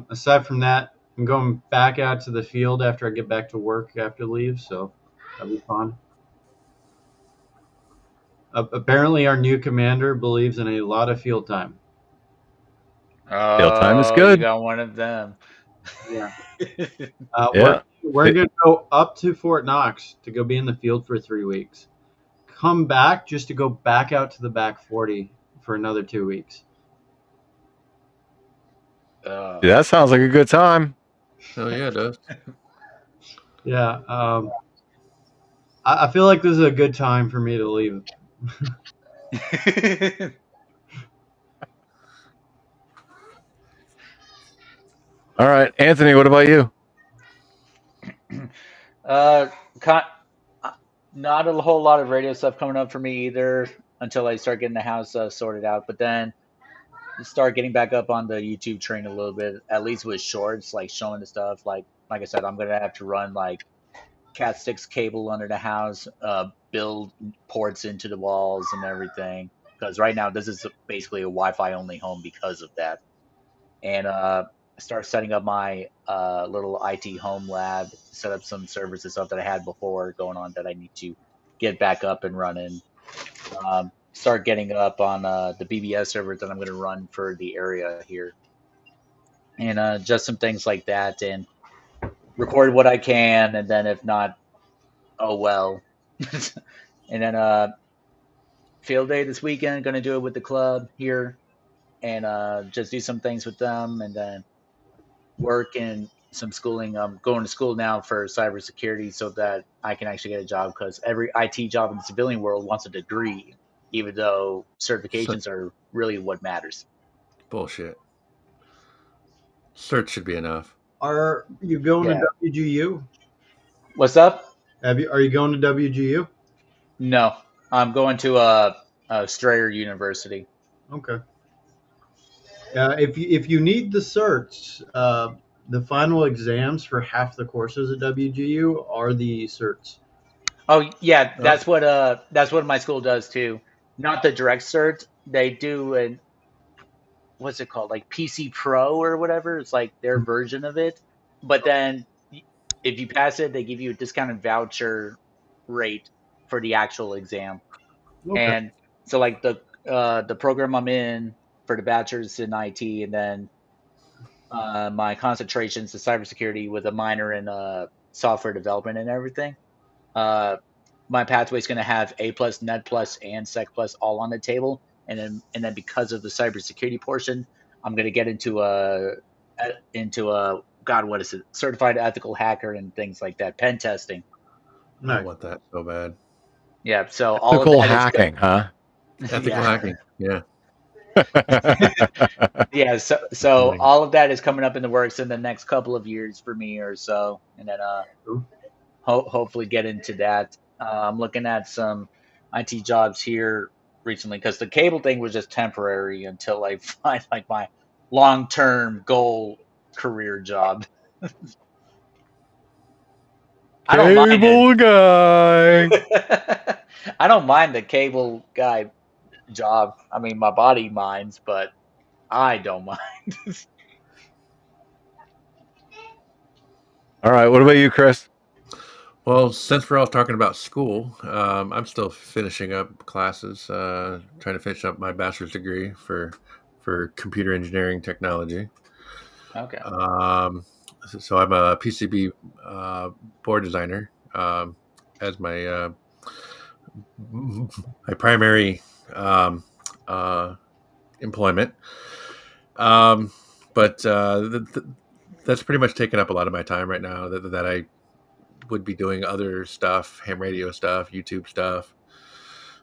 Aside from that, I'm going back out to the field after I get back to work after leave, so that'll be fun. Apparently, our new commander believes in a lot of field time. Field time is good. You got one of them. Yeah. Yeah. We're going to go up to Fort Knox to go be in the field for 3 weeks. Come back just to go back out to the back 40 for another 2 weeks. Dude, that sounds like a good time. Oh yeah, it does. Yeah. I feel like this is a good time for me to leave. All right, Anthony, what about you? Not a whole lot of radio stuff coming up for me either until I start getting the house sorted out. But then start getting back up on the YouTube train a little bit, at least with shorts, like showing the stuff. Like I said, I'm gonna have to run like Cat 6 cable under the house, build ports into the walls and everything. Because right now this is basically a Wi-Fi only home because of that. And start setting up my little IT home lab, set up some servers and stuff that I had before going on that I need to get back up and running. Start getting up on the BBS server that I'm going to run for the area here. And just some things like that, and record what I can, and then if not, oh well. And then field day this weekend, going to do it with the club here, and just do some things with them, and then work and some schooling. I'm going to school now for cybersecurity so that I can actually get a job, because every IT job in the civilian world wants a degree, even though certifications are really what matters. Bullshit. Cert should be enough. Are you going to WGU? What's up? Are you going to WGU? No, I'm going to Strayer University. Okay. If you need the certs, the final exams for half the courses at WGU are the certs. Oh yeah, that's what my school does too. Not the direct cert. They do an what's it called, like PC Pro or whatever. It's like their version of it. But then if you pass it, they give you a discounted voucher rate for the actual exam. Okay. And so like the program I'm in for the bachelor's in IT, and then my concentrations in cybersecurity with a minor in software development and everything. my pathway is going to have A plus, Net plus, and Sec plus all on the table, and then because of the cybersecurity portion, I'm going to get into a God, what is it? Certified ethical hacker and things like that, pen testing. I want that so bad. Yeah, so all of Ethical that hacking, huh? Ethical hacking, yeah. Yeah, so all of that is coming up in the works in the next couple of years for me or so, and then hopefully get into that. I'm looking at some IT jobs here recently because the cable thing was just temporary until I find like my long-term goal career job. I don't mind Cable guy. I don't mind the cable guy job. I mean, my body minds, but I don't mind. All right. What about you, Chris? Well, since we're all talking about school, I'm still finishing up classes, trying to finish up my bachelor's degree for computer engineering technology. Okay. So I'm a PCB board designer as my my primary employment. But that's pretty much taken up a lot of my time right now. That I would be doing other stuff, ham radio stuff, YouTube stuff.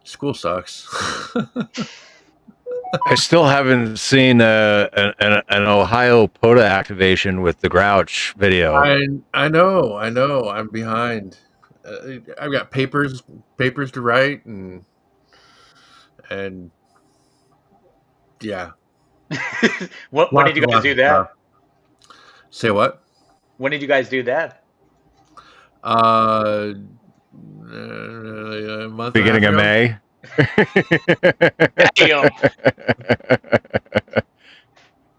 School sucks. I still haven't seen an Ohio POTA activation with the Grouch video. I know. I'm behind. I've got papers to write, and yeah. When did you guys do that? Say what? When did you guys do that? A month Beginning of May. Damn.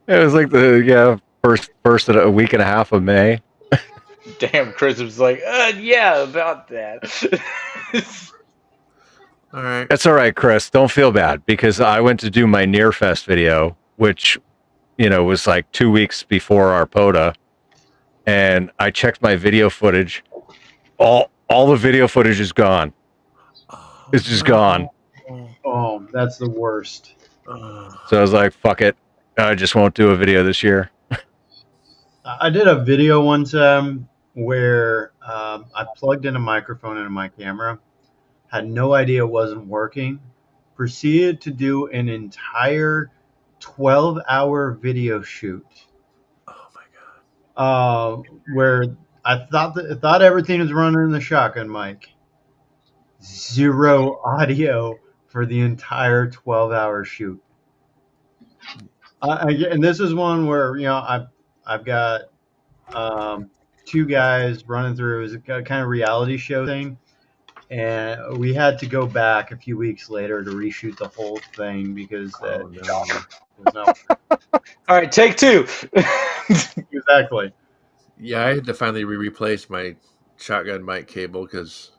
It was like the first of a week and a half of May. Damn, Chris was like, yeah, about that. All right. That's all right, Chris. Don't feel bad because I went to do my Nearfest video, which was like 2 weeks before our POTA, and I checked my video footage. All the video footage is gone. It's just gone. Oh, that's the worst. So I was like, fuck it. I just won't do a video this year. I did a video one time where I plugged in a microphone into my camera, had no idea it wasn't working, proceeded to do an entire 12-hour video shoot. Oh my god! Where I thought everything was running in the shotgun mic. Zero audio for the entire 12-hour shoot. And this is one where I've got two guys running through. It was a kind of reality show thing, and we had to go back a few weeks later to reshoot the whole thing because All right, take two. Exactly. Yeah, I had to finally replace my shotgun mic cable because.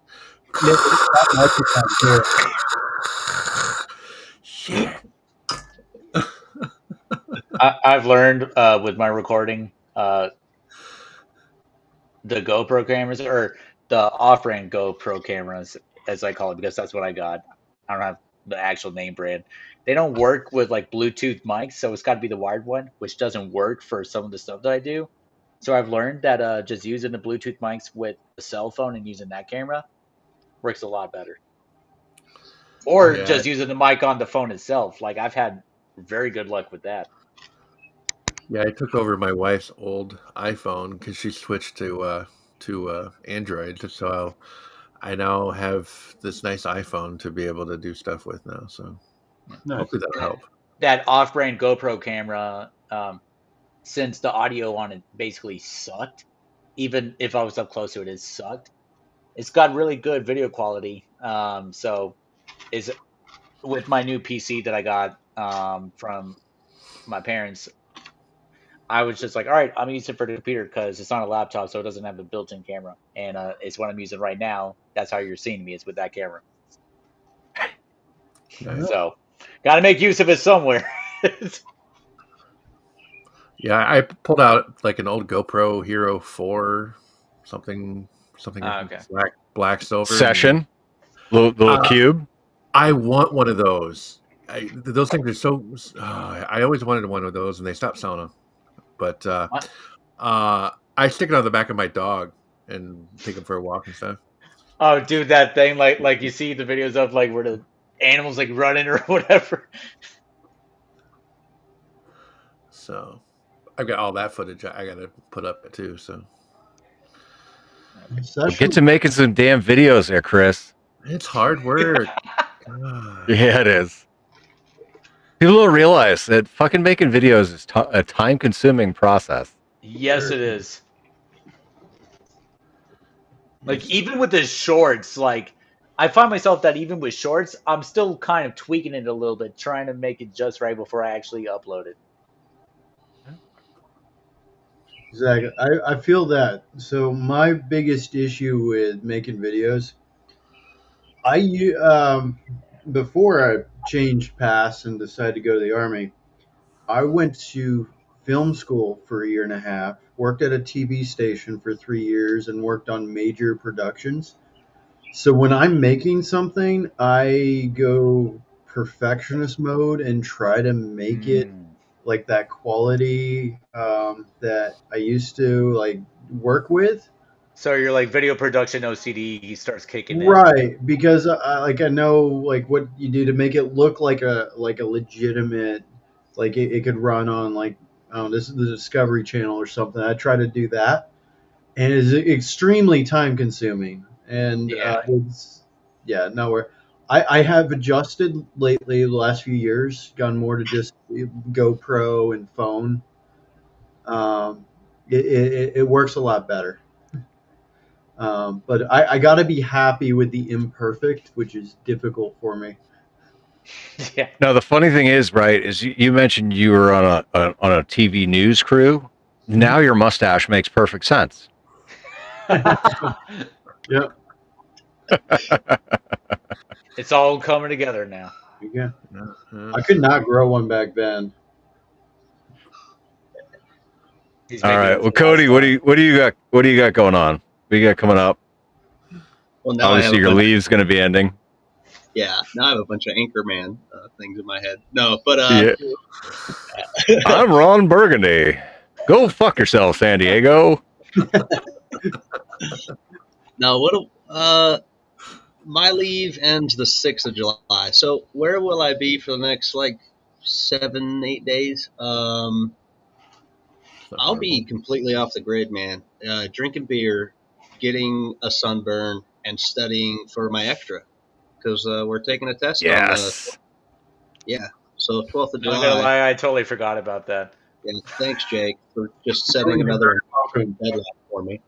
Shit. I've learned with my recording, the GoPro cameras or the off-brand GoPro cameras, as I call it, because that's what I got. I don't have the actual name brand. They don't work with like Bluetooth mics, so it's got to be the wired one, which doesn't work for some of the stuff that I do. So I've learned that just using the Bluetooth mics with a cell phone and using that camera works a lot better. Or just using the mic on the phone itself. Like I've had very good luck with that. Yeah, I took over my wife's old iPhone because she switched to Android. So I now have this nice iPhone to be able to do stuff with now. So hopefully that'll help. That off-brand GoPro camera, since the audio on it basically sucked, even if I was up close to it, it sucked. It's got really good video quality. So is with my new PC that I got from my parents, I was just like, all right, I'm gonna use it for the computer because it's on a laptop, so it doesn't have a built-in camera, and it's what I'm using right now. That's how you're seeing me, is with that camera. Nice. So, got to make use of it somewhere. Yeah, I pulled out like an old GoPro Hero 4, something okay. black silver Session. little cube. I want one of those. Those things are so. I always wanted one of those, and they stopped selling them. But I stick it on the back of my dog and take him for a walk and stuff. Oh, dude, that thing like you see the videos of like where the animals like running or whatever. So I've got all that footage I got to put up too. So Get to making some damn videos there, Chris. it's hard work. Yeah, it is. People don't realize that fucking making videos is a time-consuming process. Yes, it is. Like even with the shorts, like I find myself that even with shorts, I'm still kind of tweaking it a little bit, trying to make it just right before I actually upload it. Exactly. I feel that. So my biggest issue with making videos, before I changed paths and decided to go to the Army, I went to film school for a year and a half, worked at a TV station for 3 years, and worked on major productions. So when I'm making something, I go perfectionist mode and try to make it like that quality that I used to like work with. So you're like video production OCD starts kicking in. Right, because I know like what you do to make it look like a legitimate, like it could run on like, I don't know, this is the Discovery Channel or something. I try to do that, and it's extremely time consuming. And I have adjusted lately the last few years, gone more to just GoPro and phone. It works a lot better. But I got to be happy with the imperfect, which is difficult for me. Yeah. Now the funny thing is, right, is you mentioned you were on a TV news crew. Now your mustache makes perfect sense. Yep. It's all coming together now. Yeah. I could not grow one back then. All right. Well, Cody, what do you got going on? What do you got coming up? Well, now obviously your leave's going to be ending. Yeah, now I have a bunch of Anchorman things in my head. No, but I'm Ron Burgundy. Go fuck yourself, San Diego. Now, my leave ends the 6th of July. So where will I be for the next like 7-8 days? I'll be completely off the grid, man. Drinking beer, getting a sunburn, and studying for my extra. Because we're taking a test on the... Yeah, so 12th of July. Not gonna lie, I totally forgot about that. Yeah, thanks, Jake, for just setting another deadline for me.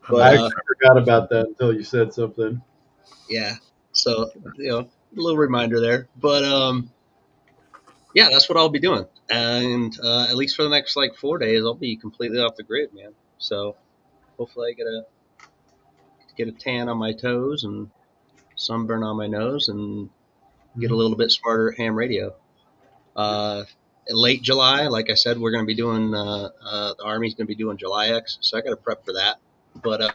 But, I actually forgot about that until you said something. Yeah, so, a little reminder there. But, yeah, that's what I'll be doing. And at least for the next, 4 days, I'll be completely off the grid, man. So hopefully I get a tan on my toes and sunburn on my nose and get a little bit smarter at ham radio. Late July, like I said, we're going to be doing the Army's going to be doing July X, so I got to prep for that. But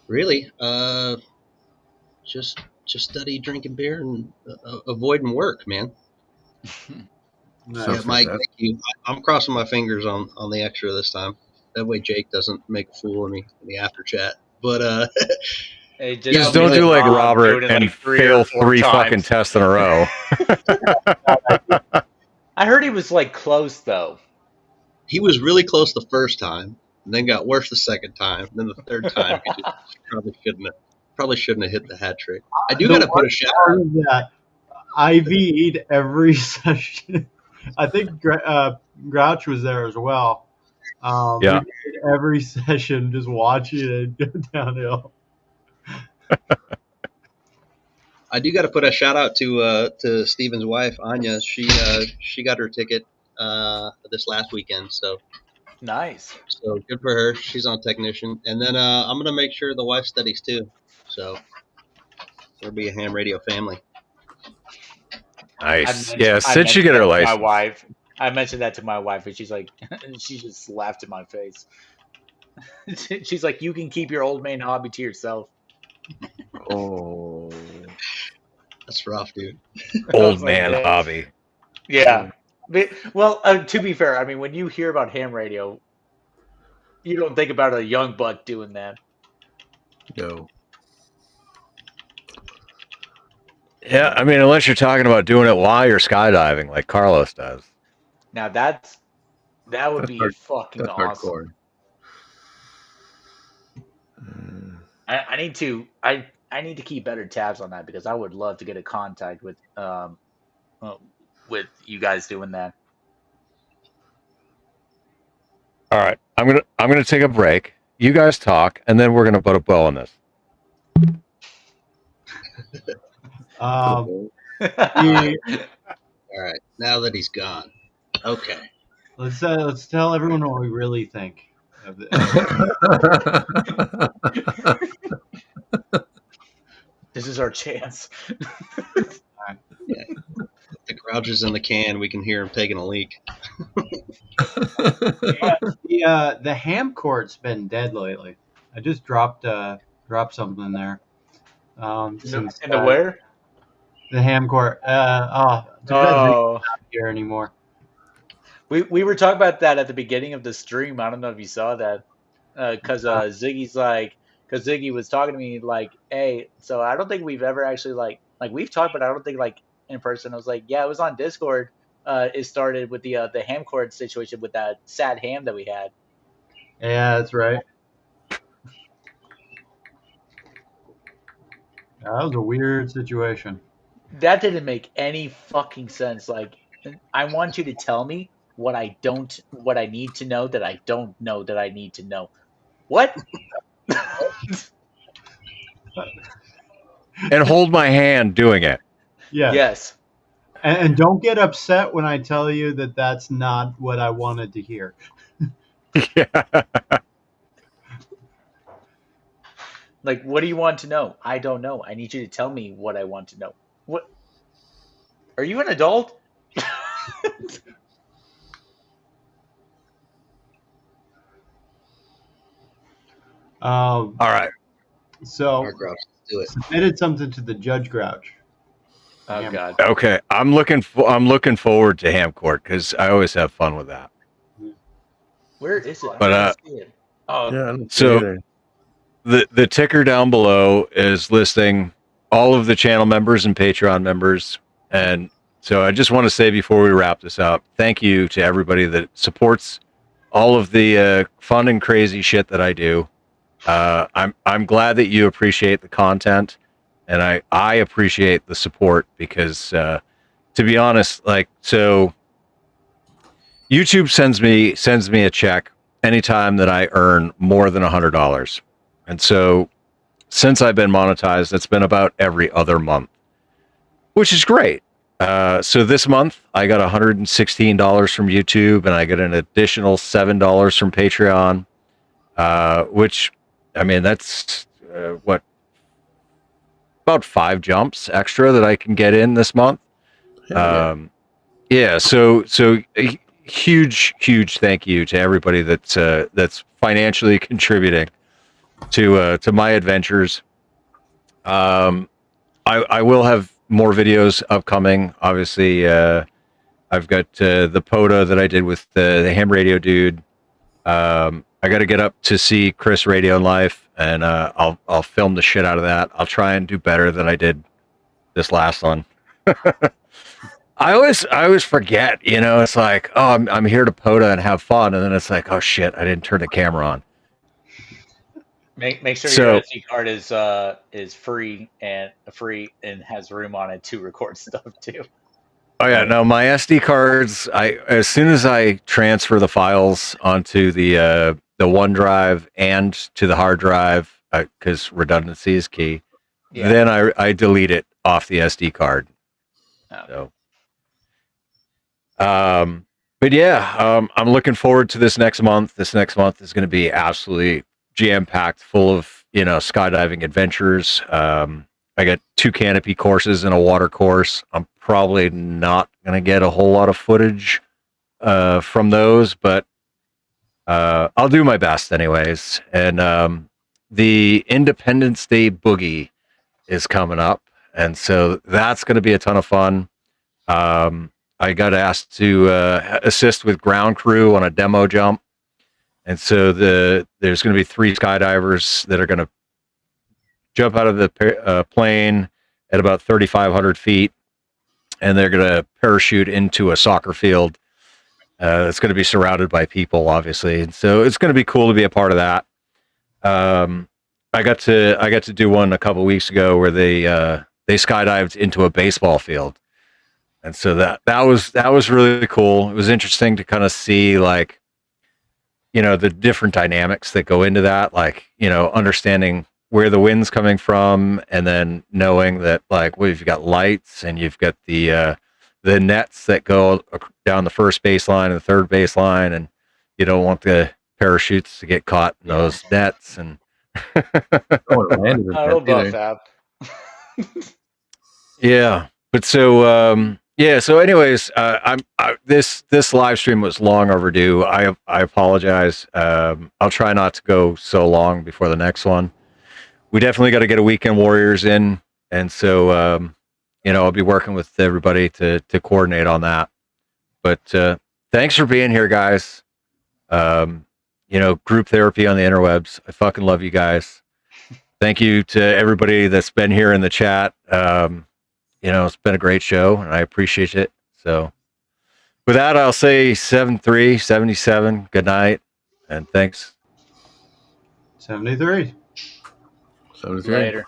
really, just study drinking beer and avoiding work, man. Yeah, Mike, thank you. I'm crossing my fingers on the extra this time. That way Jake doesn't make a fool of me in the after chat. But hey, just don't do like Robert and fail 3 fucking tests in a row. I heard he was close though. He was really close the first time, and then got worse the second time. And then the third time, he just probably shouldn't have hit the hat trick. I do got to put a shout out that I V'd every session. I think Grouch was there as well. Yeah. We did every session just watching it go downhill. I do got to put a shout out to Steven's wife, Anya. She got her ticket this last weekend, so nice. So good for her. She's on technician, and then I'm gonna make sure the wife studies too. So it'll be a ham radio family. Nice. Yeah, since you get her license. My wife. I mentioned that to my wife, and she's like, she just laughed in my face. She's like, "You can keep your old man hobby to yourself." Oh, That's rough, dude. Old Like, man yeah. hobby. Yeah. Well, to be fair, I mean, when you hear about ham radio, you don't think about a young buck doing that. no. Yeah, I mean, unless you're talking about doing it while you're skydiving, like Carlos does. Now that would That's be hard. fucking That's awesome. hardcore. Mm. I need to keep better tabs on that because I would love to get a contact with you guys doing that. All right, I'm gonna take a break. You guys talk, and then we're gonna put a bow on this. The- All right, now that he's gone. Okay. let's tell everyone what we really think. This is our chance. Yeah. The Grouch is in the can. We can hear him taking a leak. The ham court's been dead lately. I just dropped something there. Since, In the where? the ham court. Not here anymore. We were talking about that at the beginning of the stream. I don't know if you saw that, because Ziggy was talking to me like, "Hey, so I don't think we've ever actually like we've talked, but I don't think like in person." I was like, "Yeah, it was on Discord. It started with the ham cord situation with that sad ham that we had." Yeah, that's right. That was a weird situation. That didn't make any fucking sense. Like, I want you to tell me what I need to know that I don't know that I need to know. What? And hold my hand doing it. Yeah. Yes. And don't get upset when I tell you that that's not what I wanted to hear. Yeah. Like, what do you want to know? I don't know. I need you to tell me what I want to know. What? Are you an adult? All right. So Our Grouch, let's do it. submitted something to the Judge Grouch. Oh Ham. God. Okay, I'm looking forward to ham court because I always have fun with that. Where is it? But, I don't see it. Oh, Yeah, I don't see So- either. The ticker down below is listing all of the channel members and Patreon members, and so I just want to say before we wrap this up, thank you to everybody that supports all of the fun and crazy shit that I do. I'm glad that you appreciate the content, and I appreciate the support because, to be honest, like, so YouTube sends me a check anytime that I earn more than $100, and so since I've been monetized, it's been about every other month, which is great. So this month I got $116 from YouTube, and I got an additional $7 from Patreon, which, I mean, that's about 5 jumps extra that I can get in this month. Yeah. So a huge thank you to everybody that's financially contributing to my adventures. I will have more videos upcoming. Obviously, I've got the POTA that I did with the ham radio dude. I got to get up to see Chris Radio in Life, and I'll film the shit out of that. I'll try and do better than I did this last one. I always forget, you know. It's like, oh, I'm here to POTA and have fun, and then it's like, oh shit, I didn't turn the camera on. make sure So- your SD card is free and has room on it to record stuff too. Oh yeah, no, my SD cards. As soon as I transfer the files onto the OneDrive and to the hard drive, because redundancy is key. Yeah. Then I delete it off the SD card. Oh. So, but yeah, I'm looking forward to this next month. This next month is going to be absolutely jam-packed, full of, you know, skydiving adventures. I got 2 canopy courses and a water course. I'm probably not going to get a whole lot of footage from those, but I'll do my best anyways. And the Independence Day Boogie is coming up, and so that's going to be a ton of fun. I got asked to assist with ground crew on a demo jump, and so there's going to be 3 skydivers that are going to jump out of the plane at about 3,500 feet, and they're going to parachute into a soccer field. It's going to be surrounded by people, obviously, and so it's going to be cool to be a part of that. I got to do one a couple weeks ago where they skydived into a baseball field, and so that was really cool. It was interesting to kind of see, like, the different dynamics that go into that, like, understanding where the wind's coming from, and then knowing that, like, well, you've got lights and you've got the nets that go down the first baseline and the third baseline, and you don't want the parachutes to get caught in those nets. And yeah, but so so anyways, this live stream was long overdue. I apologize. I'll try not to go so long before the next one. We definitely got to get a Weekend Warriors in, and so I'll be working with everybody to coordinate on that. But thanks for being here, guys. Group therapy on the interwebs. I fucking love you guys. Thank you to everybody that's been here in the chat. It's been a great show, and I appreciate it. So with that, I'll say 7377. Good night, and thanks. 73. Later.